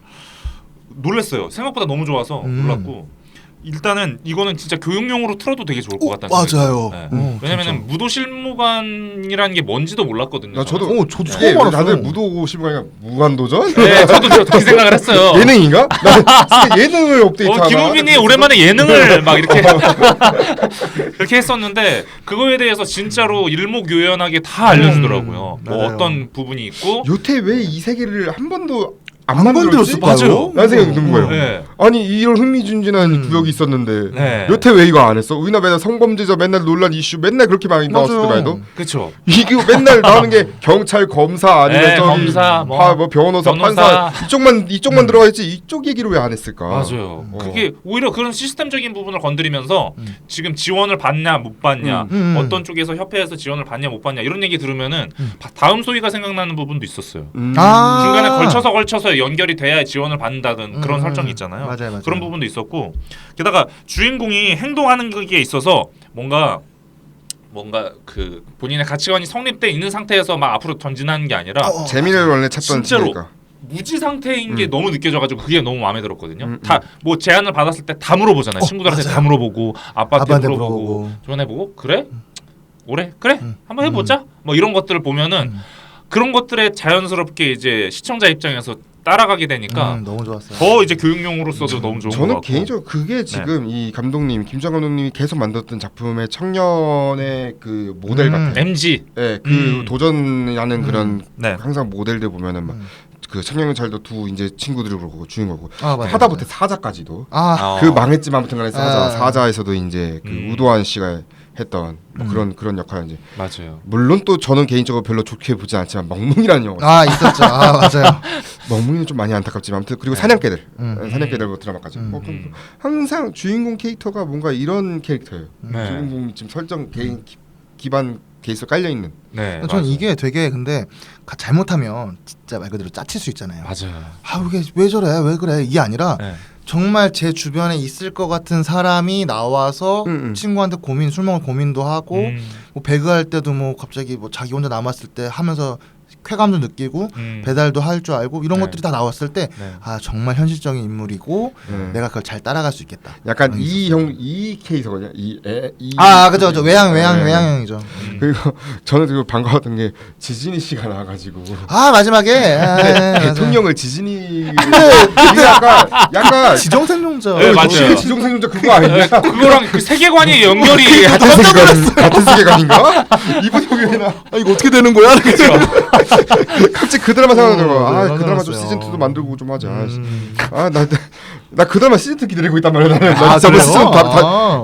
놀랐어요. 생각보다 너무 좋아서 놀랐고 일단은 이거는 진짜 교육용으로 틀어도 되게 좋을 것 같다는 맞아요. 생각이 들어요. 오, 왜냐면은 무도실무관이라는 게 뭔지도 몰랐거든요. 저도 저도 이게 처음 다들 알았어요. 무도 실무가 무한도전? 네, 저도 그렇게 생각을 했어요. 예능인가? 나 진짜 예능을 업데이트하나? 김우빈이 오랜만에 예능을 막 이렇게 그렇게 했었는데 그거에 대해서 진짜로 일목요연하게 다 알려주더라고요. 뭐 맞아요. 어떤 부분이 있고 여태 왜 이 세계를 한 번도 안 안 만들었지? 만들었을까요? 맞아요. 라는 생각이 든 거예요. 네. 아니 이런 흥미진진한 구역이 있었는데 네. 여태 왜 이거 안 했어? 우리나라 맨날 성범죄자 맨날 논란 이슈 맨날 그렇게 많이 나왔을 때 말도 그렇죠. 이게 맨날 나오는 게 경찰 검사 아니면 네, 저기 검사, 뭐 변호사 판사 이쪽만 들어가 있지 이쪽 얘기를 왜 안 했을까? 맞아요. 그게 오히려 그런 시스템적인 부분을 건드리면서 지금 지원을 받냐 못 받냐 어떤 쪽에서 협회에서 지원을 받냐 못 받냐 이런 얘기 들으면은 다음 소위가 생각나는 부분도 있었어요. 중간에 걸쳐서 연결이 돼야 지원을 받는다든 그런 설정이 있잖아요. 맞아요. 그런 부분도 있었고 게다가 주인공이 행동하는 것에 있어서 뭔가 그 본인의 가치관이 성립돼 있는 상태에서 막 앞으로 전진하는 게 아니라 재미를 원래 찾던 진짜로 친구니까. 무지 상태인 게 너무 느껴져가지고 그게 너무 마음에 들었거든요. 다 뭐 제안을 받았을 때 다 물어보잖아요. 친구들한테 다 물어보고 아빠한테 물어보고 조언해보고 그래? 올해? 그래? 한번 해보자. 뭐 이런 것들을 보면은 그런 것들에 자연스럽게 이제 시청자 입장에서 따라가게 되니까 너무 좋았어요. 더 이제 교육용으로서도 너무 좋은 것 저는 같고. 개인적으로 그게 지금 이 감독님 김주환 감독님이 계속 만들었던 작품의 청년의 그 모델 같아요. MG. 네, 그 도전하는 그런 네. 항상 모델들 보면은 막 그 청년경찰도 두 이제 친구들이 그러고 주인공이고 맞아요. 하다못해 사자까지도 아, 그 망했지만 아무튼 간에 사자 아. 사자에서도 이제 그 우도환 씨가 했던 뭐 그런 역할 이제 맞아요. 물론 또 저는 개인적으로 별로 좋게 보지 않지만 멍뭉이라는 영화 있었죠. 맞아요. 멍뭉이는 좀 많이 안타깝지만 아무튼 그리고 사냥개들 사냥개들 드라마까지 항상 주인공 캐릭터가 뭔가 이런 캐릭터예요. 네. 주인공 지금 설정 개인 기반 케이스 깔려 있는. 네. 저는 맞아요. 이게 되게 근데 잘못하면 진짜 말 그대로 짜칠 수 있잖아요. 맞아요. 이게 왜 저래? 왜 그래? 이게 아니라 네. 정말 제 주변에 있을 것 같은 사람이 나와서 친구한테 술 먹을 고민도 하고 뭐 배그할 때도 뭐 갑자기 뭐 자기 혼자 남았을 때 하면서 쾌감도 느끼고 배달도 할 줄 알고 이런 네. 것들이 다 나왔을 때 네. 정말 현실적인 인물이고 내가 그걸 잘 따라갈 수 있겠다. 약간 이 케이스거든요. 그죠. 외향형이죠. 그리고 저는 되게 반가웠던 게 지진이 씨가 나와가지고 마지막에 대통령을 지진이 약간 지정생존자. 네, 맞아요. 지정생존자 그거 아니야? 그거랑 그 세계관이 연결이 같은 세계관인가? 이분이 왜 나? 이거 어떻게 되는 거야? 그죠? 갑자기 그 드라마 생각나고 그 드라마 좀 맞았어요. 시즌 2도 만들고 좀 하자. 나 그 드라마 시즌 2 기다리고 있단 말이야. 나는 진짜 그래요? 시즌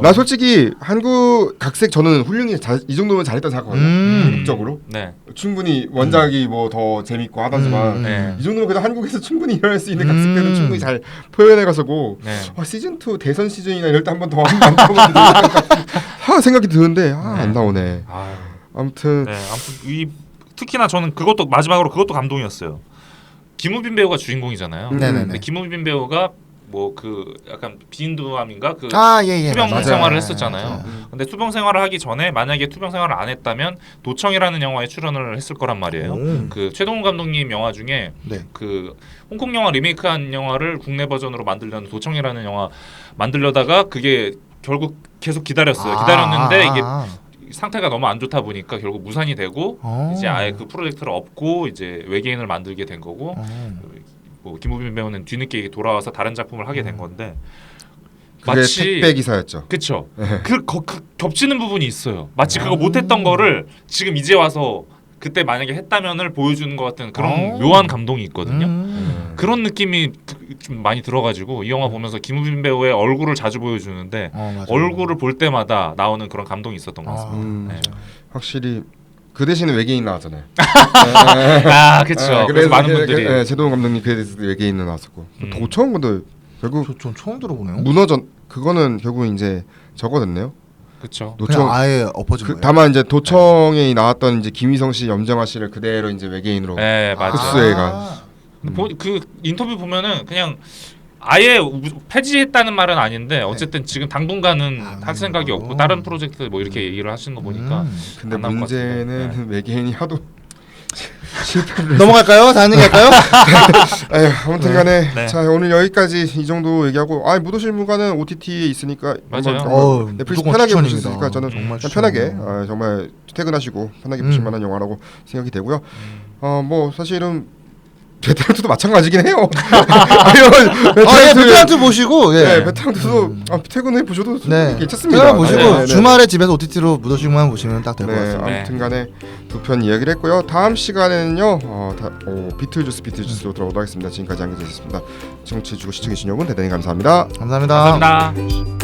나 솔직히 한국 각색 저는 훌륭히 이 정도면 잘했다 생각하거든요. 극적으로 네. 충분히 원작이 뭐 더 재밌고 하다지만 네. 이 정도면 그래도 한국에서 충분히 일어날 수 있는 각색들은 충분히 잘 표현해가서고 네. 시즌 2 대선 시즌이나 이럴 때 한 번 더 만들어보면 생각이 드는데 안 나오네. 아유. 아무튼 네, 아무튼 특히나 저는 마지막으로 그것도 감동이었어요. 김우빈 배우가 주인공이잖아요. 네네네. 근데 김우빈 배우가 뭐 그 약간 비인두함인가 그 예. 투병 맞아요. 생활을 맞아요. 했었잖아요. 근데 투병 생활을 하기 전에 만약에 투병 생활을 안 했다면 도청이라는 영화에 출연을 했을 거란 말이에요. 그 최동훈 감독님 영화 중에 네. 그 홍콩 영화 리메이크한 영화를 국내 버전으로 만들려는 도청이라는 영화 만들려다가 그게 결국 계속 기다렸어요. 기다렸는데 이게 상태가 너무 안 좋다 보니까 결국 무산이 되고 이제 아예 그 프로젝트를 업고 이제 외계인을 만들게 된 거고 뭐 김우빈 배우는 뒤늦게 돌아와서 다른 작품을 하게 된 건데 그게 마치 택배 기사였죠. 그쵸. 그 겹치는 부분이 있어요. 마치 그거 못했던 거를 지금 이제 와서 그때 만약에 했다면을 보여주는 것 같은 그런 묘한 감동이 있거든요. 그런 느낌이 좀 많이 들어가지고 이 영화 보면서 김우빈 배우의 얼굴을 자주 보여주는데 얼굴을 볼 때마다 나오는 그런 감동이 있었던 것 같습니다. 네. 확실히 그 대신에 외계인 나왔잖아요. 아 그렇죠. 그래서 많은 분들이 최동훈 감독님 그 대신에 외계인도 나왔었고 도청 근데 결국 전 처음 들어보네요. 문어전 그거는 결국 이제 저거 됐네요. 그렇죠. 그냥 아예 엎어진 거예요. 다만 이제 도청에 나왔던 이제 김희성 씨, 염정아 씨를 그대로 이제 외계인으로 네 맞아. 흡수해간. 그 인터뷰 보면은 그냥 아예 폐지했다는 말은 아닌데 어쨌든 지금 당분간은 할 생각이 없고 다른 프로젝트 뭐 이렇게 얘기를 하시는 거 보니까 근데 안 나올 것 같은데. 문제는 외계인이 하도 실패를 넘어갈까요? 다른 얘기 할까요? 아무튼간에 네. 자 오늘 여기까지 이 정도 얘기하고 무도실무가는 OTT에 있으니까 맞아요. 넷플릭스 무조건 편하게 보실 수 추천입니다. 있으니까 저는 정말 그냥 편하게 추천입니다. 정말 퇴근하시고 편하게 보실 만한 영화라고 생각이 되고요. 뭐 사실은 베테랑트도 마찬가지긴 해요. 베테랑트 보시고 베테랑트도 퇴근해 보셔도 괜찮습니다. 베테랑 보시고 네. 주말에 집에서 OTT로 무도식만 보시면 딱 될 것 같습니다. 아무튼간에 두 편 이야기를 했고요. 다음 시간에는요 비틀주스로 돌아오도록 하겠습니다. 지금까지 안기자였습니다. 청취해주고 시청해주신 여러분 대단히 감사합니다. 감사합니다. 감사합니다.